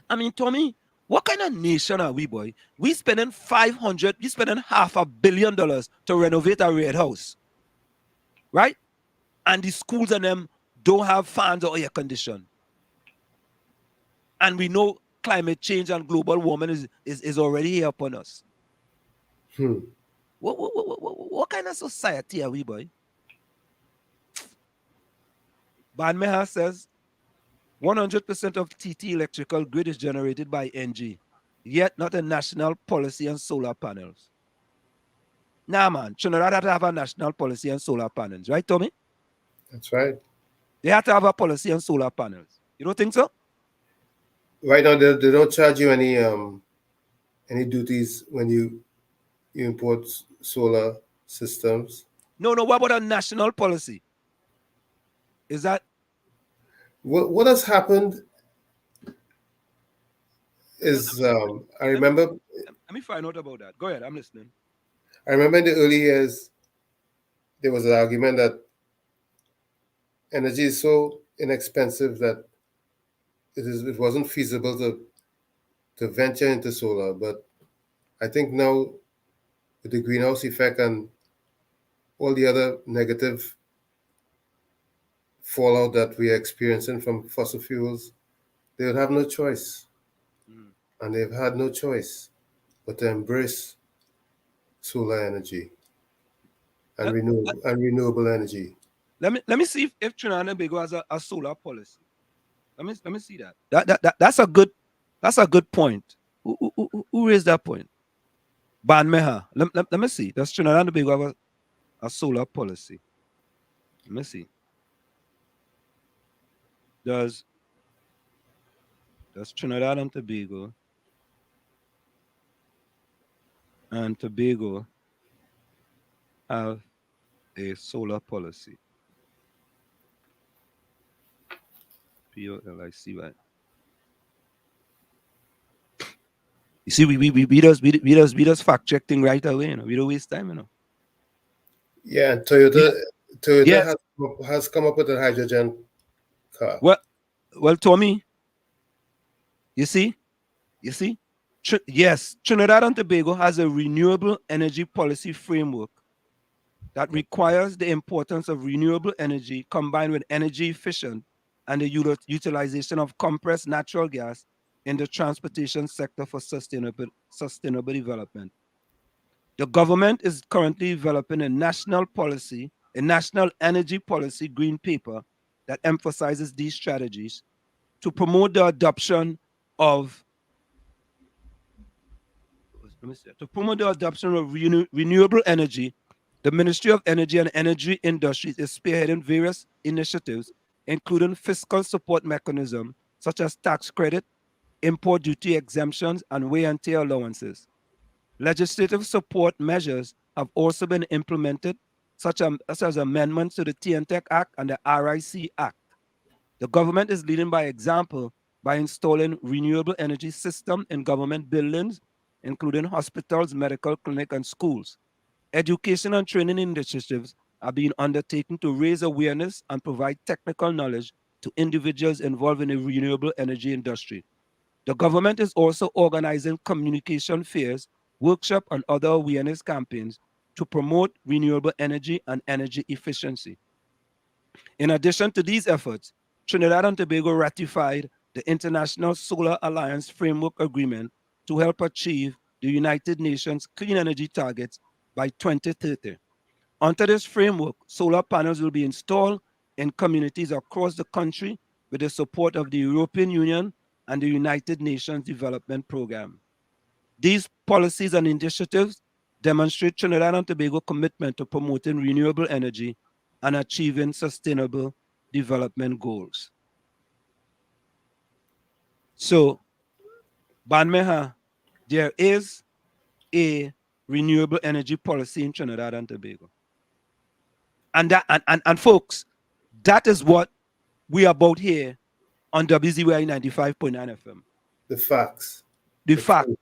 I mean, Tommy, what kind of nation are we, boy? We spending $500 million to renovate a red house. Right? And the schools and them don't have fans or air condition. And we know climate change and global warming is already here upon us. What kind of society are we, boy? Banmeha says 100% of TT electrical grid is generated by NG, yet not a national policy on solar panels. Nah, man, Trinidad had to have a national policy on solar panels, right, Tommy? That's right. They have to have a policy on solar panels. You don't think so? Right now, they don't charge you any duties when you import solar systems. No. What about a national policy? Is that what has happened? Is I remember. Let me find out about that. Go ahead, I'm listening. I remember in the early years, there was an argument that energy is so inexpensive that it wasn't feasible to venture into solar. But I think now, with the greenhouse effect and all the other negative fallout that we are experiencing from fossil fuels, they would have no choice. And they've had no choice but to embrace solar energy and renewable energy. Let me see if Trinidad and Tobago has a solar policy. Let me see that. That's a good point. Who raised that point? Banmeha. Let me see. Does Trinidad and Tobago have a solar policy? Let me see. Does Trinidad and Tobago have a solar policy? POLICY. You see, we just fact check thing right away. You know, we don't waste time. You know. Yeah, Toyota has come up with a hydrogen car. Well, Tommy, you see, yes, Trinidad and Tobago has a renewable energy policy framework that requires the importance of renewable energy combined with energy efficient and the utilization of compressed natural gas in the transportation sector for sustainable development. The government is currently developing a national energy policy green paper that emphasizes these strategies to promote the adoption of renewable energy. The Ministry of Energy and Energy Industries is spearheading various initiatives, including fiscal support mechanisms such as tax credit, import duty exemptions, and wear and tear allowances. Legislative support measures have also been implemented, such as amendments to the TNTEC Act and the RIC Act. The government is leading by example by installing renewable energy systems in government buildings, including hospitals, medical clinics, and schools. Education and training initiatives are being undertaken to raise awareness and provide technical knowledge to individuals involved in the renewable energy industry. The government is also organizing communication fairs, workshops, and other awareness campaigns to promote renewable energy and energy efficiency. In addition to these efforts, Trinidad and Tobago ratified the International Solar Alliance Framework Agreement to help achieve the United Nations clean energy targets by 2030. Under this framework, solar panels will be installed in communities across the country with the support of the European Union and the United Nations Development Program. These policies and initiatives demonstrate Trinidad and Tobago's commitment to promoting renewable energy and achieving sustainable development goals. So, Banmeha, there is a renewable energy policy in Trinidad and Tobago. And that and folks, that is what we are about here on WZYE 95.9 FM. The facts. The facts.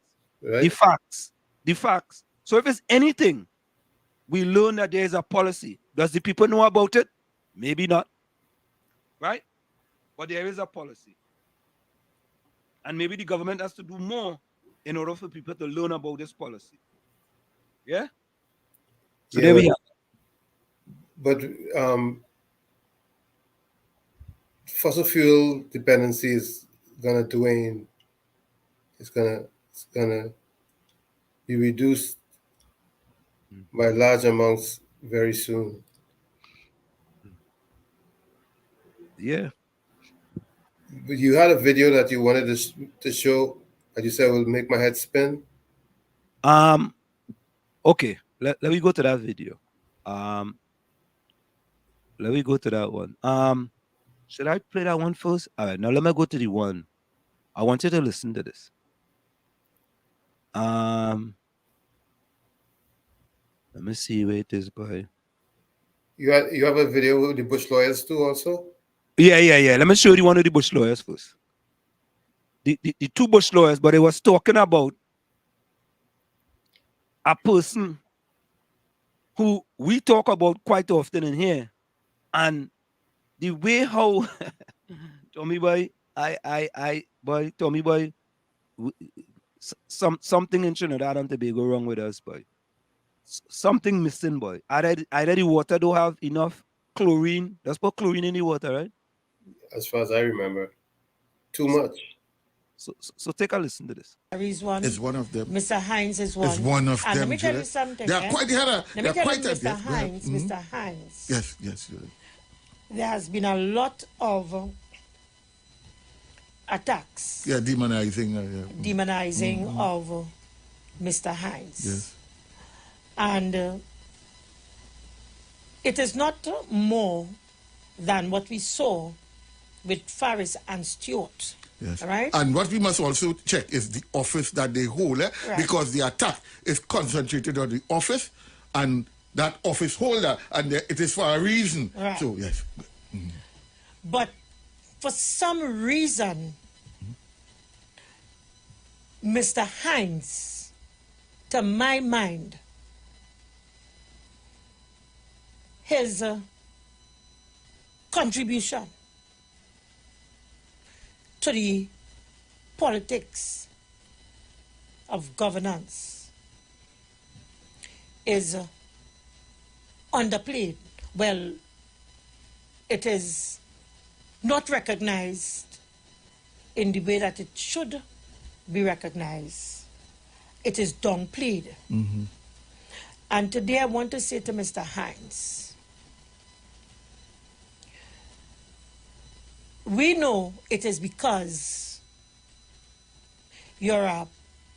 Right? The facts. The facts. So if it's anything, we learn that there is a policy. Does the people know about it? Maybe not. Right? But there is a policy. And maybe the government has to do more in order for people to learn about this policy. Yeah? So Yeah, there we are. But fossil fuel dependency is gonna wane. It's gonna be reduced by large amounts very soon. Yeah. But you had a video that you wanted to show, and you said will make my head spin. Okay. Let me go to that video. Let me go to that one. Should I play that one first? All right, now let me go to the one. I want you to listen to this. Let me see where it is, boy. You have a video with the Bush lawyers too, also. Yeah. Let me show you one of the Bush lawyers first. The two Bush lawyers, but they was talking about a person who we talk about quite often in here, and the way how Tommy boy, Tommy boy, something in Trinidad and Tobago wrong with us, boy. Something missing, boy. Either the water don't have enough chlorine. There's put chlorine in the water, right? As far as I remember, too much. So take a listen to this. Is one. Is one of them. Mr. Hines is one. Is one of and them. let me tell you something. They are quite. Let me tell quite you, Mr. Hines. Mm-hmm. Mr. Hines. Yes. There has been a lot of attacks. Yeah, demonizing. Demonizing of Mr. Hines. Yes. And it is not more than what we saw with Faris and Stewart. Yes. Right? And what we must also check is the office that they hold, Right. because the attack is concentrated on the office and that office holder, and it is for a reason. Right. So, yes. But for some reason, Mr. Hines, to my mind, his contribution to the politics of governance is underplayed. Well, it is not recognized in the way that it should be recognized. It is downplayed. Mm-hmm. And today I want to say to Mr. Hines, we know it is because you're a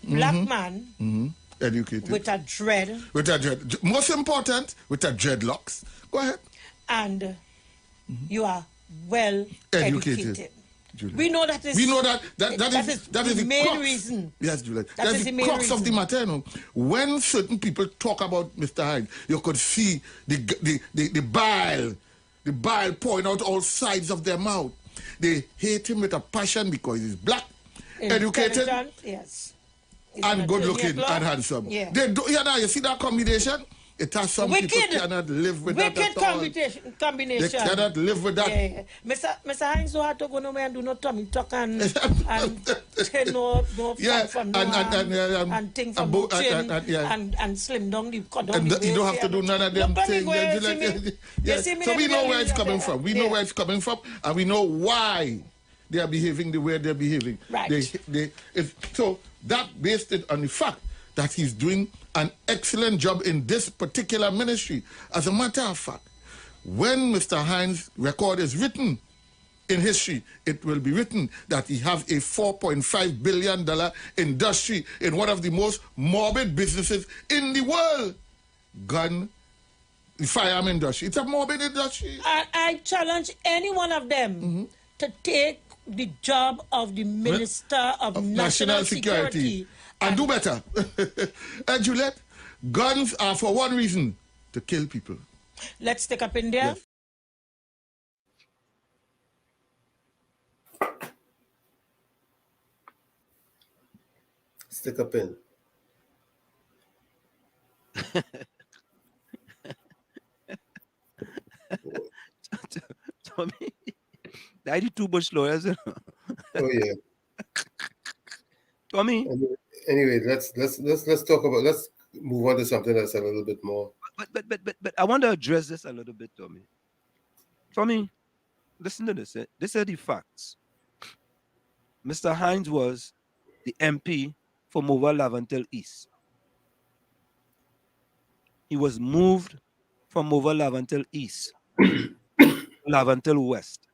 black man educated with a dread. Most important, with a dreadlocks. Go ahead. And you are well educated. Juliet. We know that is. We know that is the main crux. reason. Yes, Juliet. That That's is the the main crux of the reason. matter. You know. When certain people talk about Mr. Hyde, you could see the bile pouring out all sides of their mouth. They hate him with a passion because he's black, educated, yes, and good-looking and handsome. Yeah. They do. You see that combination? It has some people cannot live with that at all. Combination. They cannot live with that. Yeah. Mr. Hines don't have to go nowhere and do no tummy tuck and take no fat from no and thing from no chin and slim down the cut down the waist. You don't have to do none of them things. So we know where it's coming from. We know where it's coming from, and we know why they are behaving the way they're behaving. Right. So that based it on the fact that he's doing an excellent job in this particular ministry. As a matter of fact, when Mr. Hines' record is written, in history, it will be written that he have a $4.5 billion industry in one of the most morbid businesses in the world. The firearm industry. It's a morbid industry. I challenge any one of them to take the job of the Minister of National Security. And do better. Juliet, guns are for one reason, to kill people. Let's stick up in there. Yes. Stick a pin. Tommy, 92 Bush lawyers. Oh yeah. Tommy. Anyway, let's talk about. Let's move on to something that's a little bit more. But I want to address this a little bit, Tommy. Tommy, listen to this. These are the facts. Mr. Hines was the MP for Mova Lavantel East. He was moved from Mova Lavantel East to Lavantel West.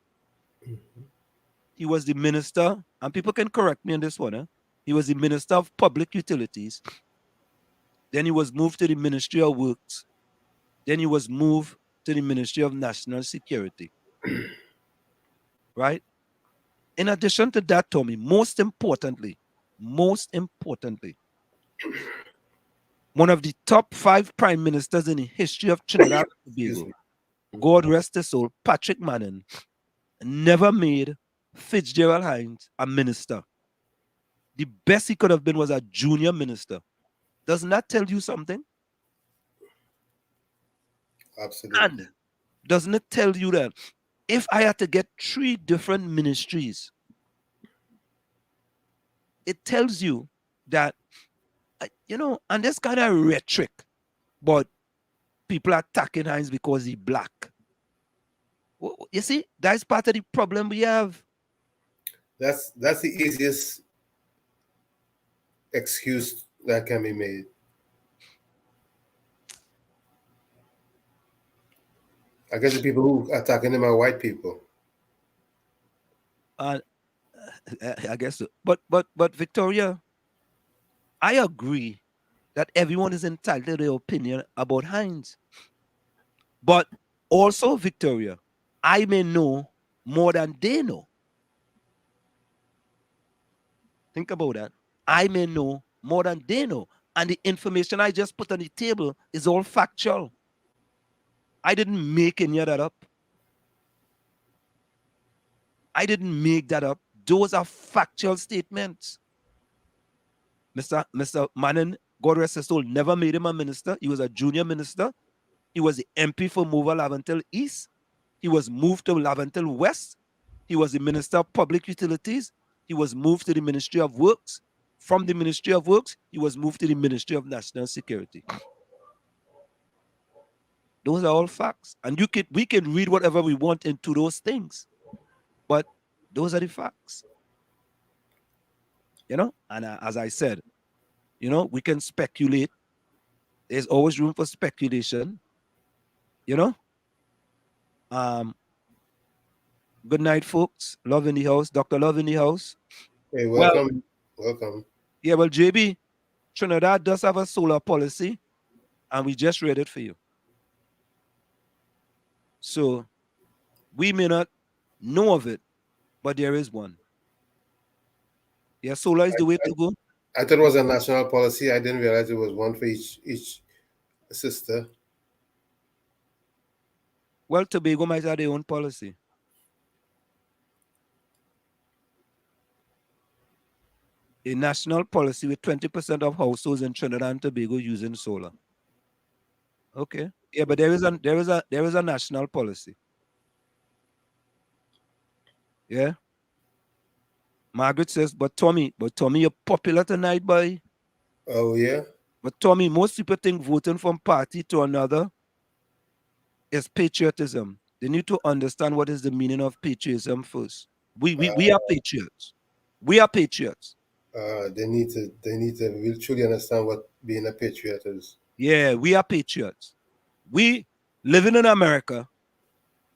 He was the minister, and people can correct me on this one. He was the Minister of Public Utilities. Then he was moved to the Ministry of Works. Then he was moved to the Ministry of National Security. Right? In addition to that, Tommy, most importantly, one of the top 5 prime ministers in the history of Trinidad and Tobago, God rest his soul, Patrick Manning, never made Fitzgerald Hines a minister. The best he could have been was a junior minister. Doesn't that tell you something? Absolutely. And doesn't it tell you that if I had to get 3 different ministries, it tells you that, and this kind of rhetoric, but people are attacking Hines because he's black. You see, that's part of the problem we have. That's the easiest excuse that can be made. I guess the people who are attacking him are white people. I guess so. But Victoria, I agree that everyone is entitled to their opinion about Hines. But also, Victoria, I may know more than they know. Think about that. I may know more than they know. And the information I just put on the table is all factual. I didn't make any of that up. I didn't make that up. Those are factual statements. Mr. Manning, God rest his soul, never made him a minister. He was a junior minister. He was the MP for Mova Lavantel East. He was moved to Lavantel West. He was the Minister of Public Utilities. He was moved to the Ministry of Works. From the Ministry of Works, he was moved to the Ministry of National Security. Those are all facts. And we can read whatever we want into those things. But those are the facts. And as I said, we can speculate. There's always room for speculation. Good night, folks. Love in the house. Dr. Love in the house. Hey, welcome. Welcome. Yeah, well, JB, Trinidad does have a solar policy, and we just read it for you. So we may not know of it, but there is one. Yeah, solar is the way to go. I thought it was a national policy. I didn't realize it was one for each sister. Well, Tobago might have their own policy. A national policy with 20% of households in Trinidad and Tobago using solar. Okay. Yeah, but there is a national policy. Yeah. Margaret says, but Tommy, you're popular tonight, boy. Oh yeah. But Tommy, most people think voting from party to another is patriotism. They need to understand what is the meaning of patriotism first. We are patriots. We are patriots. They need to really truly understand what being a patriot is. Yeah, we are patriots. We living in America,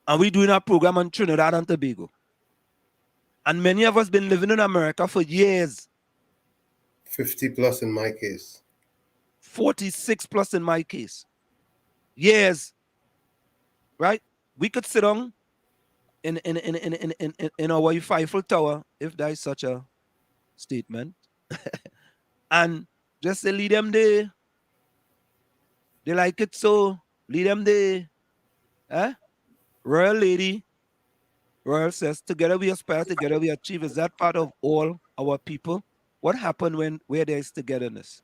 and we doing our program on Trinidad and Tobago. And many of us been living in America for years. 50 plus in my case. 46 plus in my case. Years. Right? We could sit on in our Eiffel Tower, if there is such a statement, and just say, lead them there. They like it, so lead them there. Royal lady, Royal says, together we aspire, together we achieve. Is that part of all our people? What happened where there is togetherness?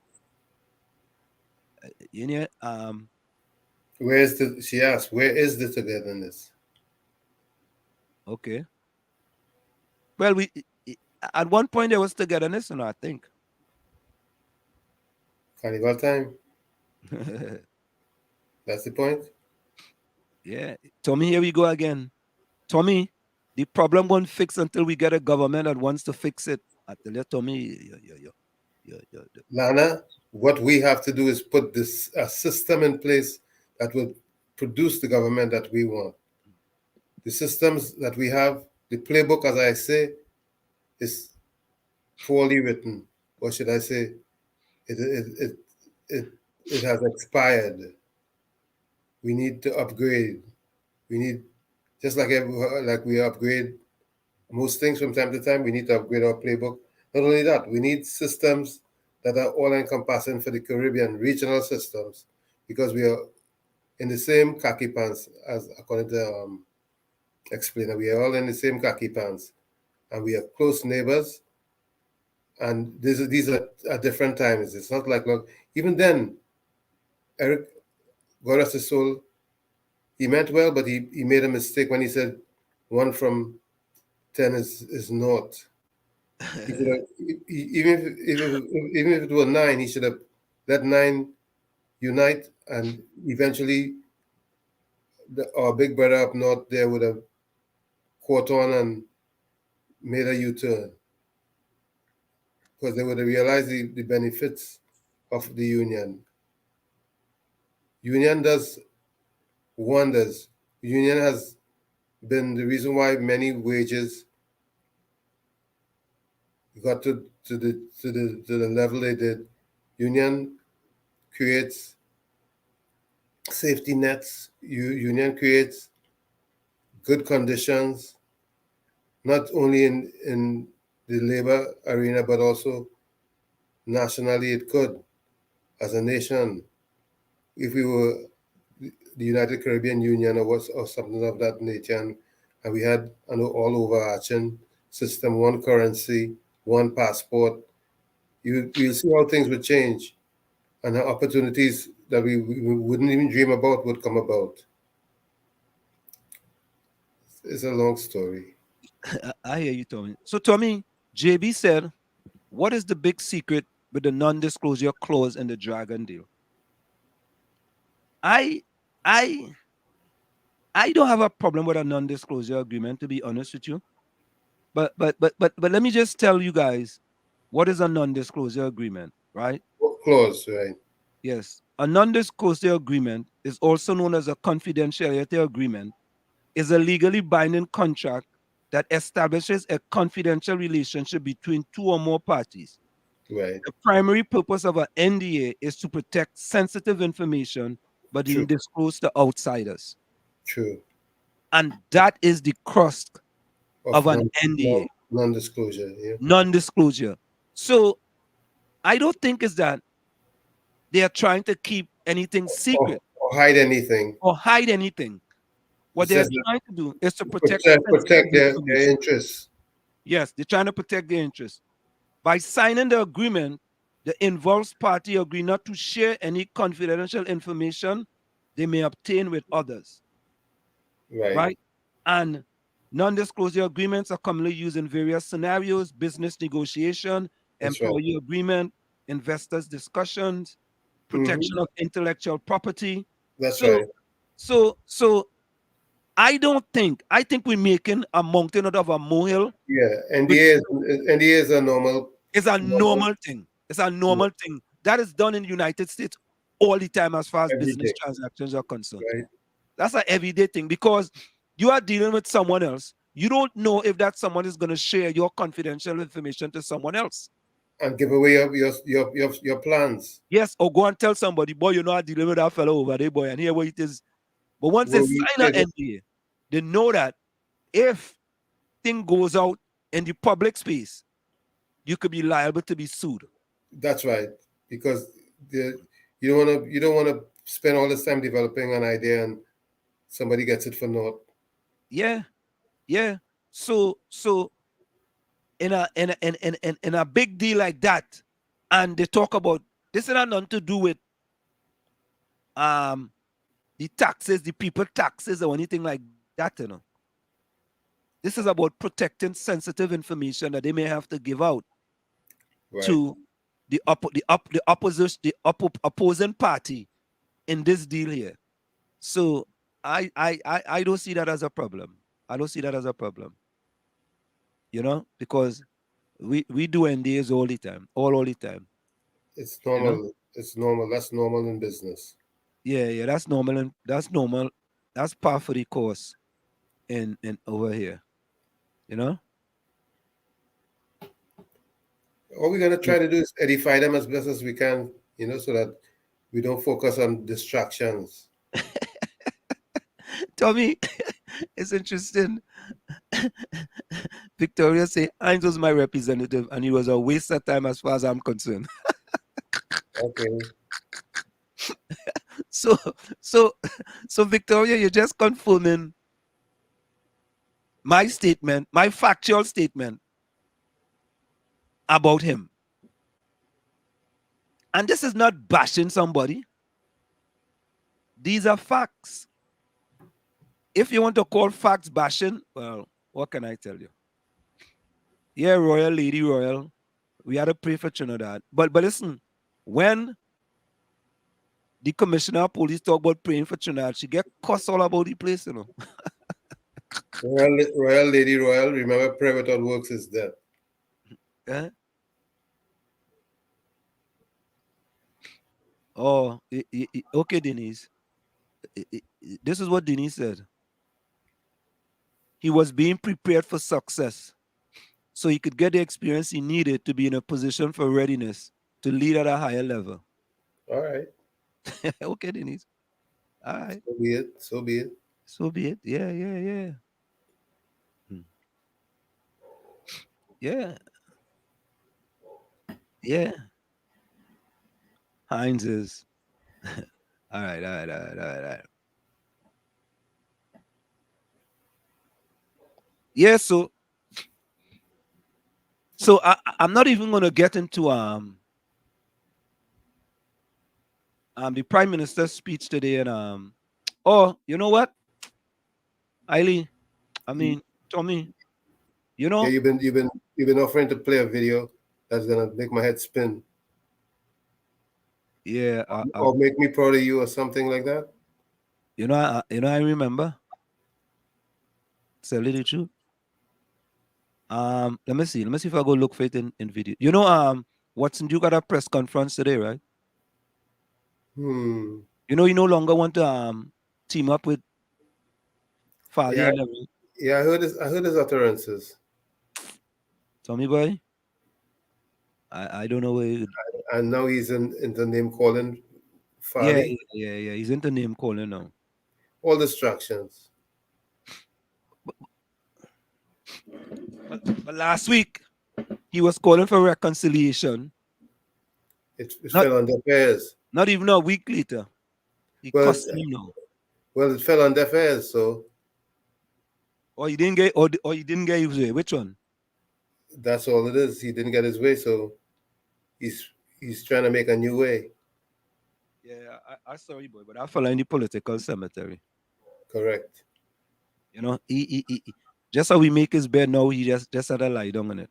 She asked, where is the togetherness? Okay. Well, at one point there was togetherness, I think. Carnival time. That's the point. Yeah. Tommy, here we go again. Tommy, the problem won't fix until we get a government that wants to fix it. I tell you, Tommy, Lana, what we have to do is put this a system in place that will produce the government that we want. The systems that we have, the playbook, as I say, is poorly written. Or should I say, it has expired. We need to upgrade. We need, just like we upgrade most things from time to time, we need to upgrade our playbook. Not only that, we need systems that are all encompassing for the Caribbean, regional systems, because we are in the same khaki pants, as according to explainer. We are all in the same khaki pants, and we are close neighbors. And these are at different times. It's not like, look, even then, Eric, God rest his soul, he meant well, but he made a mistake when he said 1 from 10 is naught. Even if it were 9, he should have let 9 unite, and eventually our big brother up north there would have caught on and made a U-turn, because they would have realized the benefits of the union. Union does wonders. Union has been the reason why many wages got to the level they did. Union creates safety nets. Union creates good conditions, not only in the labor arena, but also nationally. It could, as a nation, if we were the United Caribbean Union or something of that nature, and we had an all overarching system, one currency, one passport, you'll see how things would change, and the opportunities that we wouldn't even dream about would come about. It's a long story. I hear you, Tommy. So, Tommy, JB said, what is the big secret with the non-disclosure clause in the Dragon deal? I don't have a problem with a non-disclosure agreement, to be honest with you. But let me just tell you guys, what is a non-disclosure agreement, right? Clause, right? Yes. A non-disclosure agreement is also known as a confidentiality agreement, is a legally binding contract that establishes a confidential relationship between 2 or more parties. Right. The primary purpose of an NDA is to protect sensitive information but being disclosed to outsiders. True. And that is the crust of an NDA. Non-disclosure, yeah. Non-disclosure. So I don't think it's that they are trying to keep anything secret. Or hide anything. Or hide anything. What they're trying to do is to protect their interests. Yes, they're trying to protect their interests. By signing the agreement, the involved party agree not to share any confidential information they may obtain with others. Right? And non-disclosure agreements are commonly used in various scenarios: business negotiation, employee agreement, investors discussions, protection of intellectual property. That's right. So I think we're making a mountain out of a molehill. Yeah, NDA is a normal. It's a normal thing. It's a normal thing. That is done in the United States all the time as far as business transactions are concerned. Right. That's an everyday thing, because you are dealing with someone else You don't know if that someone is going to share your confidential information to someone else. And give away your plans. Yes, or go and tell somebody, boy, you know I dealing with that fellow over there, boy, and here what it is. But once they sign an NDA, they know that if thing goes out in the public space, you could be liable to be sued. That's right, because you don't wanna spend all this time developing an idea and somebody gets it for naught. Yeah, yeah. So in a big deal like that, and they talk about this has nothing to do with the taxes, the people taxes or anything like that, you know. This is about protecting sensitive information that they may have to give out to the opposing party in this deal here. So I don't see that as a problem. I don't see that as a problem. You know, because we do NDAs all the time, all the time. It's normal. You know? It's normal. That's normal in business. Yeah, that's normal, and that's normal. That's par for the course in over here. You know. All we're gonna try to do is edify them as best as we can, you know, so that we don't focus on distractions. Tommy, it's interesting. Victoria say Heinz was my representative, and he was a waste of time as far as I'm concerned. Okay. So Victoria, you're just confirming my statement, my factual statement about him. And this is not bashing somebody. These are facts. If you want to call facts bashing, well, what can I tell you? Yeah, Royal, Lady Royal, we had to pray for Trinidad. But listen, when the commissioner of police talk about praying for Trinidad, she get cussed all about the place, you know. Royal, Lady Royal, remember prayer without works is dead. Oh, okay, Denise. This is what Denise said. He was being prepared for success so he could get the experience he needed to be in a position for readiness to lead at a higher level. All right. Okay, Denise. All right. So be it. So be it. So be it. Yeah. Yeah. Yeah. Heinz is. All right. Yeah, so I'm not even going to get into the Prime Minister's speech today, and oh, you know what, Eileen, I mean, Tommy, you know, yeah, you've been offering to play a video that's gonna make my head spin. Yeah, or make me proud of you or something like that. You know, I remember. It's a little true. Let me see if I go look for it in video. You know, Watson, you got a press conference today, right? You know, you no longer want to team up with Farley yeah, and everything. Yeah, I heard his utterances. Tommy boy, I don't know where. And now he's into name calling. Farley. Yeah. He's into name calling now. All distractions. But last week, he was calling for reconciliation. It fell on deaf ears. Not even a week later, he cussed me now. Well, it fell on deaf ears, so. Or he didn't get, or he didn't get his way. Which one? That's all it is. He didn't get his way, so he's trying to make a new way. Yeah, I sorry, boy, but I fell in the political cemetery. Correct. You know, he just how we make his bed now, he just had to lie down on it.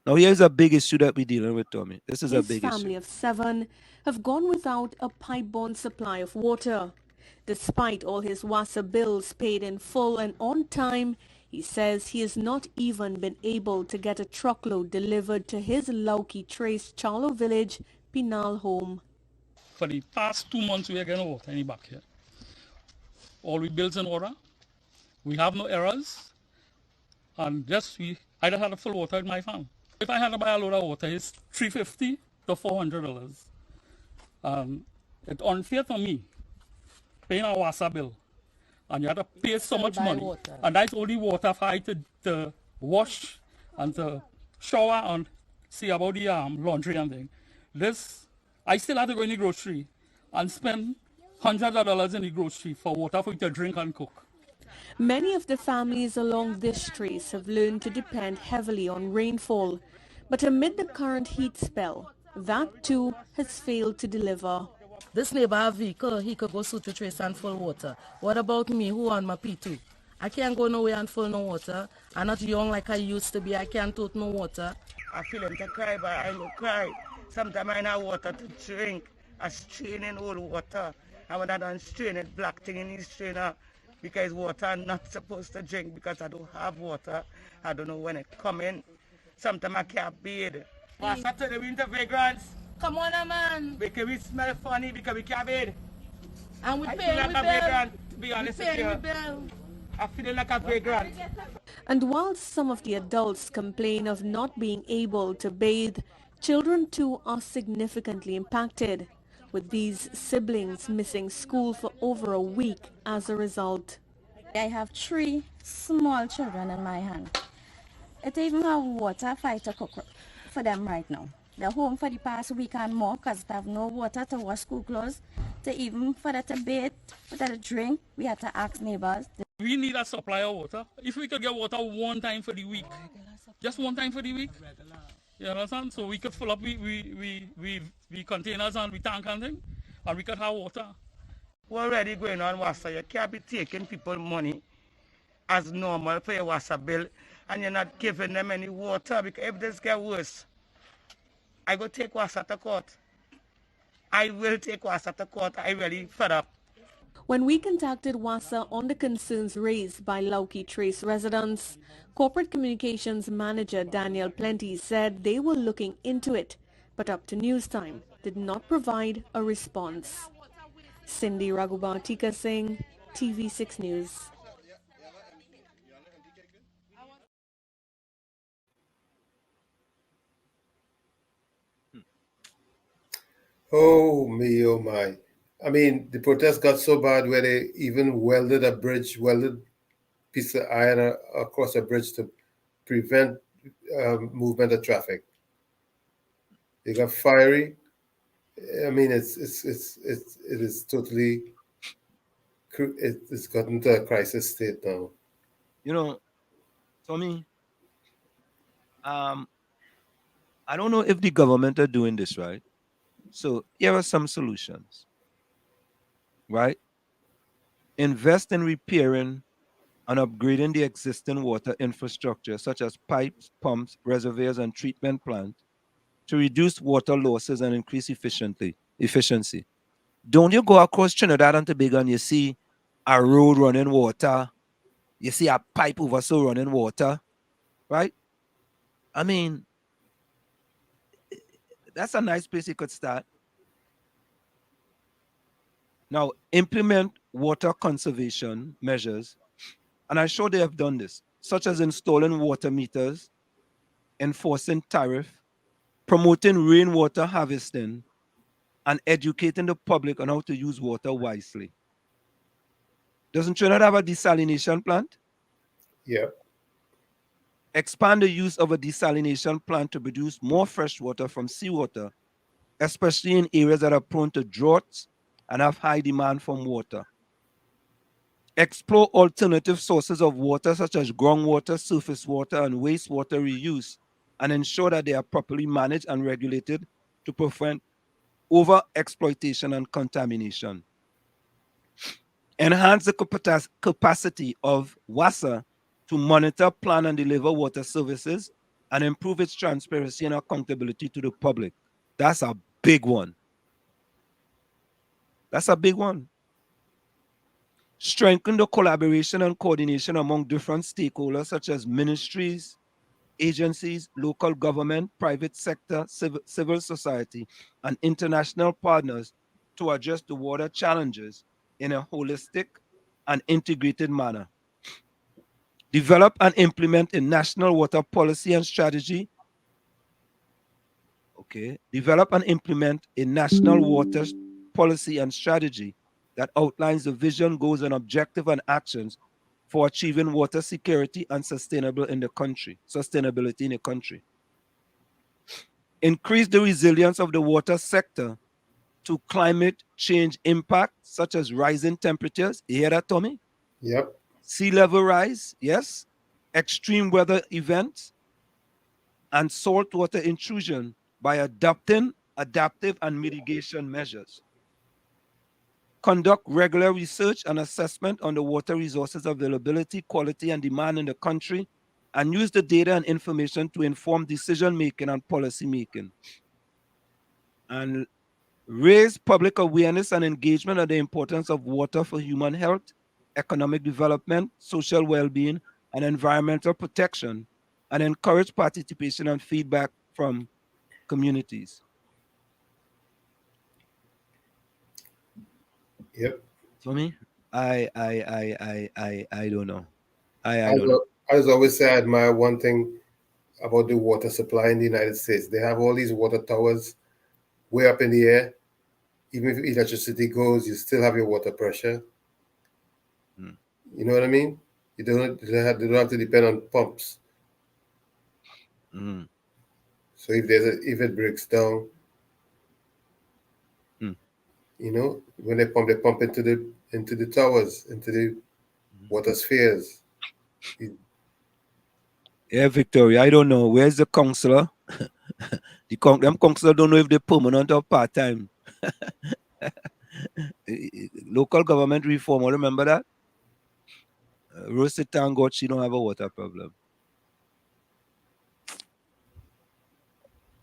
Now here's a big issue that we're dealing with, Tommy. This is a big issue. His family of 7 have gone without a pipe-borne supply of water. Despite all his WASA bills paid in full and on time, he says he has not even been able to get a truckload delivered to his Lauki Trace Charlo Village penal home. For the past 2 months, we are getting water in the back here. All we bills in order. We have no errors. And I just had a full water in my farm. If I had to buy a load of water, it's $350 to $400. It's unfair for me paying a water bill, and you have to pay so much money, water. And that's only water for I to wash and to shower and see about the laundry and thing. This, I still have to go in the grocery and spend hundreds of dollars in the grocery for water for you to drink and cook. Many of the families along this trace have learned to depend heavily on rainfall, but amid the current heat spell, that too has failed to deliver. This neighbor have vehicle, he could go suit the trace and full water. What about me who on my P2? I can't go nowhere and full no water. I'm not young like I used to be. I can't tote no water. I feel him to cry, but I don't cry. Sometimes I have water to drink. I strain in old water. And when I don't strain it, black thing in the strainer, because water I'm not supposed to drink because I don't have water. I don't know when it come in. Sometimes I can't bathe. Pass to the winter vagrants. Come on, man. Because we smell funny because we can't bathe. And we I pay feel like we a bill. vagrant, to be honest with you. I feel like a vagrant. And while some of the adults complain of not being able to bathe, children too are significantly impacted, with these siblings missing school for over a week as a result. I have 3 small children in my hand. It even have water for to cook for them right now. They're home for the past week and more because they have no water to wash school clothes, to even for them to bathe, for them to drink. We have to ask neighbors. We need a supply of water. If we could get water one time for the week, just one time for the week, you understand? So we could fill up we containers and we tank and thing, and we could have water. We're already going on water. You can't be taking people money as normal for your water bill, and you're not giving them any water, because if this gets worse, I go take water to court. I will take water to court. I really fed up. When we contacted WASA on the concerns raised by Lauki Trace residents, Corporate Communications Manager Daniel Plenty said they were looking into it, but up to news time did not provide a response. Cindy Raghubatika Singh, TV6 News. Oh me, oh my. I mean, the protest got so bad where they even welded a piece of iron across a bridge to prevent movement of traffic. They got fiery. I mean, it is totally, it's gotten to a crisis state now. You know, Tommy, I don't know if the government are doing this right. So here are some solutions, right? Invest in repairing and upgrading the existing water infrastructure, such as pipes, pumps, reservoirs, and treatment plants, to reduce water losses and increase efficiency. Don't you go across Trinidad and Tobago and you see a road running water, you see a pipe overflow running water, right? I mean, that's a nice place you could start. Now, implement water conservation measures, and I'm sure they have done this, such as installing water meters, enforcing tariff, promoting rainwater harvesting, and educating the public on how to use water wisely. Doesn't Trinidad have a desalination plant? Yeah. Expand the use of a desalination plant to produce more fresh water from seawater, especially in areas that are prone to droughts and have high demand for water. Explore alternative sources of water such as groundwater, surface water, and wastewater reuse, and ensure that they are properly managed and regulated to prevent over-exploitation and contamination. Enhance the capacity of WASA to monitor, plan, and deliver water services, and improve its transparency and accountability to the public. That's a big one. That's a big one. Strengthen the collaboration and coordination among different stakeholders such as ministries, agencies, local government, private sector, civil society, and international partners to address the water challenges in a holistic and integrated manner. Develop and implement a national water policy and strategy. Okay. Develop and implement a national water policy and strategy that outlines the vision, goals, and objective and actions for achieving water security and sustainability in the country. Increase the resilience of the water sector to climate change impacts such as rising temperatures. You hear that, Tommy? Yep. Sea level rise, yes. Extreme weather events and saltwater intrusion by adopting adaptive and mitigation measures. Conduct regular research and assessment on the water resources availability, quality, and demand in the country, and use the data and information to inform decision making and policy making. And raise public awareness and engagement of the importance of water for human health, economic development, social well-being, and environmental protection, and encourage participation and feedback from communities. Yep. For me, I don't know. I don't know. I just always say I admire one thing about the water supply in the United States. They have all these water towers way up in the air. Even if electricity goes, you still have your water pressure. You know what I mean? You don't have to depend on pumps. So if it breaks down, you know, when they pump into the towers, into the water spheres. Yeah, Victoria, I don't know. Where's the counselor? Them counselor don't know if they're permanent or part-time. Local government reform, remember that? Rose said, thank God she don't have a water problem.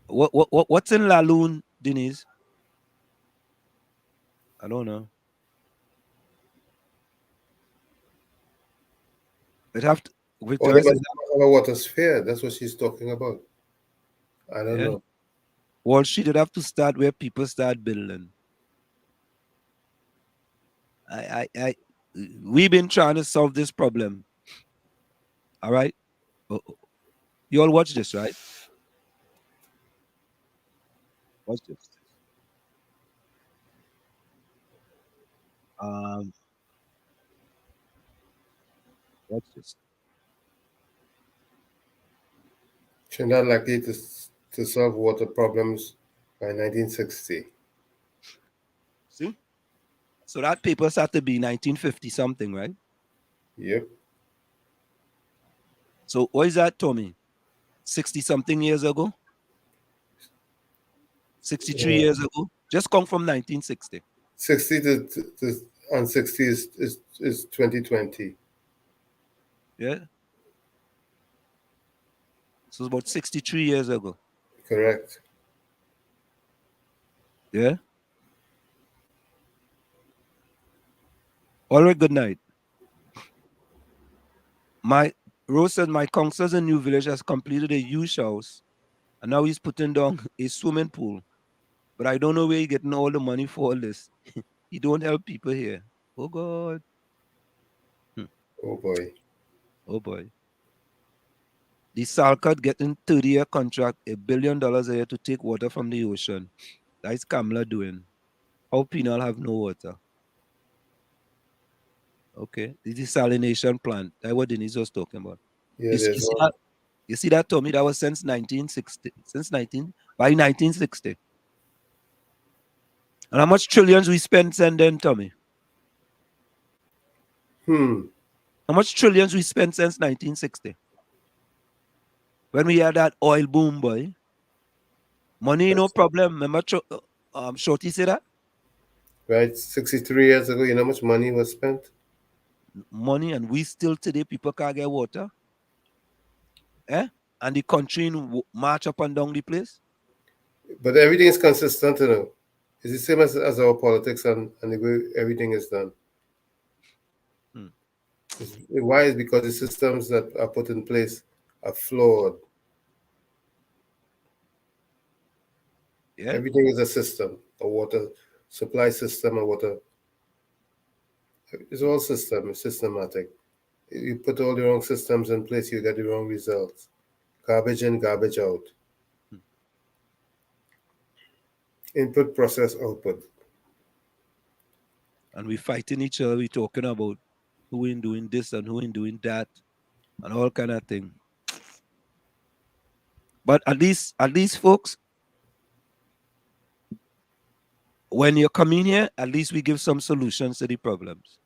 What's in Laloon, Denise? I don't know. It have to. Victoria They must have a water sphere. That's what she's talking about. I don't know. Wall Street would have to start where people start building. We've been trying to solve this problem. All right. You all watch this, right? Watch this. Watch this. Trinidad likely to solve water problems by 1960. See? So that paper had to be 1950 something, right? Yep. So what is that, Tommy? 60 something years ago? 63 years ago? Just come from 1960. 60 and 60 is 2020. Yeah. So it's about 63 years ago. Correct. Yeah. All right, good night. Rose said my counselors in New Village has completed a huge house and now he's putting down a swimming pool. But I don't know where he's getting all the money for all this. He don't help people here. Oh God. Oh boy. Oh boy. The Salcott getting 30-year contract, $1 billion a year to take water from the ocean. That's Kamala doing. How Penal have no water? Okay. This is desalination plant. That's what Denise was talking about. Yeah, you see that, Tommy? That was since 1960. By 1960. And how much trillions we spent since then, Tommy? How much trillions we spent since 1960? When we had that oil boom, boy. Money, no problem. Remember Shorty said that? Right, 63 years ago, you know how much money was spent? Money, and we still today, people can't get water. And the country march up and down the place. But everything is consistent, you know. It's the same as our politics and the way everything is done. Why is because the systems that are put in place are flawed. Yeah. Everything is a system, a water supply system, a water. It's all systematic. You put all the wrong systems in place, you get the wrong results. Garbage in, garbage out. Input, process, output. And we fighting each other. We talking about who ain't doing this and who ain't doing that, and all kind of thing. But at least, folks, when you come in here, at least we give some solutions to the problems.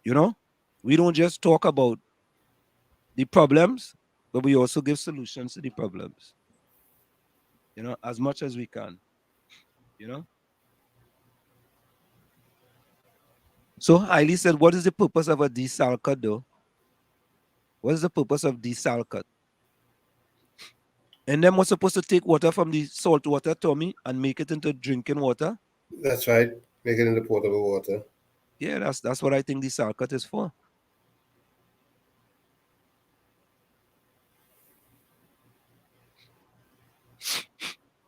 You know, we don't just talk about the problems, but we also give solutions to the problems. You know, as much as we can. You know. So Hailey said, what is the purpose of a desal cut though? What is the purpose of desal cut? And then we're supposed to take water from the salt water, Tommy, and make it into drinking water? That's right. Make it into potable water. Yeah, that's what I think desal cut is for.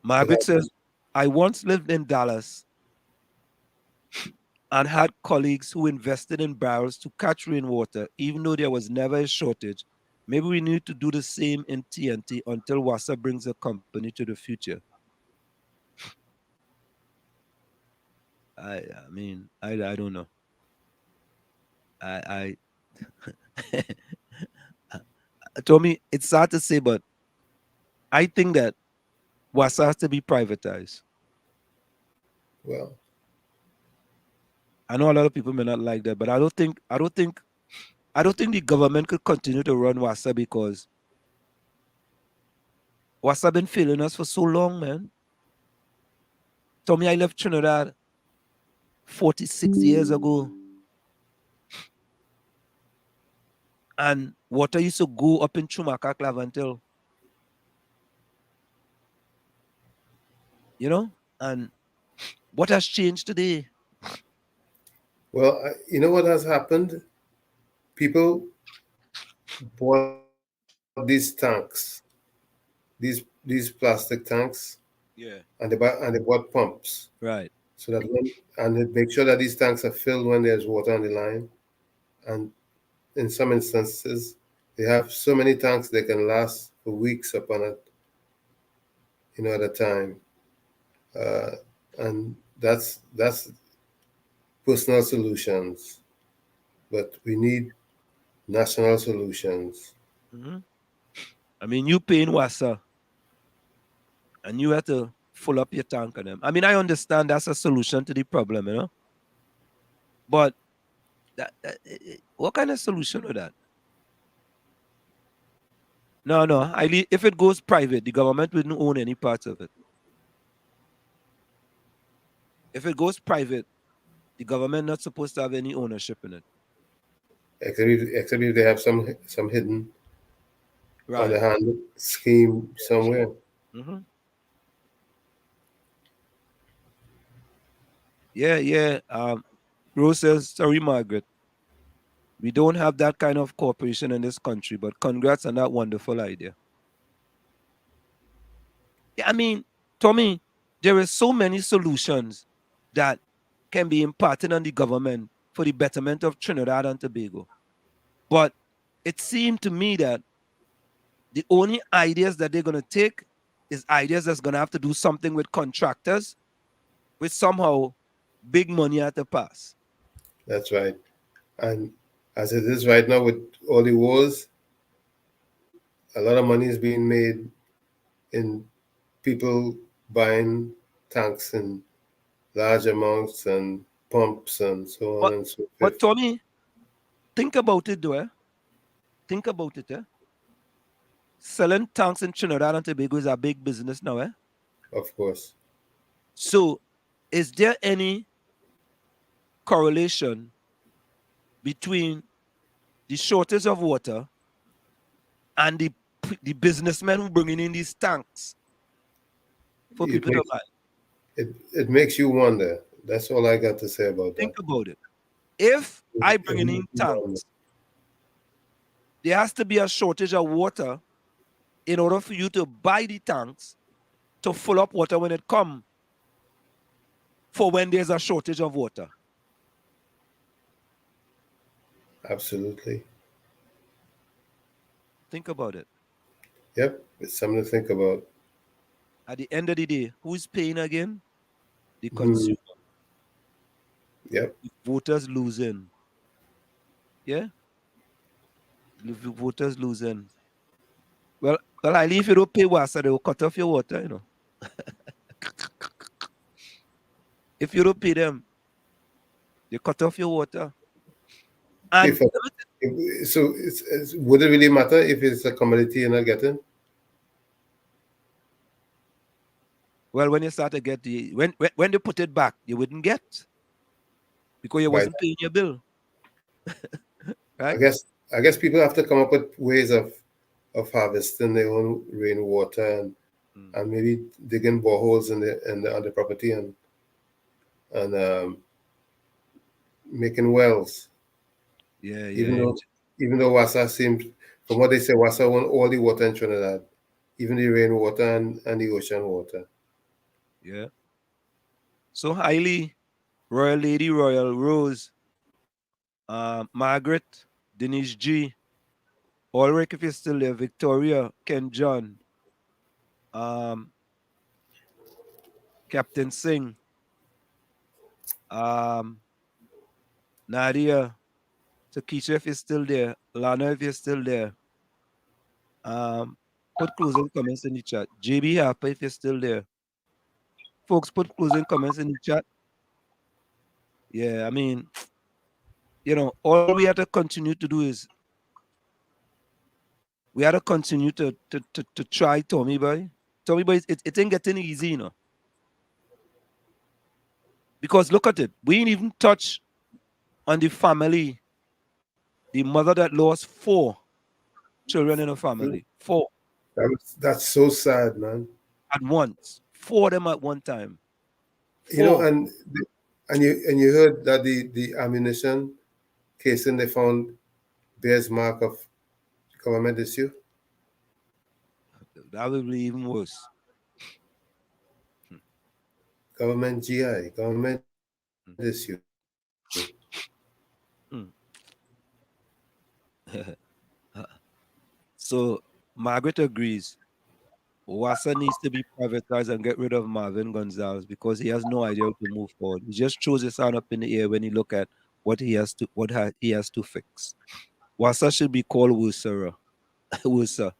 Margaret says, I once lived in Dallas and had colleagues who invested in barrels to catch rainwater, even though there was never a shortage. Maybe we need to do the same in TNT until WASA brings a company to the future. I mean, I don't know. I Tommy, it's sad to say, but I think that WASA has to be privatized. Well, I know a lot of people may not like that, but I don't think the government could continue to run WASA because WASA been failing us for so long, man. Tommy, I left Trinidad 46 years ago. And water used to go up in Chumaka Clavantil. You know? And what has changed today? Well, you know what has happened? People bought these tanks, these plastic tanks. Yeah. And they bought pumps. Right. So that they make sure that these tanks are filled when there's water on the line. And in some instances, they have so many tanks they can last for weeks upon it, at a time. And that's personal solutions, but we need national solutions. Mm-hmm. I mean, you paying WASA, and you have to fill up your tank on them. I mean, I understand that's a solution to the problem, you know. But what kind of solution is that? No. If it goes private, the government wouldn't own any parts of it. If it goes private, the government not supposed to have any ownership in it. Except if they have some hidden right. underhand scheme somewhere. Mm-hmm. Yeah. Rose says, sorry, Margaret. We don't have that kind of cooperation in this country, but congrats on that wonderful idea. Yeah, I mean, Tommy, there are so many solutions that can be imparted on the government for the betterment of Trinidad and Tobago. But it seemed to me that the only ideas that they're going to take is ideas that's going to have to do something with contractors, with somehow big money at the pass. That's right. And as it is right now with all the wars, a lot of money is being made in people buying tanks in large amounts and pumps and so on and so forth. But Tommy, think about it though. Think about it. Selling tanks in Trinidad and Tobago is a big business now. Of course. So is there any correlation between the shortage of water and the businessmen who bringing in these tanks for people to buy? It makes you wonder. That's all I got to say about that. Think about it. If I bring in tanks, there has to be a shortage of water in order for you to buy the tanks to fill up water when it comes for when there's a shortage of water. Absolutely. Think about it. Yep, it's something to think about. At the end of the day, who's paying again? The Hmm. consumer. Yep. The voters losing. Yeah? The voters losing. Well, if you don't pay WASA, they will cut off your water, you know. If you don't pay them, they cut off your water. And So would it really matter if it's a commodity you're not getting? well, when you start to get when they put it back, you wouldn't get because you wasn't paying your bill. Right? I guess people have to come up with ways of harvesting their own rainwater and maybe digging boreholes on the property and making wells. Yeah, Even though WASA seems, from what they say, WASA won all the water in Trinidad, even the rainwater and the ocean water. Yeah. So highly, Royal Lady, Royal Rose, Margaret, Denise G, Ulrich, if you're still there, Victoria, Ken John, Captain Singh, Nadia, Takisha, if you're still there, Lana, if you're still there, put closing comments in the chat. JB Harper, if you're still there. Folks, put closing comments in the chat. Yeah, I mean, you know, all we have to continue to do is we have to continue to try Tommy Boy. Tommy Boy, it ain't getting easy, you know. Because look at it. We ain't even touch on the family. The mother that lost 4 children in a family. 4. That's so sad, man. At once. 4 of them at one time. 4. You know, and you heard that the ammunition casing they found bears mark of government issue. That would be even worse. Government GI, government issue. So Margaret agrees. WASA needs to be privatized and get rid of Marvin Gonzalez because he has no idea how to move forward. He just throws his hand up in the air when he look at what he has to fix. WASA should be called WZYE. WZYE.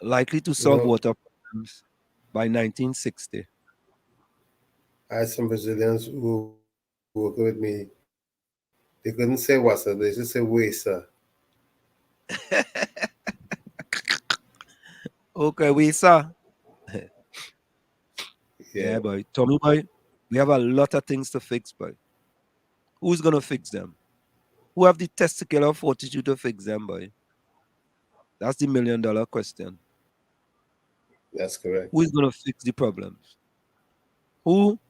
Likely to solve water problems by 1960. I had some Brazilians who work with me. They couldn't say WASA, they just say WZYE. Okay, WZYE. Yeah, boy. Tommy boy, we have a lot of things to fix, boy. Who's gonna fix them? Who have the testicular fortitude to fix them, boy? That's the $1 million question. That's correct. Who is gonna fix the problems? Who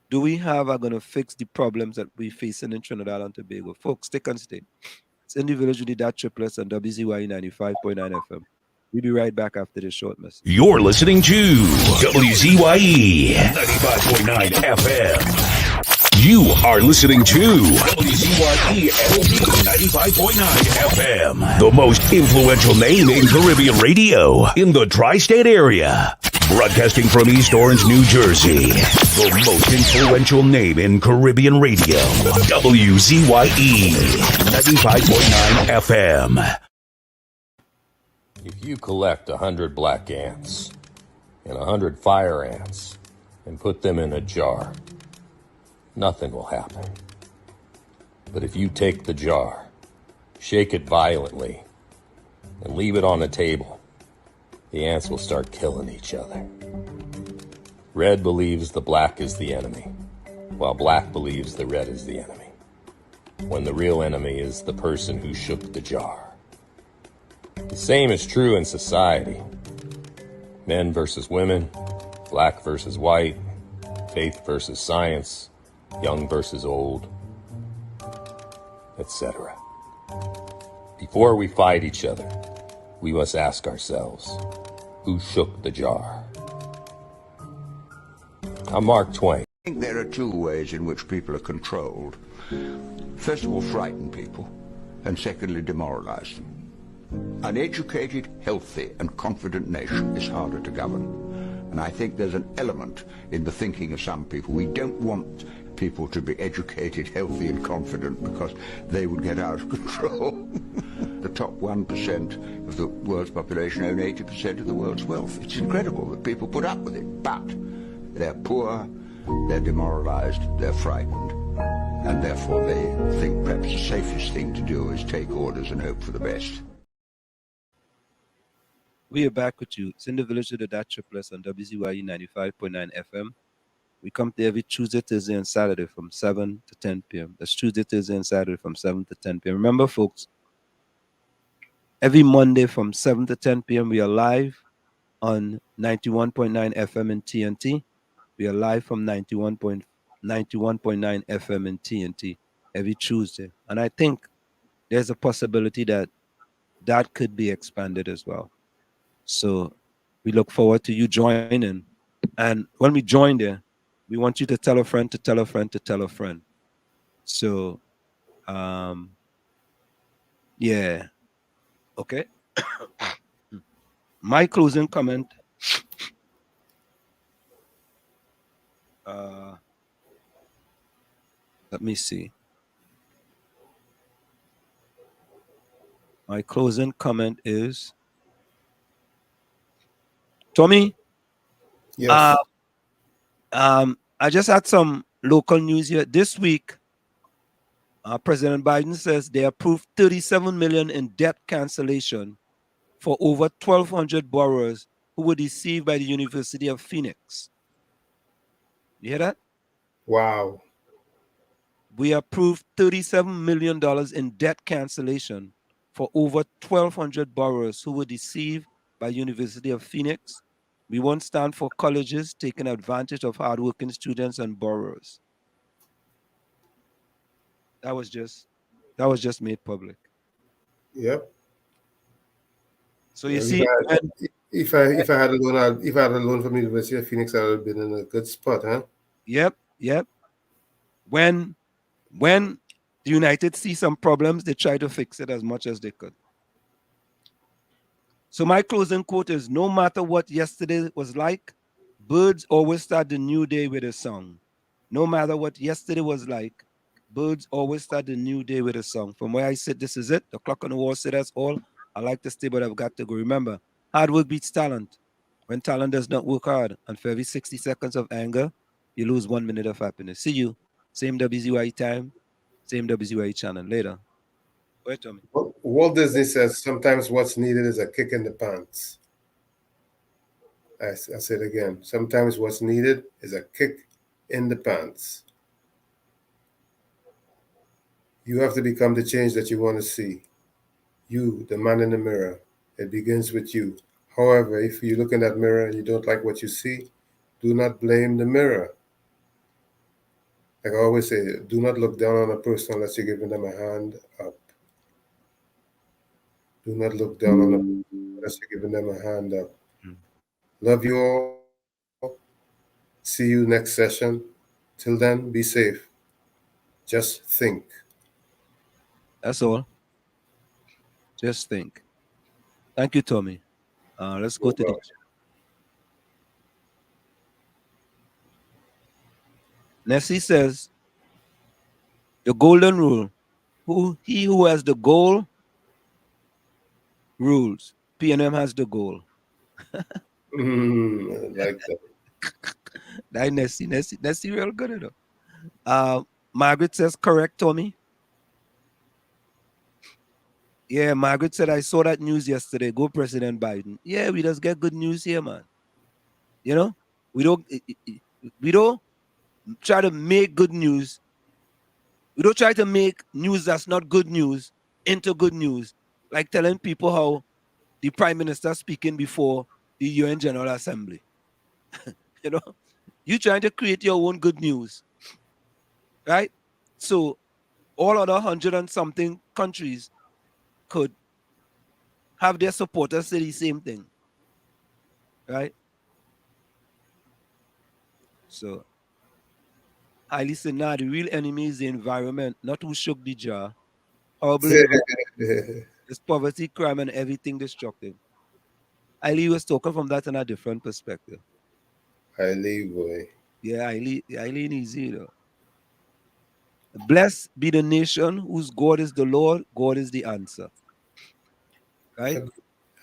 do we have are gonna fix the problems that we're facing in Trinidad and Tobago? Folks, stay and stay. It's in the village with the DAT Triplets on WZYE 95.9 FM. We'll be right back after this short message. You're listening to WZYE 95.9 FM. You are listening to WZYE 95.9 FM. The most influential name in Caribbean radio in the tri-state area. Broadcasting from East Orange, New Jersey. The most influential name in Caribbean radio. WZYE 95.9 FM. If you collect 100 black ants and 100 fire ants and put them in a jar, nothing will happen. But if you take the jar, shake it violently, and leave it on a table, the ants will start killing each other. Red believes the black is the enemy, while black believes the red is the enemy, when the real enemy is the person who shook the jar. The same is true in society. Men versus women, black versus white, faith versus science, young versus old, etc. Before we fight each other, we must ask ourselves, who shook the jar? I'm Mark Twain. think there are two ways in which people are controlled. First of all, frighten people, and secondly, demoralize them. An educated, healthy, and confident nation is harder to govern. And I think there's an element in the thinking of some people. We don't want people to be educated, healthy, and confident because they would get out of control. The top 1% of the world's population own 80% of the world's wealth. It's incredible that people put up with it, but they're poor, they're demoralized, they're frightened, and therefore they think perhaps the safest thing to do is take orders and hope for the best. We are back with you. It's in the village of the DAT Triplets on WZYE 95.9 FM. We come to every Tuesday, Thursday, and Saturday from 7 to 10 p.m. That's Tuesday, Thursday, and Saturday from 7 to 10 p.m. Remember, folks, every Monday from 7 to 10 p.m. we are live on 91.9 FM in TNT. We are live from 91.9 FM in TNT every Tuesday. And I think there's a possibility that that could be expanded as well. So we look forward to you joining. And when we join there, we want you to tell a friend to tell a friend to tell a friend. So, yeah. Okay. My closing comment. Let me see. My closing comment is, Tommy. Yes. I just had some local news here. This week, President Biden says they approved $37 million in debt cancellation for over 1,200 borrowers who were deceived by the University of Phoenix. You hear that? Wow. We approved $37 million in debt cancellation for over 1,200 borrowers who were deceived by University of Phoenix. We won't stand for colleges taking advantage of hardworking students and borrowers. That was just made public. Yep. So you see, if I had a loan from the University of Phoenix, I would have been in a good spot, huh? Yep. When the United see some problems, they try to fix it as much as they could. So my closing quote is, no matter what yesterday was like, birds always start the new day with a song. No matter what yesterday was like, birds always start the new day with a song. From where I sit, this is it. The clock on the wall said that's all. I like to stay, but I've got to go. Remember, hard work beats talent. When talent does not work hard, and for every 60 seconds of anger, you lose 1 minute of happiness. See you. Same WZYE time, same WZYE channel. Later. Wait, Tommy. Walt Disney says sometimes what's needed is a kick in the pants. I said again, sometimes what's needed is a kick in the pants. You have to become the change that you want to see. You, the man in the mirror. It begins with you. However, if you look in that mirror and you don't like what you see, do not blame the mirror. Like I always say, do not look down on a person unless you're giving them a hand up. Do not look down on them unless you're giving them a hand up. Love you all. See you next session. Till then, be safe. Just think. That's all. Just think. Thank you, Tommy. Let's go to the... Nessie says, the golden rule. He who has the goal rules. PNM has the goal. I like that. That Nessie real good at it. Margaret says, correct, Tommy. Yeah, Margaret said, I saw that news yesterday. Go President Biden. Yeah, we just get good news here, man. You know, we don't try to make good news. We don't try to make news that's not good news into good news. Like telling people how the Prime Minister speaking before the UN General Assembly. You know, you trying to create your own good news. Right? So all other 100 and something countries could have their supporters say the same thing. Right? So I listen now, the real enemy is the environment, not who shook the jar. Horrible environment. It's poverty, crime, and everything destructive. Eileen was talking from that in a different perspective. Eileen, boy. Yeah, Eileen easy, you know. Blessed be the nation whose God is the Lord, God is the answer. Right?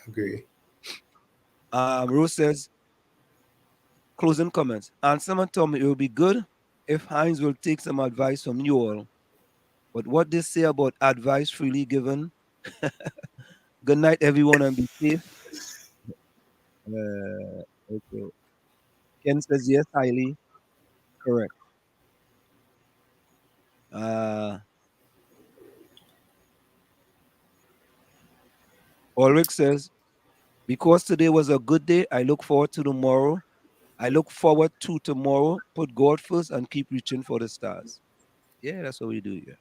Agree. Rose says, closing comments. And someone told me it will be good if Heinz will take some advice from you all. But what they say about advice freely given. Good night, everyone, and be safe. Okay. Ken says yes, highly correct. Ulrich says, because today was a good day, I look forward to tomorrow. I look forward to tomorrow. Put God first and keep reaching for the stars. Yeah, that's what we do here.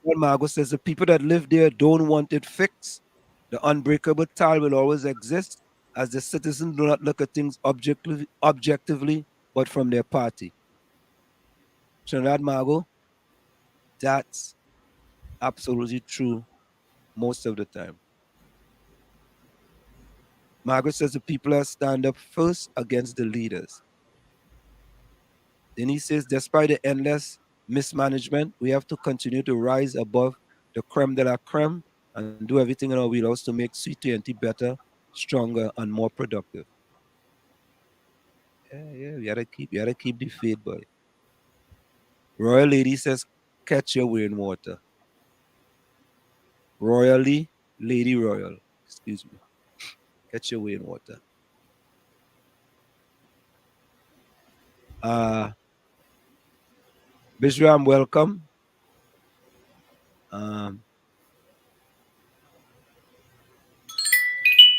Well, Margot says the people that live there don't want it fixed. The unbreakable tie will always exist as the citizens do not look at things objectively but from their party. Trinidad Margot, that's absolutely true most of the time. Margaret says the people are stand up first against the leaders. Then he says, despite the endless mismanagement, we have to continue to rise above the creme de la creme and do everything in our wheelhouse to make Sweet 20 better, stronger, and more productive. Yeah, we gotta keep the faith, boy. Royal Lady says, catch your way in water. Royally, Lady Royal, excuse me. Catch your way in water. Bishram, welcome.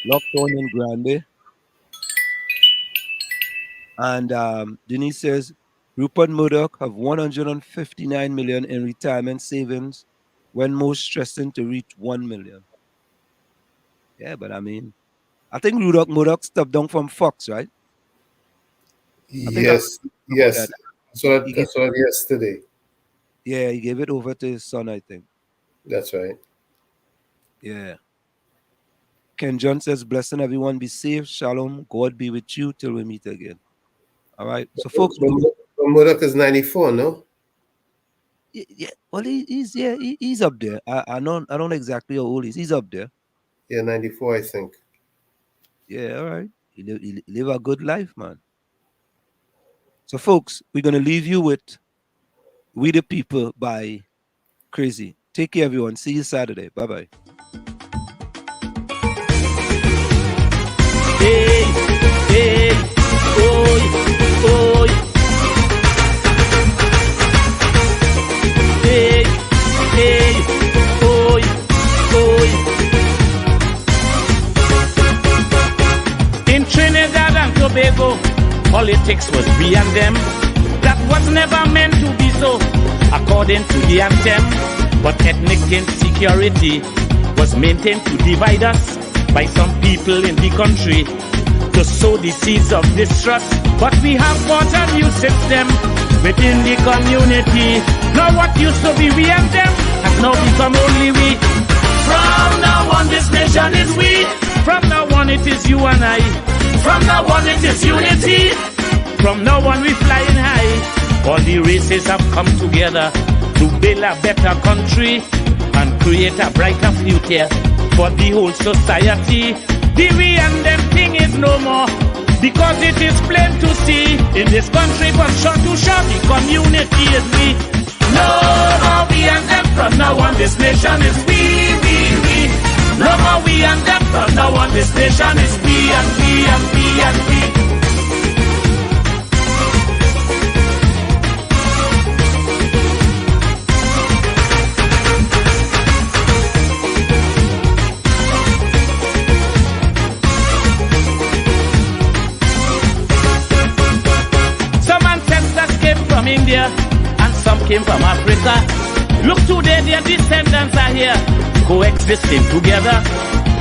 Lockdown in Grande. And Denise says, Rupert Murdoch have 159 million in retirement savings when most stressing to reach 1 million. Yeah, but I mean, I think Murdoch stepped down from Fox, right? Yes. So yesterday. Yeah, he gave it over to his son, I think. That's right. Yeah. Ken John says, blessing everyone, be safe, shalom, God be with you till we meet again. All right. So folks, Murdoch is 94, no? Yeah. Well, he's up there. I don't exactly how old he is. He's up there. Yeah, 94, I think. Yeah, all right. He live a good life, man. So folks, we're gonna leave you with We the People by Crazy. Take care, everyone. See you Saturday. Bye-bye. Hey, hey, oi, oi. Hey, hey, oi, oi. In Trinidad and Tobago, politics was we and them. That was never meant to be so, according to the anthem. But ethnic insecurity was maintained to divide us by some people in the country to sow the seeds of distrust. But we have bought a new system within the community. Now what used to be we and them has now become only we. From now on this nation is we. From now on it is you and I. From now on it is unity. From now on we flying high. All the races have come together to build a better country and create a brighter future for the whole society. The we and them thing is no more, because it is plain to see in this country from shore to shore the community is we. No more we and them, from now on this nation is we. No more we and them, from now on this nation is we and we and we and we. From India and some came from Africa. Look today, their descendants are here, coexisting together.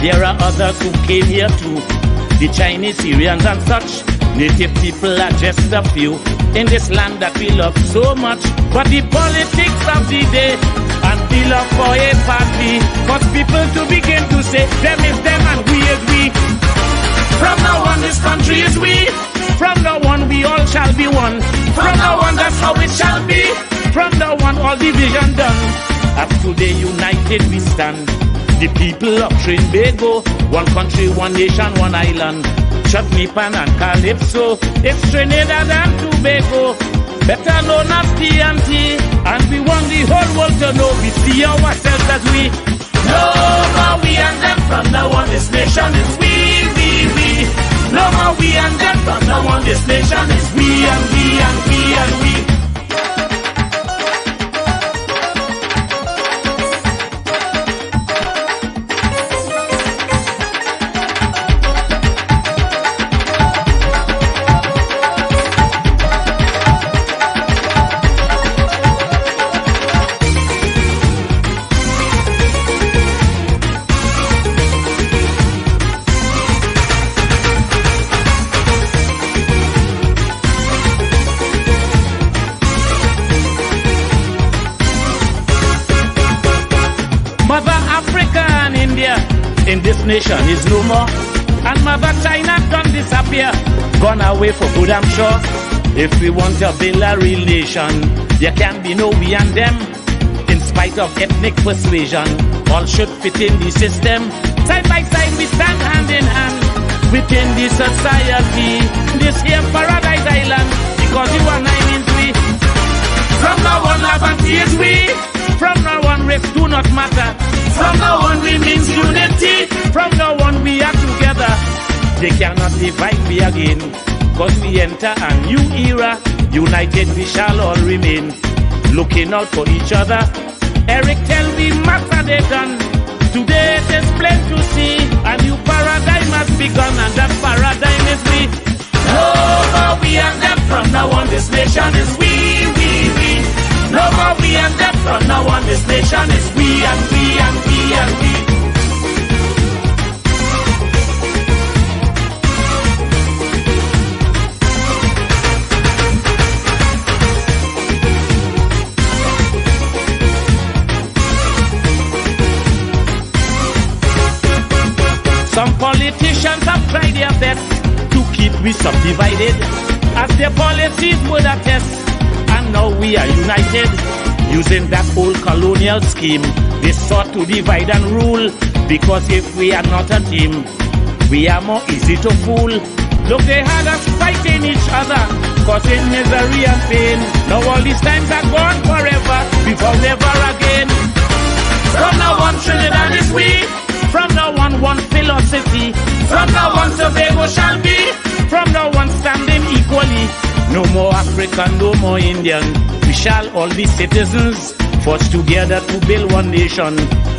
There are others who came here too, the Chinese, Syrians and such. Native people are just a few in this land that we love so much. But the politics of the day and the love for a party cause people to begin to say them is them and we is we. From now on this country is we. From now on we all shall be one. From now on that's how it shall be. From now on all division done. As today united we stand. The people of Trinbago, one country, one nation, one island. Chutney Pan and Calypso, it's Trinidad and Tobago, better known as TNT. And we want the whole world to know we see ourselves as we. No more we and them, from now on this nation is we. No more we and them, from now on this nation is we and we and we and we. In this nation is no more, and Mother China done disappear, gone away for good I'm sure. If we want to build a real nation, there can be no we and them. In spite of ethnic persuasion, all should fit in the system. Side by side we stand hand in hand within the society. This here paradise island, because you and I means we. From now on Avanti is we. From now on race do not matter. From now on we means unity. From now on we are together. They cannot divide we again, cause we enter a new era. United we shall all remain, looking out for each other. Eric tell me matter they done. Today it is plain to see a new paradigm has begun, and that paradigm is we. No more we and them, from now on this nation is we. No more we and them, from now on this nation is we and we and we and we. Some politicians have tried their best to keep we subdivided, as their policies would attest. And now we are united, using that old colonial scheme. They sought to divide and rule, because if we are not a team, we are more easy to fool. Look, they had us fighting each other, causing misery and pain. Now all these times are gone forever, before never again. From now on Trinidad is we. From now on one philosophy. From now on Tobago shall be. From now on standing equally. No more African, no more Indian. We shall all be citizens, forged together to build one nation.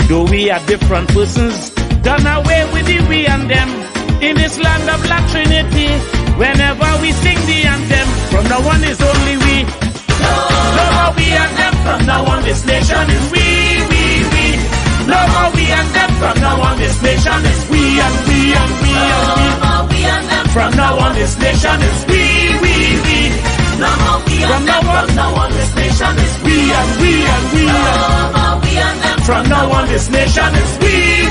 Though we are different persons, done away with the we and them. In this land of Black Trinity, whenever we sing the anthem, from now on is only we. No more we and them, from now on this nation is we. No more we and them, from now on this nation is we and we and we and we. No more we and them, from now on this nation is we. No more we and them, from now on this nation is we and we and we and we. No more we and them, from now on this nation is we.